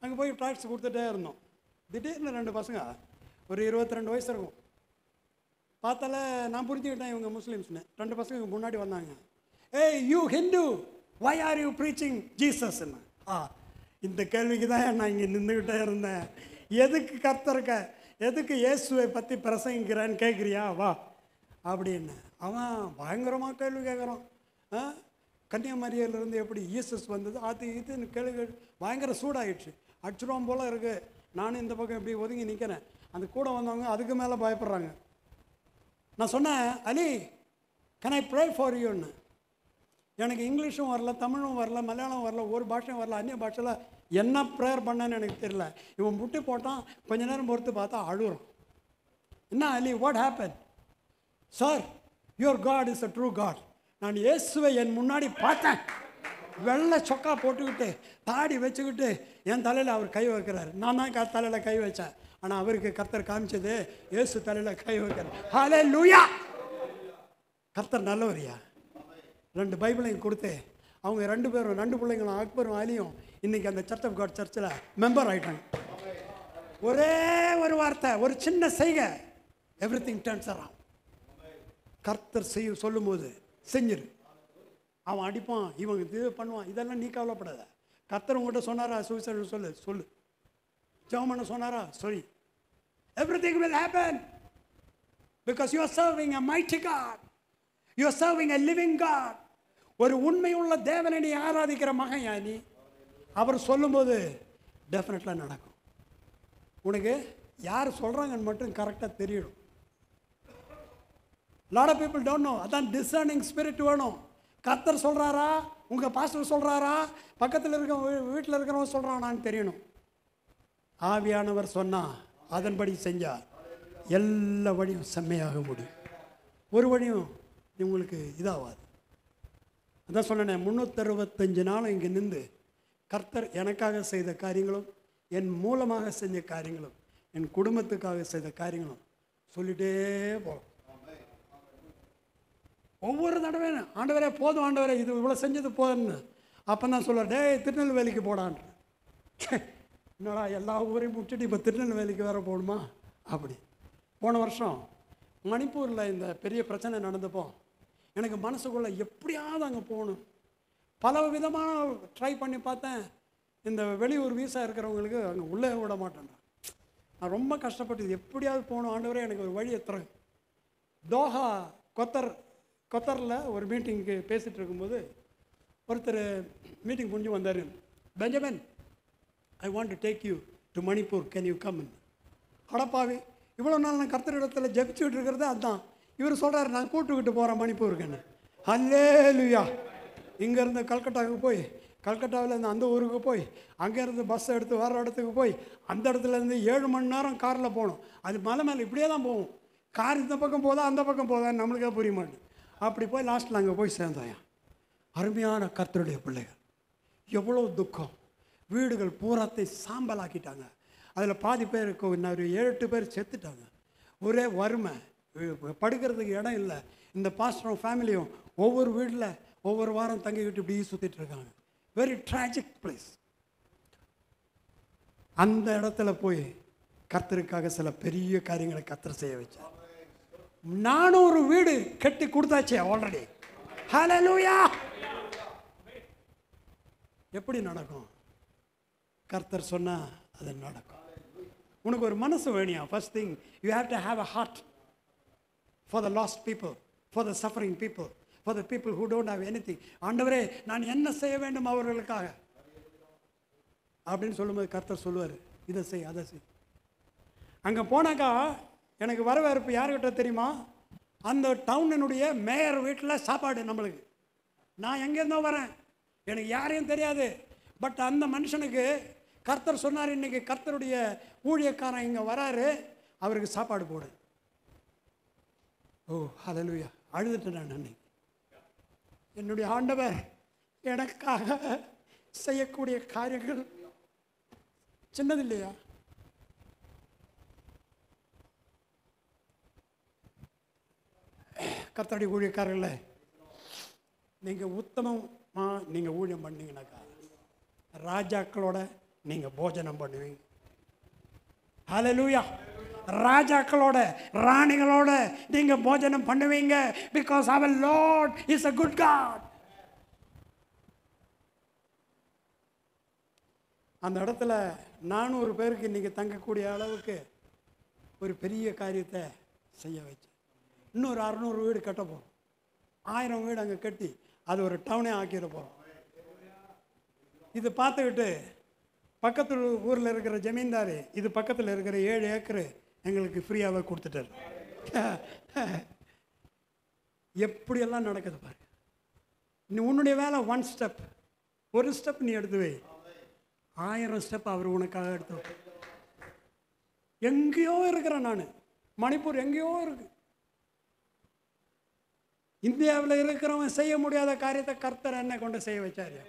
[SPEAKER 2] அங்கே போய் டாக்ஸ் கொடுத்துட்டே இருந்தோம். திடீர்னு 2 பசங்க, ஒரு 22 வயசு இருக்கும். பார்த்தால நான் புரிஞ்சுக்கிட்டேன் இவங்க முஸ்லீம்ஸ்னு. 2 பசங்க முன்னாடி வந்தாங்க. ஏய் you Hindu, why are you preaching ஜீசஸ்ன்னு. இந்த கேள்விக்கு தான் நான் இங்கே நின்றுக்கிட்டே இருந்தேன். எதுக்கு கர்த்தருக்க, எதுக்கு இயேசுவை பற்றி பிரசங்கிக்கிறேன்னு கேட்குறியா, வா அப்படின்னு. அவன் பயங்கரமாக கேள்வி கேட்குறான். கன்னியாகுமரியிலேருந்து எப்படி ஈசஸ் வந்தது, அது இதுன்னு கேள்வி பயங்கர சூடாகிடுச்சு. அடிச்சிடுவோம் போல் இருக்குது. நானும் இந்த பக்கம் எப்படி ஒதுங்கி நிற்கிறேன். அந்த கூட வந்தவங்க அதுக்கு மேலே பயப்படுறாங்க. நான் சொன்னேன், அலி கேன் ஐ ப்ரே ஃபார் யூன்னு. எனக்கு இங்கிலீஷும் வரல, தமிழும் வரல, மலையாளம் வரல, ஒரு பாஷையும் வரல. அந்நிய பாஷையில் என்ன ப்ரேயர் பண்ணேன்னு எனக்கு தெரியல. இவன் முட்டி போட்டான். கொஞ்ச நேரம் பொறுத்து பார்த்தா அழுகுறான். என்ன Ali, what happen? Sir, your God is a true God. நான் இயேசுவை என் முன்னாடி பார்த்தேன். வெள்ளை சொக்கா போட்டுக்கிட்டு தாடி வச்சுக்கிட்டு என் தலையில் அவர் கை வைக்கிறார். நான் தான் தலையில் கை வச்சேன். ஆனால் அவருக்கு கர்த்தர் காமிச்சது இயேசு தலையில் கை வைக்கிறார். ஹல்லேலூயா! கர்த்தர் நல்லவரியா. 2 பைபிளையும் கொடுத்து அவங்க 2 பேரும் 2 பிள்ளைங்களும் அக்பரும் அலியும் இன்றைக்கி அந்த சர்ச் ஆஃப் காட் சர்ச்சில் மெம்பர் ஆகிட்டாங்க. ஒரே ஒரு வார்த்தை, ஒரு சின்ன செய்கை, எவ்ரிதிங் டர்ன்ஸ் அரவுண்ட். கர்த்தர் செய்ய சொல்லும்போது செஞ்சிரு. அவன் அடிப்பான், இவங்க இது பண்ணுவான், இதெல்லாம் நீ கவலைப்படாத. கர்த்தர் உங்கள்கிட்ட சொன்னாரா சுவிசேஷம் சொல்லு, ஜெபம் பண்ண சொன்னாரா சொல்லி, everything will happen because you are serving a mighty God, you are serving a living God. ஒரு உண்மையுள்ள தேவனை நீ ஆராதிக்கிற மகன் நீ. அவர் சொல்லும்போது டெஃபினெட்லாக நடக்கும். உனக்கு யார் சொல்கிறாங்கன்னு மட்டும் கரெக்டாக தெரியணும். lot of people don't know. அதான் discerning spirit வேணும். கர்த்தர் சொல்கிறாரா, உங்கள் பாஸ்டர் சொல்கிறாரா, பக்கத்தில் இருக்க வீட்டில் இருக்கிறவங்க சொல்கிறானான்னு தெரியணும். ஆவியானவர் சொன்னால் அதன்படி செஞ்சால் எல்லா வழியும் செம்மையாக முடியும். ஒரு வழியும் உங்களுக்கு இதாகாது. அதான் சொன்னேன், 365 நாளும் இங்கே நின்று கர்த்தர் எனக்காக செய்த காரியங்களும், என் மூலமாக செஞ்ச காரியங்களும், என் குடும்பத்துக்காக செய்த காரியங்களும் சொல்லிகிட்டே போகலாம். ஒவ்வொரு தடவையும் ஆண்டவரே போதும், ஆண்டவரே இது இவ்வளோ செஞ்சது போதும்னு. அப்போ தான் சொல்லுவார், டேய் திருநெல்வேலிக்கு போடான். என்னடா எல்லா ஊரையும் முடிச்சுட்டு இப்போ திருநெல்வேலிக்கு வேறு போகணுமா அப்படி. போன வருஷம் மணிப்பூரில் இந்த பெரிய பிரச்சனை நடந்தப்போ எனக்கு மனசுக்குள்ளே எப்படியாவது அங்கே போகணும். பல விதமான ட்ரை பண்ணி பார்த்தேன். இந்த வெளியூர் வீசா இருக்கிறவங்களுக்கு அங்கே உள்ளே விட மாட்டேன். நான் ரொம்ப கஷ்டப்பட்டு எப்படியாவது போகணும் ஆண்டவரே, எனக்கு ஒரு வழியை தரேன். தோஹா கொத்தரில் ஒரு மீட்டிங்க்கு பேசிகிட்டு இருக்கும்போது ஒருத்தர் மீட்டிங் முடிஞ்சு வந்தார். Benjamin, I want to take you to Manipur, can you come? அடப்பாவி, இவ்வளோ நாள் நான் கர்த்தர் இடத்துல ஜெபிச்சுட்டு இருக்கிறது அதுதான். இவர் சொல்கிறார், நான் கூட்டுக்கிட்டு போகிறேன் மணிப்பூருக்குன்னு. ஹல்லேலூயா! இங்கேருந்து கல்கட்டாவுக்கு போய், கல்கட்டாவிலேருந்து அந்த ஊருக்கு போய், அங்கேருந்து பஸ் எடுத்து வர இடத்துக்கு போய், அந்த இடத்துலேருந்து 7 மணி நேரம் காரில் போகணும். அது மலை மேலே இப்படியே தான் போகும். கார் இந்த பக்கம் போதா அந்த பக்கம் போதான்னு நம்மளுக்கே புரிய மாட்டேன். அப்படி போய் லாஸ்ட்டில் அங்கே போய் சேர்ந்தோம். அருமையான கர்த்தருடைய பிள்ளைகள், எவ்வளோ துக்கம். வீடுகள் பூராத்தை சாம்பலாக்கிட்டாங்க. அதில் பாதி பேருக்கு இன்னொரு 7-8 பேர் செத்துட்டாங்க. ஒரே வறுமை, படுக்கிறதுக்கு இடம் இல்லை. இந்த பாஸ்டரும் ஃபேமிலியும் ஒவ்வொரு வீட்டில் ஒவ்வொரு வாரம் தங்கிக்கிட்டு இப்படி சுற்றிட்டு இருக்காங்க. Very tragic place. அந்த இடத்துல போய் கர்த்தருக்காக சில பெரிய காரியங்களை கர்த்தர் செய்ய வச்சார். 400 வீடு கட்டி கொடுத்தாச்சே ஆல்ரெடி. ஹல்லேலூயா! எப்படி நடக்கும்? கர்த்தர் சொன்னால் அது நடக்கும். உனக்கு ஒரு மனசு வேணியா? First thing, you have to have a heart for the lost people, for the suffering people, for the people who don't have anything. ஆண்டவரே, நான் என்ன செய்ய வேண்டும் அவர்களுக்காக அப்படின்னு சொல்லும்போது கர்த்தர் சொல்லுவார், இதை செய், அதை செய். அங்கே போனாக்கா எனக்கு வரவேற்பு யார்கிட்ட தெரியுமா? அந்த டவுனினுடைய மேயர் வீட்டில் சாப்பாடு நம்மளுக்கு. நான் எங்கேருந்தோ வரேன், எனக்கு யாரையும் தெரியாது. பட் அந்த மனுஷனுக்கு கர்த்தர் சொன்னார், இன்றைக்கி கர்த்தருடைய ஊழியக்காரன் இங்கே வராரு, அவருக்கு சாப்பாடு போடு. ஓ ஹல்லேலூயா! அழுதுட்டேன் நான் அன்னைக்கு. என்னுடைய ஆண்டவர் எனக்காக செய்யக்கூடிய காரியங்கள் சின்னது இல்லையா? கர்த்தருடைய ஊழியக்காரர்களை நீங்கள் உத்தமமாக நீங்கள் ஊழியம் பண்ணீங்கன்னாக்கா ராஜாக்களோட நீங்கள் போஜனம் பண்ணுவீங்க. ஹல்லேலூயா. ராஜாக்களோட ராணிகளோட நீங்கள் போஜனம் பண்ணுவீங்க. Because our Lord is a good God. அந்த இடத்துல 400 பேருக்கு இன்றைக்கி தங்கக்கூடிய அளவுக்கு ஒரு பெரிய காரியத்தை செய்ய வச்சு, இன்னொரு 600 வீடு கட்ட போகிறோம். 1000 வீடு அங்கே கட்டி அது ஒரு டவுனே ஆக்கிட போகிறோம். இது பார்த்துக்கிட்டு பக்கத்து ஊரில் இருக்கிற ஜமீன்தார் இது பக்கத்தில் இருக்கிற 7 ஏக்கரு எங்களுக்கு ஃப்ரீயாகவே கொடுத்துட்டார். எப்படியெல்லாம் நடக்குது பாரு. நீ உன்னுடைய வேலை 1 ஸ்டெப், ஒரு ஸ்டெப் நீ எடுத்து வை, 1000 ஸ்டெப் அவர் உனக்காக எடுத்து. எங்கேயோ இருக்கிறேன் நான், மணிப்பூர் எங்கேயோ இருக்கு. இந்தியாவில் இருக்கிறவன் செய்ய முடியாத காரியத்தை கர்த்தர் என்னை கொண்டு செய்ய வச்சாரு.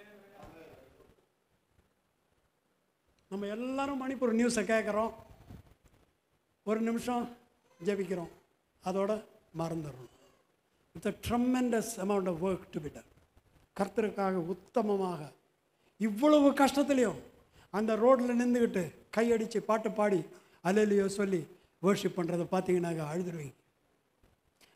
[SPEAKER 2] நம்ம எல்லாரும் மணிப்பூர் நியூஸை கேட்குறோம், ஒரு நிமிஷம் ஜெபிக்கிறோம், அதோட மறந்துடுறோம். It's a tremendous amount of work to be done. கர்த்தருக்காக உத்தமமாக இவ்வளவு கஷ்டத்துலையும் அந்த ரோட்டில் நின்றுக்கிட்டு கையடித்து பாட்டு பாடி அல்லேலூயா சொல்லி வர்ஷிப் பண்ணுறதை பார்த்தீங்கன்னாக்க அழுதுருவீங்க.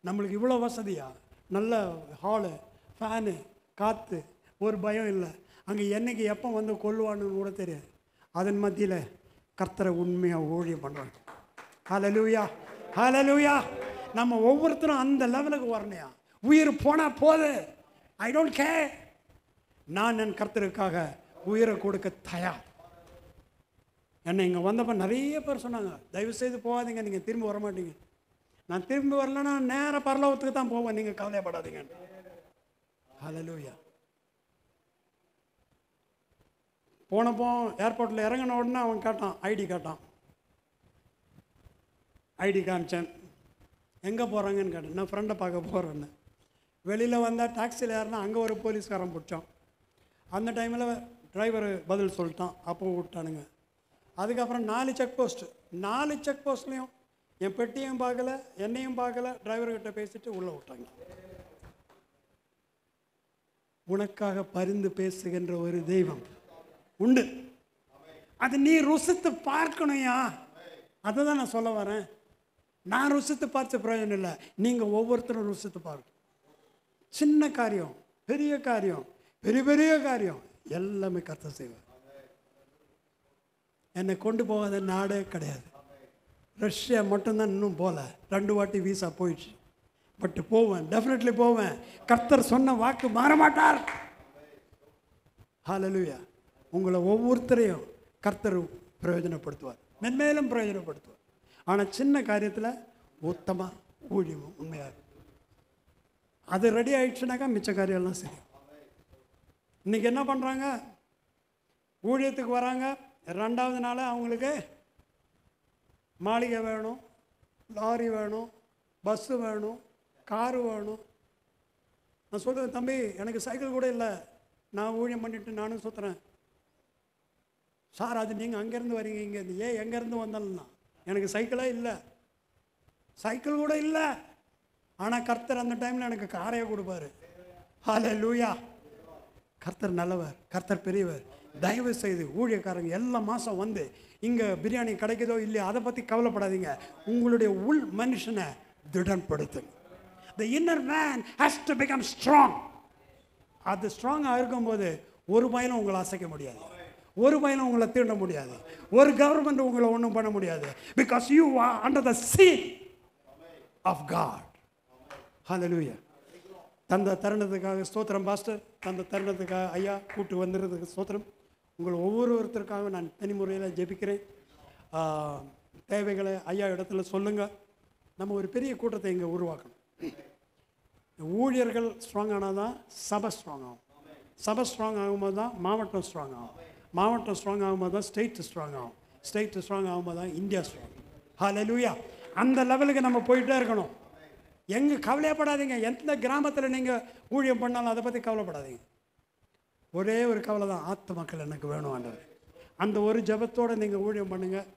[SPEAKER 2] நம்மளுக்கு இவ்வளோ வசதியா, நல்ல ஹாலு, ஃபேனு, காற்று, ஒரு பயம் இல்லை. அங்கே என்னைக்கு எப்போ வந்து கொல்லுவான்னு கூட தெரியாது. அதன் மத்தியில் கர்த்தரை உண்மையாக ஊழியம் பண்ணுறாங்க. ஹல்லேலூயா, ஹல்லேலூயா. நம்ம ஒவ்வொருத்தரும் அந்த லெவலுக்கு வரணையா. உயிர் போனால் போது, ஐ டோன்ட் கேர். நான் என் கர்த்தருக்காக உயிரை கொடுக்க தயார். என்னை இங்கே வந்தப்போ நிறைய பேர் சொன்னாங்க, தயவுசெய்து போகாதீங்க, நீங்கள் திரும்பி வர மாட்டீங்க. நான் திரும்பி வரலன்னா நேராக பரலோகத்துக்கு தான் போவேன், நீங்கள் கவலைப்படாதீங்க. ஹல்லேலூயா. போனப்போ ஏர்போர்ட்டில் இறங்கின உடனே அவன் கேட்டான், ஐடி கேட்டான். ஐடி காமிச்சேன். எங்கே போகிறாங்கன்னு கேட்டேன். நான் ஃப்ரெண்டை பார்க்க போகிறேன்னு. வெளியில் வந்தால் டாக்ஸியில் ஏறினா அங்கே ஒரு போலீஸ்காரன் பிடிச்சான். அந்த டைமில் டிரைவர் பதில் சொல்லிட்டான், அப்போ விட்டானுங்க. அதுக்கப்புறம் 4 செக் போஸ்ட்டு, 4 செக் போஸ்ட்லேயும் என் பெட்டியும் பார்க்கல, என்னையும் பார்க்கல, டிரைவர்கிட்ட பேசிட்டு உள்ளே விட்டாங்க. உனக்காக பரிந்து பேசுகின்ற ஒரு தெய்வம் உண்டு. அது நீ ருசித்து பார்க்கணும்யா. அதை தான் நான் சொல்ல வரேன். நான் ருசித்து பார்த்த பிரயோஜனம் இல்லை, நீங்கள் ஒவ்வொருத்தரும் ருசித்து பார்க்கணும். சின்ன காரியம், பெரிய காரியம், பெரிய பெரிய காரியம் எல்லாமே கர்த்தர் செய்வார். என்னை கொண்டு போகாத நாடே கிடையாது. ரஷ்யா மட்டும்தான் இன்னும் போகல, 2 வாட்டி வீசா போயிடுச்சு. பட் போவேன், டெஃபினெட்லி போவேன். கர்த்தர் சொன்ன வாக்கு மாறமாட்டார். ஹல்லேலூயா. உங்களை ஒவ்வொருத்தரையும் கர்த்தர் பிரயோஜனப்படுத்துவார், மென்மேலும் பிரயோஜனப்படுத்துவார். ஆனால் சின்ன காரியத்தில் உத்தமாக ஊழியம் உண்மையாக அது ரெடி ஆகிடுச்சுனாக்கா மிச்ச காரியம்லாம் சரி. இன்றைக்கி என்ன பண்ணுறாங்க, ஊழியத்துக்கு வராங்க, 2வது நாள் அவங்களுக்கு மாளிகை வேணும், லாரி வேணும், பஸ்ஸு வேணும், காரு வேணும். நான் சொல்கிறேன், தம்பி எனக்கு சைக்கிள் கூட இல்லை, நான் ஊழியம் பண்ணிவிட்டு நானும் சுற்றுறேன். சார் அது நீங்கள் அங்கேருந்து வரீங்க, இங்கேருந்து ஏன் எங்கேருந்து வந்தாலும்னா எனக்கு சைக்கிளே இல்லை, சைக்கிள் கூட இல்லை. ஆனால் கர்த்தர் அந்த டைமில் எனக்கு காரையே கொடுப்பாரு. ஹல்லேலூயா. கர்த்தர் நல்லவர், கர்த்தர் பெரியவர். தயவு செய்து ஊழியக்காரங்க எல்லா மாதம் வந்து இங்கே பிரியாணி கிடைக்குதோ இல்லையோ அதை பற்றி கவலைப்படாதீங்க. உங்களுடைய உள் மனுஷனை திடன்படுத்துங்க. The inner man has to become strong. அது ஸ்ட்ராங்காக இருக்கும்போது ஒரு பயனும் உங்களை அசைக்க முடியாது, ஒரு பயனும் உங்களை தீண்ட முடியாது, ஒரு கவர்மெண்ட் உங்களை ஒன்றும் பண்ண முடியாது. Because you are under the seal of God. Hallelujah. தந்த தருணத்துக்காக ஸ்தோத்திரம் பாஸ்டர், தந்த தருணத்துக்காக ஐயா கூட்டு வந்துடுறதுக்கு ஸ்தோத்திரம். உங்கள் ஒவ்வொருத்தருக்காக நான் தனிமுறையில் ஜெபிக்கிறேன். தேவைகளை ஐயா இடத்துல சொல்லுங்கள். நம்ம ஒரு பெரிய கூட்டத்தை இங்கே உருவாக்கணும். ஊழியர்கள் ஸ்ட்ராங் ஆனால் தான் சபை ஸ்ட்ராங் ஆகும், சபை ஸ்ட்ராங் ஆகும்போது தான் மாவட்டம் ஸ்ட்ராங் ஆகும், மாவட்டம் ஸ்ட்ராங் ஆகும்போது தான் ஸ்டேட்டு ஸ்ட்ராங் ஆகும், ஸ்டேட்டு ஸ்ட்ராங் ஆகும்போது தான் இந்தியா ஸ்ட்ராங். ஹல்லேலூயா. அந்த லெவலுக்கு நம்ம போயிட்டே இருக்கணும். எங்கே கவலையப்படாதீங்க. எந்த கிராமத்தில் நீங்கள் ஊழியம் பண்ணாலும் அதை பற்றி கவலைப்படாதீங்க. ஒரே ஒரு கவலை தான், ஆத்து மக்கள் எனக்கு வேணும் ஆண்டவர். அந்த ஒரு ஜபத்தோடு நீங்கள் ஊழியம் பண்ணுங்கள்,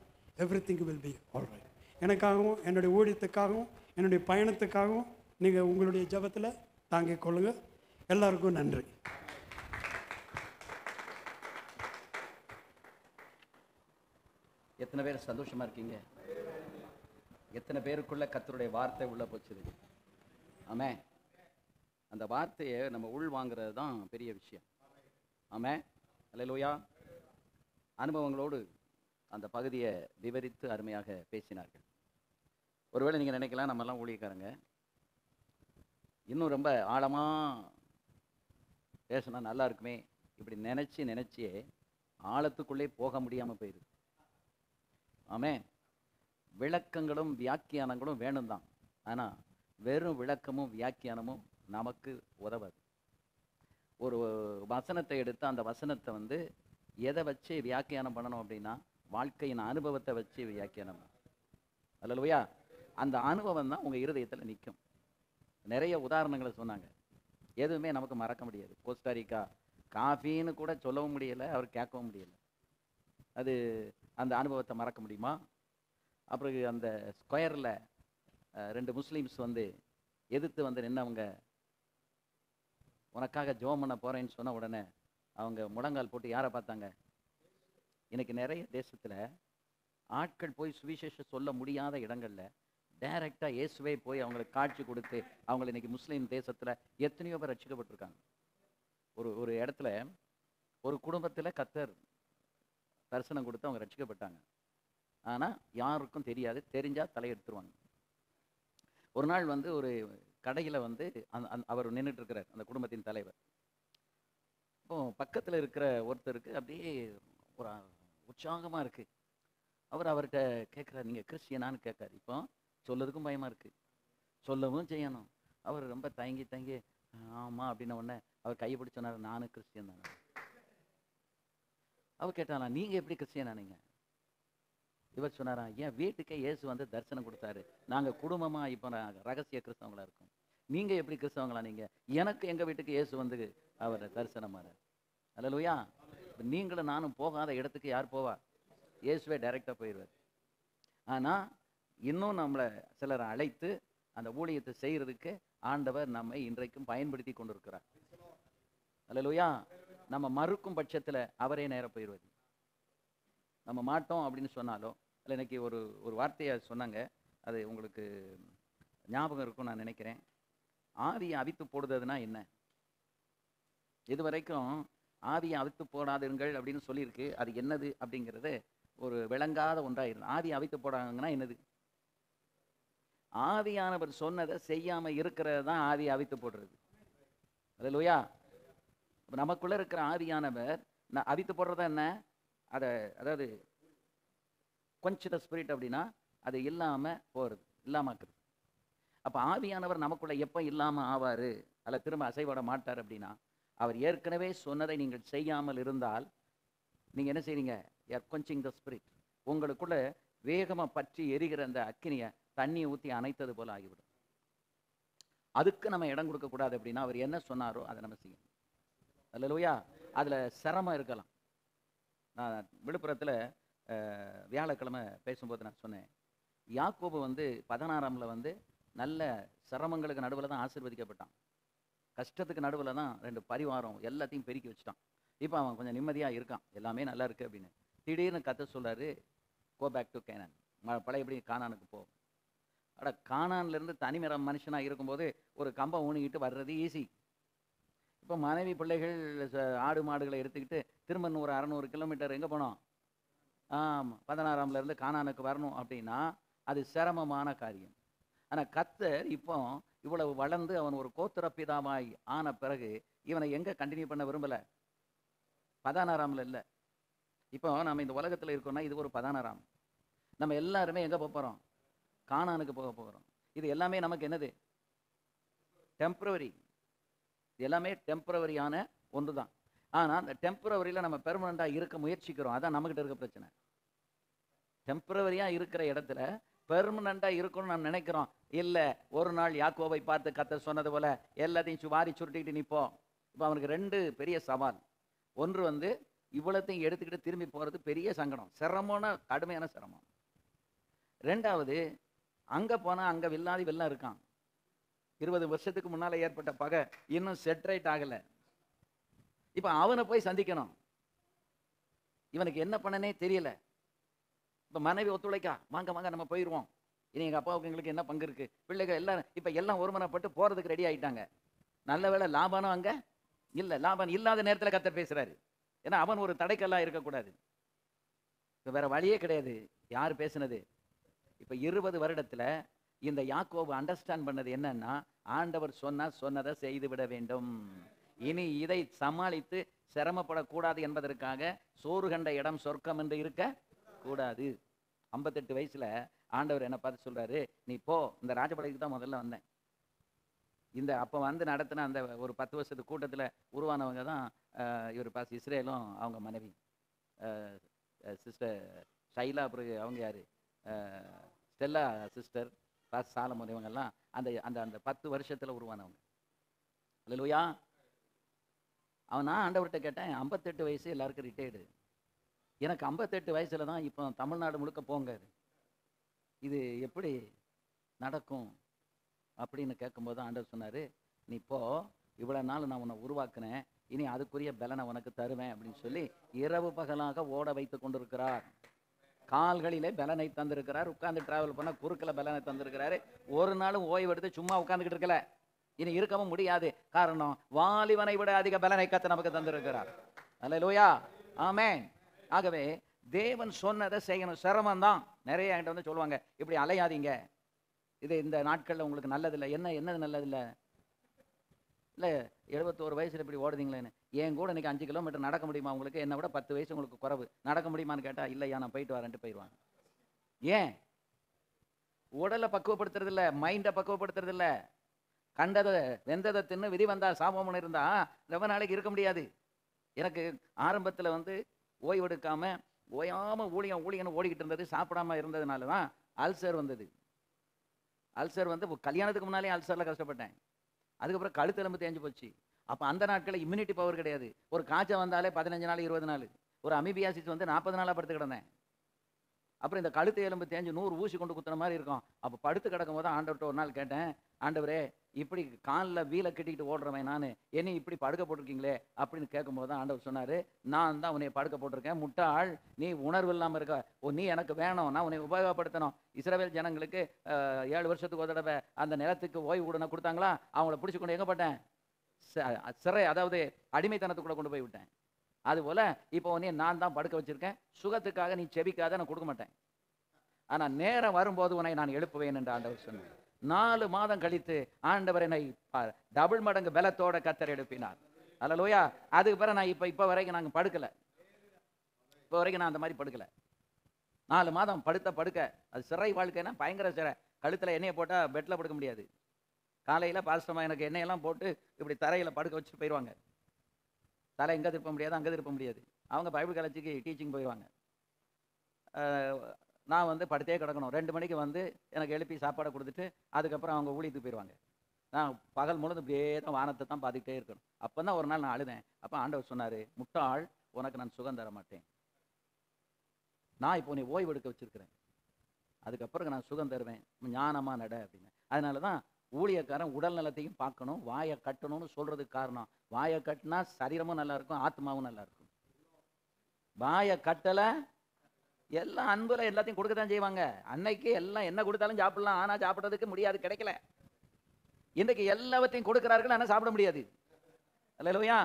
[SPEAKER 2] எவ்ரிதிங் வில் பி ஆல்ரைட். எனக்காகவும் என்னுடைய ஊழியத்துக்காகவும் என்னுடைய பயணத்துக்காகவும் நீங்கள் உங்களுடைய ஜபத்தில் தாங்கிக் கொள்ளுங்கள். எல்லாருக்கும் நன்றி.
[SPEAKER 1] எத்தனை பேர் சந்தோஷமா இருக்கீங்க? எத்தனை பேருக்குள்ள கர்த்தருடைய வார்த்தை உள்ள போச்சுது? ஆமென். அந்த வார்த்தையை நம்ம உள் வாங்குறது தான் பெரிய விஷயம். ஆமென். அல்லேலூயா. அனுபவங்களோடு அந்த பகுதியை விவரித்து அருமையாக பேசினார்கள். ஒருவேளை நீங்கள் நினைக்கலாம், நம்மெல்லாம் ஊழியக்காரங்க இன்னும் ரொம்ப ஆழமாக பேசினா நல்லா இருக்குமே, இப்படி நினச்சியே ஆழத்துக்குள்ளே போக முடியாமல் போயிடுது. ஆமென். விளக்கங்களும் வியாக்கியானங்களும் வேணும் தான். ஆனால் வெறும் விளக்கமும் வியாக்கியானமும் நமக்கு உதவாது. ஒரு வசனத்தை எடுத்து அந்த வசனத்தை எதை வச்சு வியாக்கியானம் பண்ணணும் அப்படின்னா, வாழ்க்கையின் அனுபவத்தை வச்சு வியாக்கியானம். அல்லேலூயா. அந்த அனுபவம் தான் உங்கள் இருதயத்தில் நிற்கும். நிறைய உதாரணங்களை சொன்னாங்க. எதுவுமே நமக்கு மறக்க முடியாது. கோஸ்டாரிக்கா காஃபின்னு கூட சொல்லவும் முடியலை, அவர் கேட்கவும் முடியலை. அது அந்த அனுபவத்தை மறக்க முடியுமா? அப்புறம் அந்த ஸ்கொயரில் 2 முஸ்லீம்ஸ் எதிர்த்து நின்னவங்க உனக்காக ஜெபம் பண்ண போகிறேன்னு சொன்ன உடனே அவங்க முழங்கால் போட்டு யாரை பார்த்தாங்க? இன்னைக்கு நிறைய தேசத்தில் ஆட்கள் போய் சுவிசேஷம் சொல்ல முடியாத இடங்களில் டைரெக்டாக இயேசுவே போய் அவங்களுக்கு காட்சி கொடுத்து அவங்களை இன்னைக்கு முஸ்லீம் தேசத்தில் எத்தனையோ பேர் ரட்சிக்கப்பட்டிருக்காங்க. ஒரு இடத்துல ஒரு குடும்பத்தில் கர்த்தர் தரிசனம் கொடுத்து அவங்க ரட்சிக்கப்பட்டாங்க. ஆனால் யாருக்கும் தெரியாது, தெரிஞ்சால் தலையெடுத்துருவாங்க. ஒரு நாள் ஒரு கடையில் அவர் நின்றுட்டு இருக்கிறார், அந்த குடும்பத்தின் தலைவர். இப்போ பக்கத்தில் இருக்கிற ஒருத்தருக்கு அப்படியே ஒரு உற்சாகமாக இருக்குது. அவர்கிட்ட கேட்குறாரு, நீங்கள் கிறிஸ்டியனான்னு கேட்காரு. இப்போ சொல்லதுக்கும் பயமாக இருக்குது, சொல்லவும் செய்யணும். அவர் ரொம்ப தயங்கி ஆமாம் அப்படின்ன உடனே அவர் கையை பிடிச்சி சொன்னார், நானும் கிறிஸ்டியன் தானே. அவர் கேட்டானா, நீங்கள் எப்படி கிறிஸ்டியனானீங்க? இவர் சொன்னாரா, என் வீட்டுக்கே இயேசு தரிசனம் கொடுத்தாரு, நாங்கள் குடும்பமாக இப்போ ரகசிய கிறிஸ்தவங்களா இருக்கோம். நீங்கள் எப்படி கிறிஸ்தவங்களா? நீங்கள் எனக்கு எங்கள் வீட்டுக்கு இயேசு அவர் தரிசனமாற. அல்லேலூயா. நீங்களும் நானும் போகாத இடத்துக்கு யார் போவா? இயேசுவே டைரெக்டாக போயிடுவார். ஆனால் இன்னும் நம்மளை சிலரை அழைத்து அந்த ஊழியத்தை செய்கிறதுக்கு ஆண்டவர் நம்மை இன்றைக்கும் பயன்படுத்தி கொண்டிருக்கிறார். அல்லேலூயா. நம்ம மறுக்கும் பட்சத்தில் அவரே நேராக போயிடுவார். நம்ம மாட்டோம் அப்படின்னு சொன்னாலோ, இல்லை இன்னைக்கு ஒரு வார்த்தையை சொன்னாங்க, அது உங்களுக்கு ஞாபகம் இருக்கும் நான் நினைக்கிறேன். ஆவியை அவித்து போடுறதுனா என்ன? இதுவரைக்கும் ஆவியை அவித்து போடாதுங்கள் அப்படின்னு சொல்லியிருக்கு. அது என்னது அப்படிங்கிறது ஒரு விளங்காத ஒன்றாக இருக்கு. ஆவியை அவித்து போடாங்கன்னா என்னது? ஆவியானவர் சொன்னதை செய்யாமல் இருக்கிறது தான் ஆவியை அவித்து போடுறது. அல்லேலூயா. நமக்குள்ள இருக்கிற ஆவியானவர் அவித்து போடுறதா என்ன? அதாவது கொஞ்சம் ஸ்பிரிட் அப்படின்னா அது இல்லாமல் போகிறது, இல்லாமக்குறது. அப்போ ஆவியானவர் நமக்குள்ள எப்போ இல்லாமல் ஆவார், அல்ல திரும்ப அசைபட மாட்டார் அப்படின்னா, அவர் ஏற்கனவே சொன்னதை நீங்கள் செய்யாமல் இருந்தால் நீங்கள் என்ன செய்றீங்க? You're quenching the spirit. உங்களுக்குள்ள வேகமாக பற்றி எரிகிற அந்த அக்கினியை தண்ணியை ஊற்றி அணைத்தது போல் ஆகிவிடும். அதுக்கு நம்ம இடம் கொடுக்கக்கூடாது. அப்படின்னா அவர் என்ன சொன்னாரோ அதை நம்ம செய்யணும். அல்லேலூயா. அதில் சிரமம் இருக்கலாம். நான் விழுப்புரத்தில் வியாழக்கிழமை பேசும்போது நான் சொன்னேன், யாக்கோபு 16 நல்ல சிரமங்களுக்கு நடுவில் தான் ஆசீர்வதிக்கப்பட்டான். கஷ்டத்துக்கு நடுவில் தான் 2 பரிவாரம் எல்லாத்தையும் பெருக்கி வச்சுட்டான். இப்போ அவன் கொஞ்சம் நிம்மதியாக இருக்கான், எல்லாமே நல்லா இருக்குது அப்படின்னு. திடீர்னு கர்த்தர் சொல்றாரு, கோ பேக் டு கேனான், பழையபடி கானானுக்கு போ. கானான்லேருந்து தனிமர மனுஷனாக இருக்கும்போது ஒரு கம்பம் ஊனிக்கிட்டு வர்றது ஈஸி. இப்போ மனைவி பிள்ளைகள் ஆடு மாடுகளை எடுத்துக்கிட்டு திரும்ப 100-600 கிலோமீட்டர் எங்கே போனோம்? 16 கானானுக்கு வரணும் அப்படின்னா அது சிரமமான காரியம். ஆனால் கர்த்தர் இப்போ இவ்வளவு வளர்ந்து அவன் ஒரு கோத்திர பிதாவாய் ஆன பிறகு இவனை எங்கே கண்டினியூ பண்ண விரும்பலை? 16 இல்லை. இப்போ நம்ம இந்த உலகத்தில் இருக்கோம்னா இது ஒரு 16. நம்ம எல்லாருமே எங்கே போக போகிறோம்? கானானுக்கு போக போகிறோம். இது எல்லாமே நமக்கு என்னது? டெம்பரவரி. இது எல்லாமே டெம்பரவரியான ஒன்று தான். ஆனால் அந்த டெம்பரவரியில் நம்ம பெர்மனண்ட்டாக இருக்க முயற்சிக்கிறோம். அதான் நம்மகிட்ட இருக்க பிரச்சனை. டெம்பரவரியாக இருக்கிற இடத்துல பெர்மனண்ட்டாக இருக்கணும்னு நம்ம நினைக்கிறோம். இல்லை, ஒரு நாள் யாக்கோபை பார்த்து கர்த்தர் சொன்னது போல எல்லாத்தையும் வாரி சுருட்டிக்கிட்டு நிற்போம். இப்போ அவனுக்கு 2 பெரிய சவால். ஒன்று இவ்வளத்தையும் எடுத்துக்கிட்டு திரும்பி போகிறது பெரிய சங்கடம், சிரமமான கடுமையான சிரமம். 2வது, அங்கே போனால் அங்கே வில்லாதி வெள்ளம் இருக்கான். 20 வருஷத்துக்கு முன்னால ஏற்பட்ட பகை இன்னும் செட்ரைட் ஆகல. இப்ப அவனை போய் சந்திக்கணும். இவனுக்கு என்ன பண்ணனே தெரியல. இப்ப மனைவி ஒத்துழைக்கா, வாங்க வாங்க நம்ம போயிருவோம், இனி எங்க அப்பாவுக்கு எங்களுக்கு என்ன பங்கு இருக்கு, பிள்ளைகள் எல்லாம் இப்ப எல்லாம் ஒருமனப்பட்டு போறதுக்கு ரெடி ஆயிட்டாங்க. நல்ல வேளை லாபானும் அங்க இல்ல. லாபான் இல்லாத நேரத்துல கர்த்தர் பேசுறாரு. ஏன்னா அவன் ஒரு தடைக்கல்லா இருக்கக்கூடாது. இப்ப வேற வழியே கிடையாது. யார் பேசுனது? இப்ப 20 வருடத்துல இந்த யாக்கோபு அண்டர்ஸ்டாண்ட் பண்ணது என்னன்னா, ஆண்டவர் சொன்னதை செய்து விட வேண்டும். இனி இதை சமாளித்து சிரமப்படக்கூடாது என்பதற்காக சோறு கண்ட இடம் சொர்க்கம் என்று இருக்க கூடாது. 58 வயசுல ஆண்டவர் என்ன பார்த்து சொல்றாரு, நீ போ, இந்த ராஜபாளையத்துக்கு தான் முதல்ல வந்தேன். இந்த அப்போ வந்து நடத்தின அந்த ஒரு 10 வருஷத்து கூட்டத்தில் உருவானவங்க தான் இவர் பாஸ் இஸ்ரேலும் அவங்க மனைவி சிஸ்டர் ஷைலா, பிறகு அவங்க யார் ஸ்டெல்லா சிஸ்டர், பாஸ் சாலமோன், இவங்கெல்லாம் அந்த அந்த அந்த 10 வருஷத்தில் உருவானவங்க. அல்லேலூயா. நான் ஆண்டவர்கிட்ட கேட்டேன், 58 வயசு எல்லாருக்கும் ரிட்டையர்டு, எனக்கு 58 வயசுல தான் இப்போ தமிழ்நாடு முழுக்க போங்க, இது எப்படி நடக்கும் அப்படின்னு கேட்கும்போது ஆண்டவர் சொன்னார், நீ போ, இவ்வளோ நாள் நான் உன்னை உருவாக்குனேன், இனி அதுக்குரிய பலனை உனக்கு தருவேன் அப்படின்னு சொல்லி இரவு பகலாக ஓட வைத்து கொண்டிருக்கிறார். கால்களிலே பலனை தந்திருக்கிறார். உட்கார்ந்து டிராவல் பண்ண குறுக்கில் பலனை தந்திருக்கிறாரு. ஒரு நாளும் ஓய்வு எடுத்து சும்மா உட்காந்துக்கிட்டு இருக்கல. இனி இருக்கவும் முடியாது. காரணம், வாலிபனை விட அதிக பலனை கர்த்தர் நமக்கு தந்திருக்கிறார். அல்லேலூயா, ஆமென். ஆகவே தேவன் சொன்னதை செய்யணும். சிரமம் தான். நிறைய என்கிட்ட வந்து சொல்லுவாங்க, இப்படி அலையாதீங்க, இது இந்த நாட்களில் உங்களுக்கு நல்லதில்லை. என்னது நல்லதில்லை? இல்லை 71 வயசில் இப்படி ஓடுதீங்களேன்னு. என் கூட இன்னைக்கு 5 கிலோமீட்டர் நடக்க முடியுமா உங்களுக்கு? என்னை விட 10 வயசு உங்களுக்கு குறைவு, நடக்க முடியுமான்னு கேட்டால் இல்லையா, நான் போயிட்டு வரேன்ட்டு போயிடுவாங்க. ஏன்? உடலை பக்குவப்படுத்துறது இல்லை, மைண்டை பக்குவப்படுத்துறது இல்லை. கண்டதை வெந்ததை தின்னு விதி வந்தா சாபம்னு இருந்தா ரொம்ப நாளைக்கு இருக்க முடியாது. எனக்கு ஆரம்பத்தில் வந்து ஓய்வெடுக்காம ஓயாம ஊழியன்னு ஓடிக்கிட்டு இருந்தது, சாப்பிடாம இருந்ததுனால தான் அல்சர் வந்தது. அல்சர் வந்து கல்யாணத்துக்கு முன்னாலே அல்சரில் கஷ்டப்பட்டேன். அதுக்கப்புறம் கழுத்தெலும்பு தேஞ்சு போச்சு. அப்போ அந்த நாட்களில் இம்யூனிட்டி பவர் கிடையாது. ஒரு காய்ச்சல் வந்தாலே 15 நாள் 20 நாள், ஒரு அமீபியாசிஸ் வந்து 40 நாளாக படுத்து கிடந்தேன். அப்புறம் இந்த கழுத்து எலும்பு தேஞ்சு 100 ஊசி கொண்டு குத்துன மாதிரி இருக்கும். அப்போ படுத்து கிடக்கும் போது ஆண்டவர்கிட்ட ஒரு நாள் கேட்டேன், ஆண்டவரே, இப்படி காலில் வீலை கட்டிக்கிட்டு ஓடுறவன் நான், என்னை இப்படி படுக்க போட்டிருக்கீங்களே அப்படின்னு கேட்கும்போது தான் ஆண்டவர் சொன்னார், நான் தான் உன்னை படுக்க போட்டிருக்கேன், முட்டாள், நீ உணர்வு இல்லாமல் இருக்க, நீ எனக்கு வேணும், நான் உன்னை உபயோகப்படுத்தணும். இஸ்ரவேல் ஜனங்களுக்கு 7 வருஷத்துக்கு ஒரு தடவை அந்த நிலத்துக்கு ஓய்வு உடனே கொடுத்தாங்களா, அவங்கள பிடிச்சி கொண்டு எங்கே போட்டேன்? சிறை, அதாவது அடிமைத்தனத்துக்குள்ள கொண்டு போய் விட்டேன். அதுபோல் இப்போ உன்னை நான் தான் படுக்க வச்சிருக்கேன், சுகத்துக்காக நீ செபிக்காத, நான் கொடுக்க மாட்டேன், ஆனால் நேரம் வரும்போது உன்னை நான் எழுப்புவேன் என்று ஆண்டவர் சொன்னார். 4 மாதம் கழித்து ஆண்டவர் என்னை டபுள் மடங்கு பலத்தோட கர்த்தர் எழுப்பினார். அல்லேலூயா. அதுக்கு பிறகு நான் இப்போ வரைக்கும் நாங்கள் படுக்கலை. இப்போ வரைக்கும் நான் அந்த மாதிரி படுக்கலை. 4 மாதம் படுக்க, அது சிறை வாழ்க்கைன்னா பயங்கர சிறை. கழுத்தில் எண்ணெயை போட்டால் பெட்டில் படுக்க முடியாது. காலையில் பாஸ்டமாக எனக்கு எண்ணெயெல்லாம் போட்டு இப்படி தரையில் படுக்க வச்சுட்டு போயிடுவாங்க. தலை எங்கே திருப்ப முடியாது, அங்கே திருப்ப முடியாது. அவங்க பைபிள் காலேஜுக்கு டீச்சிங் போயிடுவாங்க. நான் வந்து படுத்தே கிடக்கணும். 2 மணிக்கு வந்து எனக்கு எழுப்பி சாப்பாடை கொடுத்துட்டு அதுக்கப்புறம் அவங்க ஊழியத்துக்கு போயிடுவாங்க. நான் பகல் முழுது இப்படியே தான் வானத்தை தான் பார்த்துக்கிட்டே இருக்கணும். அப்போ தான் ஒரு நாள் நான் அழுதேன். அப்போ ஆண்டவர் சொன்னார், முட்டாள், உனக்கு நான் சுகம் தர மாட்டேன், நான் இப்போ நீ ஓய்வு எடுக்க வச்சிருக்கிறேன், அதுக்கப்புறம் நான் சுகம் தருவேன், ஞானமாக நட அப்படின்னு. அதனால தான் ஊழியக்காரன் உடல் நலத்தையும் பார்க்கணும், வாயை கட்டணும்னு சொல்கிறதுக்கு காரணம், வாயை கட்டினா சரீரமும் நல்லா இருக்கும், ஆத்மாவும் நல்லா இருக்கும். வாயை கட்டலை, எல்லாம் அன்புல எல்லாத்தையும் கொடுக்க தான் செய்வாங்க. அன்னைக்கு எல்லாம் என்ன கொடுத்தாலும் சாப்பிடலாம், ஆனால் சாப்பிட்றதுக்கு முடியாது, கிடைக்கல. இன்றைக்கு எல்லாவற்றையும் கொடுக்கிறார்கள், ஆனால் சாப்பிட முடியாது. அல்லேலூயா.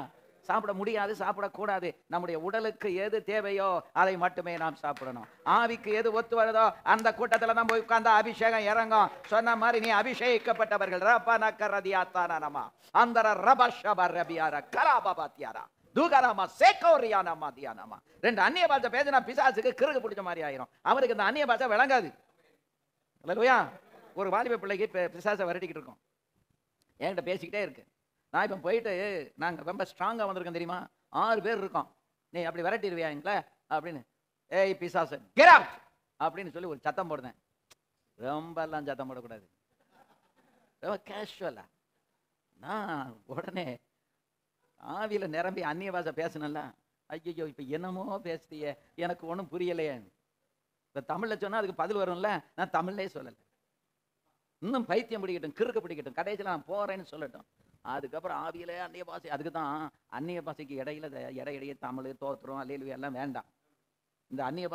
[SPEAKER 1] சாப்பிட முடியாது, சாப்பிடக்கூடாது. நம்முடைய உடலுக்கு எது தேவையோ அதை மட்டுமே நாம் சாப்பிடணும். ஆவிக்கு எது ஒத்து வருதோ அந்த கூட்டத்தில் தான் போய் உட்கார்ந்து அபிஷேகம் இறங்கும். சொன்ன மாதிரி நீ அபிஷேகிக்கப்பட்டவர்கள். ரபனகரதியாத்தானமா அந்தர ரபஷபரபியார கலாபாபாத்தியாரா தூகராமா சேகோரியானா மாதியானாமா. 2 அந்நிய பாஷை பேசினா பிசாசுக்கு கிறுக்கு பிடிச்ச மாதிரி ஆயிரும். அவருக்கு இந்த அந்நிய பாஷை விளங்காது. அல்லேலூயா. ஒரு வாலிப பிள்ளைக்கு பிசாசை விரட்டிக்கிட்டு இருக்கோம், என்கிட்ட பேசிக்கிட்டே இருக்கு. நான் இப்போ போயிட்டு, நாங்கள் ரொம்ப ஸ்ட்ராங்காக வந்திருக்கோம் தெரியுமா, 6 பேர் இருக்கோம், நீ அப்படி விரட்டிடுவியா எங்களை அப்படின்னு, ஏய் பிசாசு கெட் அவுட் அப்படின்னு சொல்லி ஒரு சத்தம் போடுறேன். ரொம்பலாம் சத்தம் போடக்கூடாது, ரொம்ப கேஷுவலா. நான் உடனே ஆவியில் நிரம்பி அந்நிய பாஷை பேசினல, ஐயோ இப்போ என்னமோ பேசுதிய, எனக்கு ஒன்றும் புரியலையே. இப்போ தமிழில் சொன்னால் அதுக்கு பதில் வரும்ல, நான் தமிழ்லே சொல்லலை. இன்னும் பைத்தியம் பிடிக்கட்டும், கிறுக்கு பிடிக்கட்டும், கடைசியில் நான் போறேன்னு சொல்லட்டும். அதுக்கப்புறம் ஆவியிலே அந்நிய பாஷை. அதுக்கு தான் அந்நிய பாஷைக்கு இடையில இடையிடையே தமிழ், தோத்திரம், அல்லேலூயா எல்லாம் வேண்டாம். இந்த அந்நிய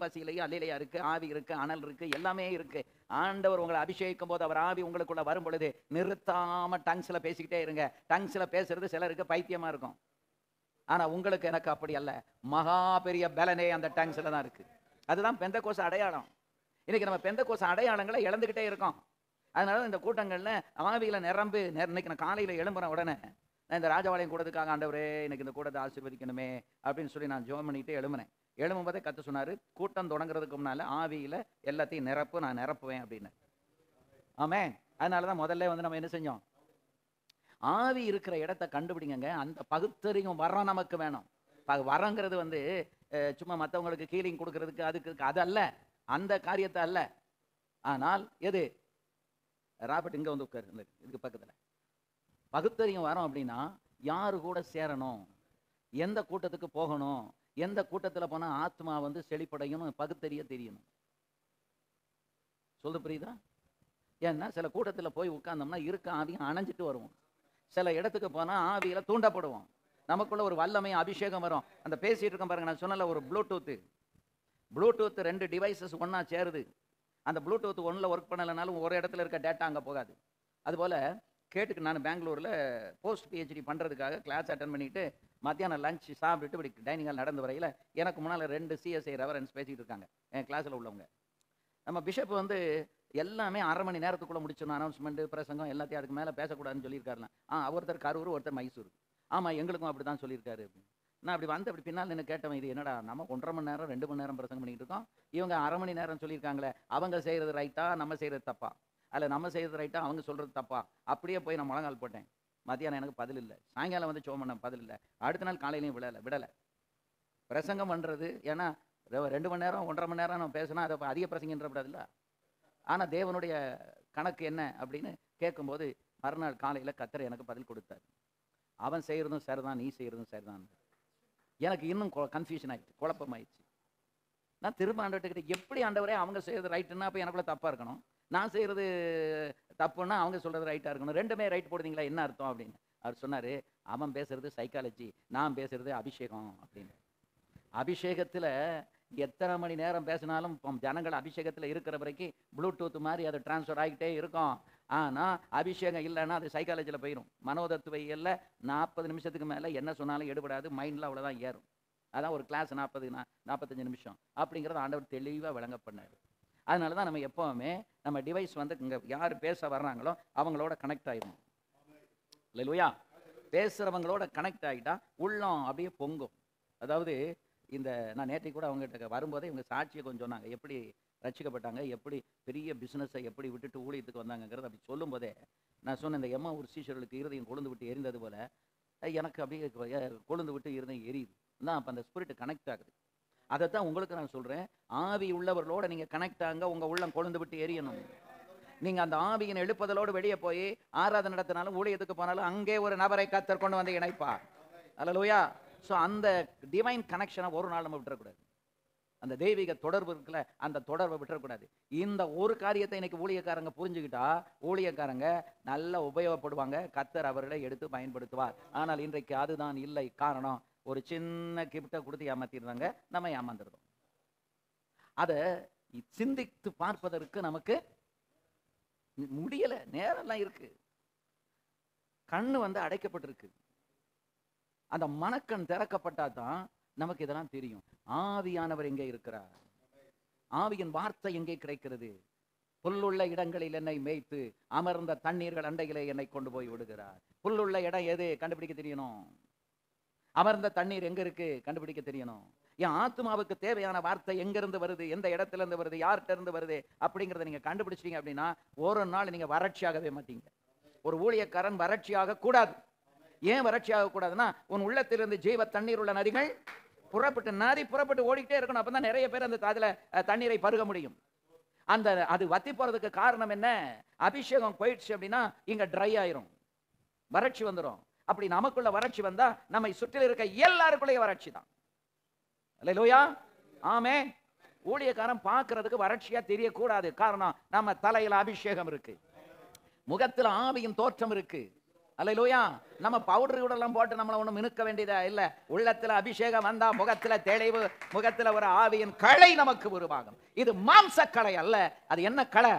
[SPEAKER 1] பாஷையிலேயே அல்லேலூயா இருக்கு, ஆவி இருக்கு, அனல் இருக்கு, எல்லாமே இருக்கு. ஆண்டவர் உங்களை அபிஷேகிக்கும் போது அவர் ஆவி உங்களுக்குள்ள வரும் பொழுது நிறுத்தாம டங்ஸ்ல பேசிக்கிட்டே இருங்க. டங்ஸ்ல பேசுறது சிலருக்கு பைத்தியமா இருக்கும். ஆனா உங்களுக்கு எனக்கு அப்படி அல்ல. மகா பெரிய பலனே அந்த டங்ஸ்ல தான் இருக்கு. அதுதான் பெந்தெக்கோஸ்து அடையாளம். இன்னைக்கு நம்ம பெந்தெக்கோஸ்து அடையாளங்களை இழந்துகிட்டே இருக்கோம். அதனால இந்த கூட்டங்கள்ல ஆவியில நிரம்பு. இன்னைக்கு நான் காலையில எழும்புறேன் உடனே நான் இந்த ராஜபாளையம் கூடதுக்காக ஆண்டவரே எனக்கு இந்த கூட்டத்தை ஆசீர்வதிக்கணுமே அப்படின்னு சொல்லி நான் ஜெபம் பண்ணிட்டு எழும்புனேன். எழும்பும் போதே கர்த்தர் சொன்னாரு, கூட்டம் தொடங்குறதுக்கு முன்னால ஆவியில எல்லாத்தையும் நிரப்பு, நான் நிரப்புவேன் அப்படின்னு. ஆமென். அதனாலதான் முதல்ல வந்து நம்ம என்ன செஞ்சோம், ஆவி இருக்கிற இடத்தை கண்டுபிடிங்க. அந்த பகுத்தறியும் வரம் நமக்கு வேணும். வரங்கிறது வந்து சும்மா மற்றவங்களுக்கு கீலிங் கொடுக்கறதுக்கு அதுக்கு அதல்ல, அந்த காரியத்தை அல்ல. ஆனால் எது, ராபர்ட் இங்க வந்து உட்காரு, இதுக்கு பக்கத்துல பகுத்தறியும் வரோம் அப்படின்னா யாரு கூட சேரணும், எந்த கூட்டத்துக்கு போகணும், எந்த கூட்டத்துல போனா ஆத்மா வந்து செழிப்படையும் பகுத்தறிய தெரியணும். சொல்ல புரியுதா? ஏன்னா சில கூட்டத்துல போய் உட்கார்ந்தோம்னா இருக்க ஆவியும் அணைஞ்சிட்டு வருவோம். சில இடத்துக்கு போனா ஆவியில தூண்டப்படுவோம். நமக்குள்ள ஒரு வல்லமை அபிஷேகம் வரும். அந்த பேசிட்டு இருக்கோம் பாருங்க, நான் சொன்னல ஒரு ப்ளூடூத் 2 டிவைசஸ் ஒன்னா சேருது. அந்த ப்ளூடூத் ஒன்ல ஒர்க் பண்ணலைனாலும் ஒரு இடத்துல இருக்க டேட்டா அங்கே போகாது. அதுபோல் கேட்டுக்கு நான் பெங்களூரில் போஸ்ட் பிஹெச்டி பண்ணுறதுக்காக கிளாஸ் அட்டன் பண்ணிட்டு மத்தியானம் லஞ்ச் சாப்பிட்டுட்டு இப்படி டைனிங் ஹால் நடந்து வரையில் எனக்கு முன்னால் 2 CSI ரெவரன்ஸ் பேசிகிட்டு இருக்காங்க என் கிளாஸில் உள்ளவங்க. நம்ம பிஷப் வந்து எல்லாமே அரை மணி நேரத்துக்குள்ளே முடிச்சிடணும், அனௌன்ஸ்மெண்ட் பிரசங்கம் எல்லாத்தையும் அதுக்கு மேலே பேசக்கூடாதுன்னு சொல்லியிருக்காருலாம். ஒருத்தர் கரூர், ஒருத்தர் மைசூர். ஆமாம், எங்களுக்கும் அப்படி தான் சொல்லியிருக்காரு அப்படின்னு. நான் அப்படி வந்து அப்படி பின்னால் நின்று கேட்டவன், இது என்னடா நம்ம 1.5 மணி நேரம் 2 மணி நேரம் பிரசங்கம் பண்ணிட்டு இருக்கோம், இவங்க அரை மணி நேரம் சொல்லியிருக்காங்களே, அவங்க செய்கிறது ரைட்டா நம்ம செய்கிறது தப்பா, அதில் நம்ம செய்கிறது ரைட்டா அவங்க சொல்கிறது தப்பா? அப்படியே போய் நான் முழங்கால் போட்டேன். மத்தியானம் எனக்கு பதில் இல்லை, சாயங்காலம் வந்து சோம் பண்ண பதில் இல்லை, அடுத்த நாள் காலையிலையும் விடலை பிரசங்கம் பண்ணுறது. ஏன்னா 2 மணி நேரம் 1.5 மணி நேரம் நம்ம பேசினா அதை அதிக பிரசங்கன்றப்படாதுல்ல. ஆனால் தேவனுடைய கணக்கு என்ன அப்படின்னு கேட்கும்போது மறுநாள் காலையில் கர்த்தர் எனக்கு பதில் கொடுத்தார். அவன் செய்கிறதும் சரிதான், நீ செய்கிறதும் சரிதான். எனக்கு இன்னும் கன்ஃபியூஷன் ஆயிடுச்சு, குழப்பம் ஆயிடுச்சு. நான் திரும்ப ஆண்டவர்கிட்ட எப்படி ஆண்டவரே அவங்க செய்கிறது ரைட்டுன்னா அப்போ எனக்குள்ள தப்பாக இருக்கணும், நான் செய்கிறது தப்புன்னா அவங்க சொல்கிறது ரைட்டாக இருக்கணும், ரெண்டுமே ரைட் போடுறீங்களா என்ன அர்த்தம் அப்படின்னு. அவர் சொன்னார், அவன் பேசுறது சைக்காலஜி, நான் பேசுறது அபிஷேகம் அப்படின்னு. அபிஷேகத்தில் எத்தனை மணி நேரம் பேசினாலும் ஜனங்கள் அபிஷேகத்தில் இருக்கிற வரைக்கும் ப்ளூடூத் மாதிரி அது டிரான்ஸ்ஃபர் ஆகிட்டே இருக்கும். ஆனால் அபிஷேகம் இல்லைன்னா அது சைக்காலஜியில் போயிடும். மனோதத்துவையில் 40 நிமிஷத்துக்கு மேலே என்ன சொன்னாலும் எடுபடாது, மைண்டில் அவ்வளோதான் ஏறும். அதான் ஒரு கிளாஸ் 45 நிமிஷம் அப்படிங்கிறத ஆண்டவர் தெளிவாக விளங்க பண்ணார். அதனால தான் நம்ம எப்போவுமே நம்ம டிவைஸ் வந்து இங்கே யார் பேச வர்றாங்களோ அவங்களோட கனெக்ட் ஆகிடும். இல்லையா? பேசுகிறவங்களோட கனெக்ட் ஆகிட்டா உள்ளம் அப்படியே பொங்கும். அதாவது இந்த நான் நேற்றைக்கு கூட அவங்ககிட்ட வரும்போதே இவங்க சாட்சியை கொஞ்சம் சொன்னாங்க, எப்படி ரட்சிக்கப்பட்டாங்க, எப்படி பெரிய பிஸ்னஸை எப்படி விட்டுட்டு ஊழியத்துக்கு வந்தாங்கிறது. அப்படி சொல்லும் போதே நான் சொன்னேன், இந்த எம்மா ஒரு சீஷர்களுக்கு இருதயம் கொழுந்து விட்டு எரிந்தது போல எனக்கு அப்படியே கொழுந்து விட்டு இருதயம் எரியுது தான். அப்போ அந்த ஸ்பிரிட் கனெக்ட் ஆகுது. அதைத்தான் உங்களுக்கு நான் சொல்கிறேன், ஆவி உள்ளவர்களோட நீங்கள் கனெக்ட் ஆங்க, உங்கள் உள்ளம் கொழுந்து விட்டு எரியணும். நீங்கள் அந்த ஆவியின் எழுப்புதலோடு வெளியே போய் ஆராதனை நடத்தினாலும் ஊழியத்துக்கு போனாலும் அங்கே ஒரு நபரை கர்த்தர் கொண்டு வந்து இணைப்பார். அல்லேலூயா. ஸோ அந்த டிவைன் கனெக்ஷனை ஒரு நாள் நம்ம விட்டுறக்கூடாது. அந்த தெய்வீக தொடர்பு இருக்குல்ல, அந்த தொடர்பை விட்டுறக்கூடாது. இந்த ஒரு காரியத்தை இன்னைக்கு ஊழியக்காரங்க புரிஞ்சுக்கிட்டா ஊழியக்காரங்க நல்லா உபயோகப்படுவாங்க, கர்த்தர் அவர்களை எடுத்து பயன்படுத்துவார். ஆனால் இன்றைக்கு அதுதான் இல்லை. காரணம், ஒரு சின்ன கிஃப்டை கொடுத்து ஏமாத்திருந்தாங்க, நம்ம ஏமாந்துருந்தோம். அதை சிந்தித்து பார்ப்பதற்கு நமக்கு முடியல, நேரம்லாம் இருக்கு, கண்ணு வந்து அடைக்கப்பட்டிருக்கு. அந்த மனக்கண் திறக்கப்பட்டா தான் நமக்கு இதெல்லாம் தெரியும். ஆவியானவர் எங்கே இருக்கிறார், ஆவியின் வார்த்தை எங்கே கிடைக்கிறது. புல்லுள்ள இடங்களில் என்னை மேய்த்து அமர்ந்த தண்ணீர்கள் அண்டையிலே என்னை கொண்டு போய் விடுகிறார். புல்லுள்ள இடம் எது கண்டுபிடிக்க தெரியணும், அமர்ந்த தண்ணீர் எங்க இருக்கு கண்டுபிடிக்க தெரியணும். என் ஆத்மாவுக்கு தேவையான வார்த்தை எங்கிருந்து வருது, எந்த இடத்துல இருந்து வருது, யார்கிட்ட இருந்து வருது அப்படிங்கிறத நீங்க கண்டுபிடிச்சிட்டீங்க அப்படின்னா ஒரு நாள் நீங்க வறட்சியாகவே மாட்டீங்க. ஒரு ஊழியக்காரன் வறட்சியாக கூடாது. ஏன் வறட்சியாக கூடாதுன்னா, உன் உள்ளத்திலிருந்து ஜீவ தண்ணீர் உள்ள நதிகள் புறப்பட்டு ஓடிக்கிட்டே இருக்கணும். அப்பதான் நிறைய பேர் அந்த அதுல தண்ணீரை பருக முடியும். அந்த அது வத்தி போறதுக்கு காரணம் என்ன? அபிஷேகம் போயிடுச்சு அப்படின்னா இங்க ட்ரை ஆயிரும், வறட்சி வந்துடும். அப்படி நமக்குள்ள வறட்சி வந்தா நம்மை சுற்றில் இருக்க எல்லாருக்குள்ளேயே வறட்சி தான். அல்லேலூயா, ஆமென். ஊழியக்காரன் பார்க்கறதுக்கு வறட்சியா தெரியக்கூடாது. காரணம், நம்ம தலையில அபிஷேகம் இருக்கு, முகத்துல ஆவியின் தோற்றம் இருக்கு. அல்லேலூயா. நம்ம பவுடர் எல்லாம் போட்டு நம்மளை ஒண்ணும் மினுக்க வேண்டியதா இல்ல. உள்ளத்துல அபிஷேகம் வந்தா முகத்துல தெளிவு, முகத்துல ஒரு ஆவியின் களை நமக்கு உருவாகும். இது மாம்ச களை அல்ல. அது என்ன களை?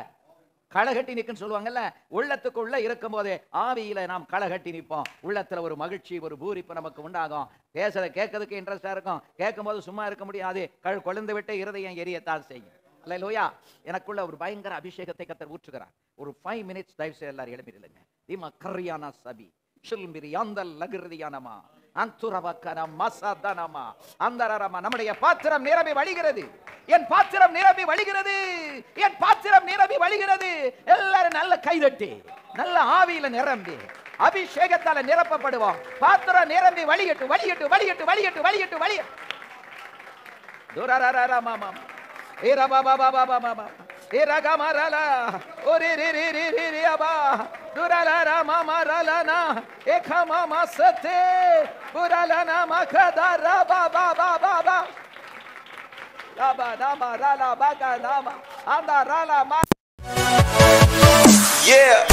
[SPEAKER 1] களை கட்டி நிற்குன்னு சொல்லுவாங்கல்ல. உள்ளத்துக்குள்ள இருக்கும் போதே ஆவியில நாம் களை கட்டி நிற்போம். உள்ளத்துல ஒரு மகிழ்ச்சி, ஒரு பூரிப்பு நமக்கு உண்டாகும். பேசுறத கேட்கறதுக்கு இன்ட்ரெஸ்டா இருக்கும். கேட்கும் போது சும்மா இருக்க முடியாது. கொழுந்து விட்டு இருதயம் எரியத்தான் செய்யும். அல்லேலூயா. எனக்குள்ள ஒரு பயங்கர அபிஷேகத்தை கர்த்தர் ஊற்றுகிறார். ஒரு 5 minutes தயவு செய்து எல்லாரும் எழுப்பிடுங்க. திமா கரியானா சபி ஷில்மிரி அந்தல் லகிருதியானமா அந்துரவக்கன மசதனமா அந்தரரமா. நம்முடைய பாத்திரம் நிரம்பி வழிகிறது. என் பாத்திரம் நிரம்பி வழிகிறது. என் பாத்திரம் நிரம்பி வழிகிறது. எல்லாரும் நல்ல கைதட்டி, நல்ல ஆவியில நிரம்பி அபிஷேகத்தால நிரப்பப்படுவோம். பாத்திரம் நிரம்பி வழியட்டு வழியட்டு வழியட்டு வழியட்டு வழியட்டு வழிய துரரரரமா ஏரா பாபா பாபா பாபா ஏரா கமரலா ஓரே ரே ரே ரே ரே ரே அபா துரலரா மமரலனா ஏகமா மசதே புரலனா மகதரா பாபா பாபா பாபா லாபா நாமா ரலா பாகா நாமா அந்த ரலா மா. Yeah.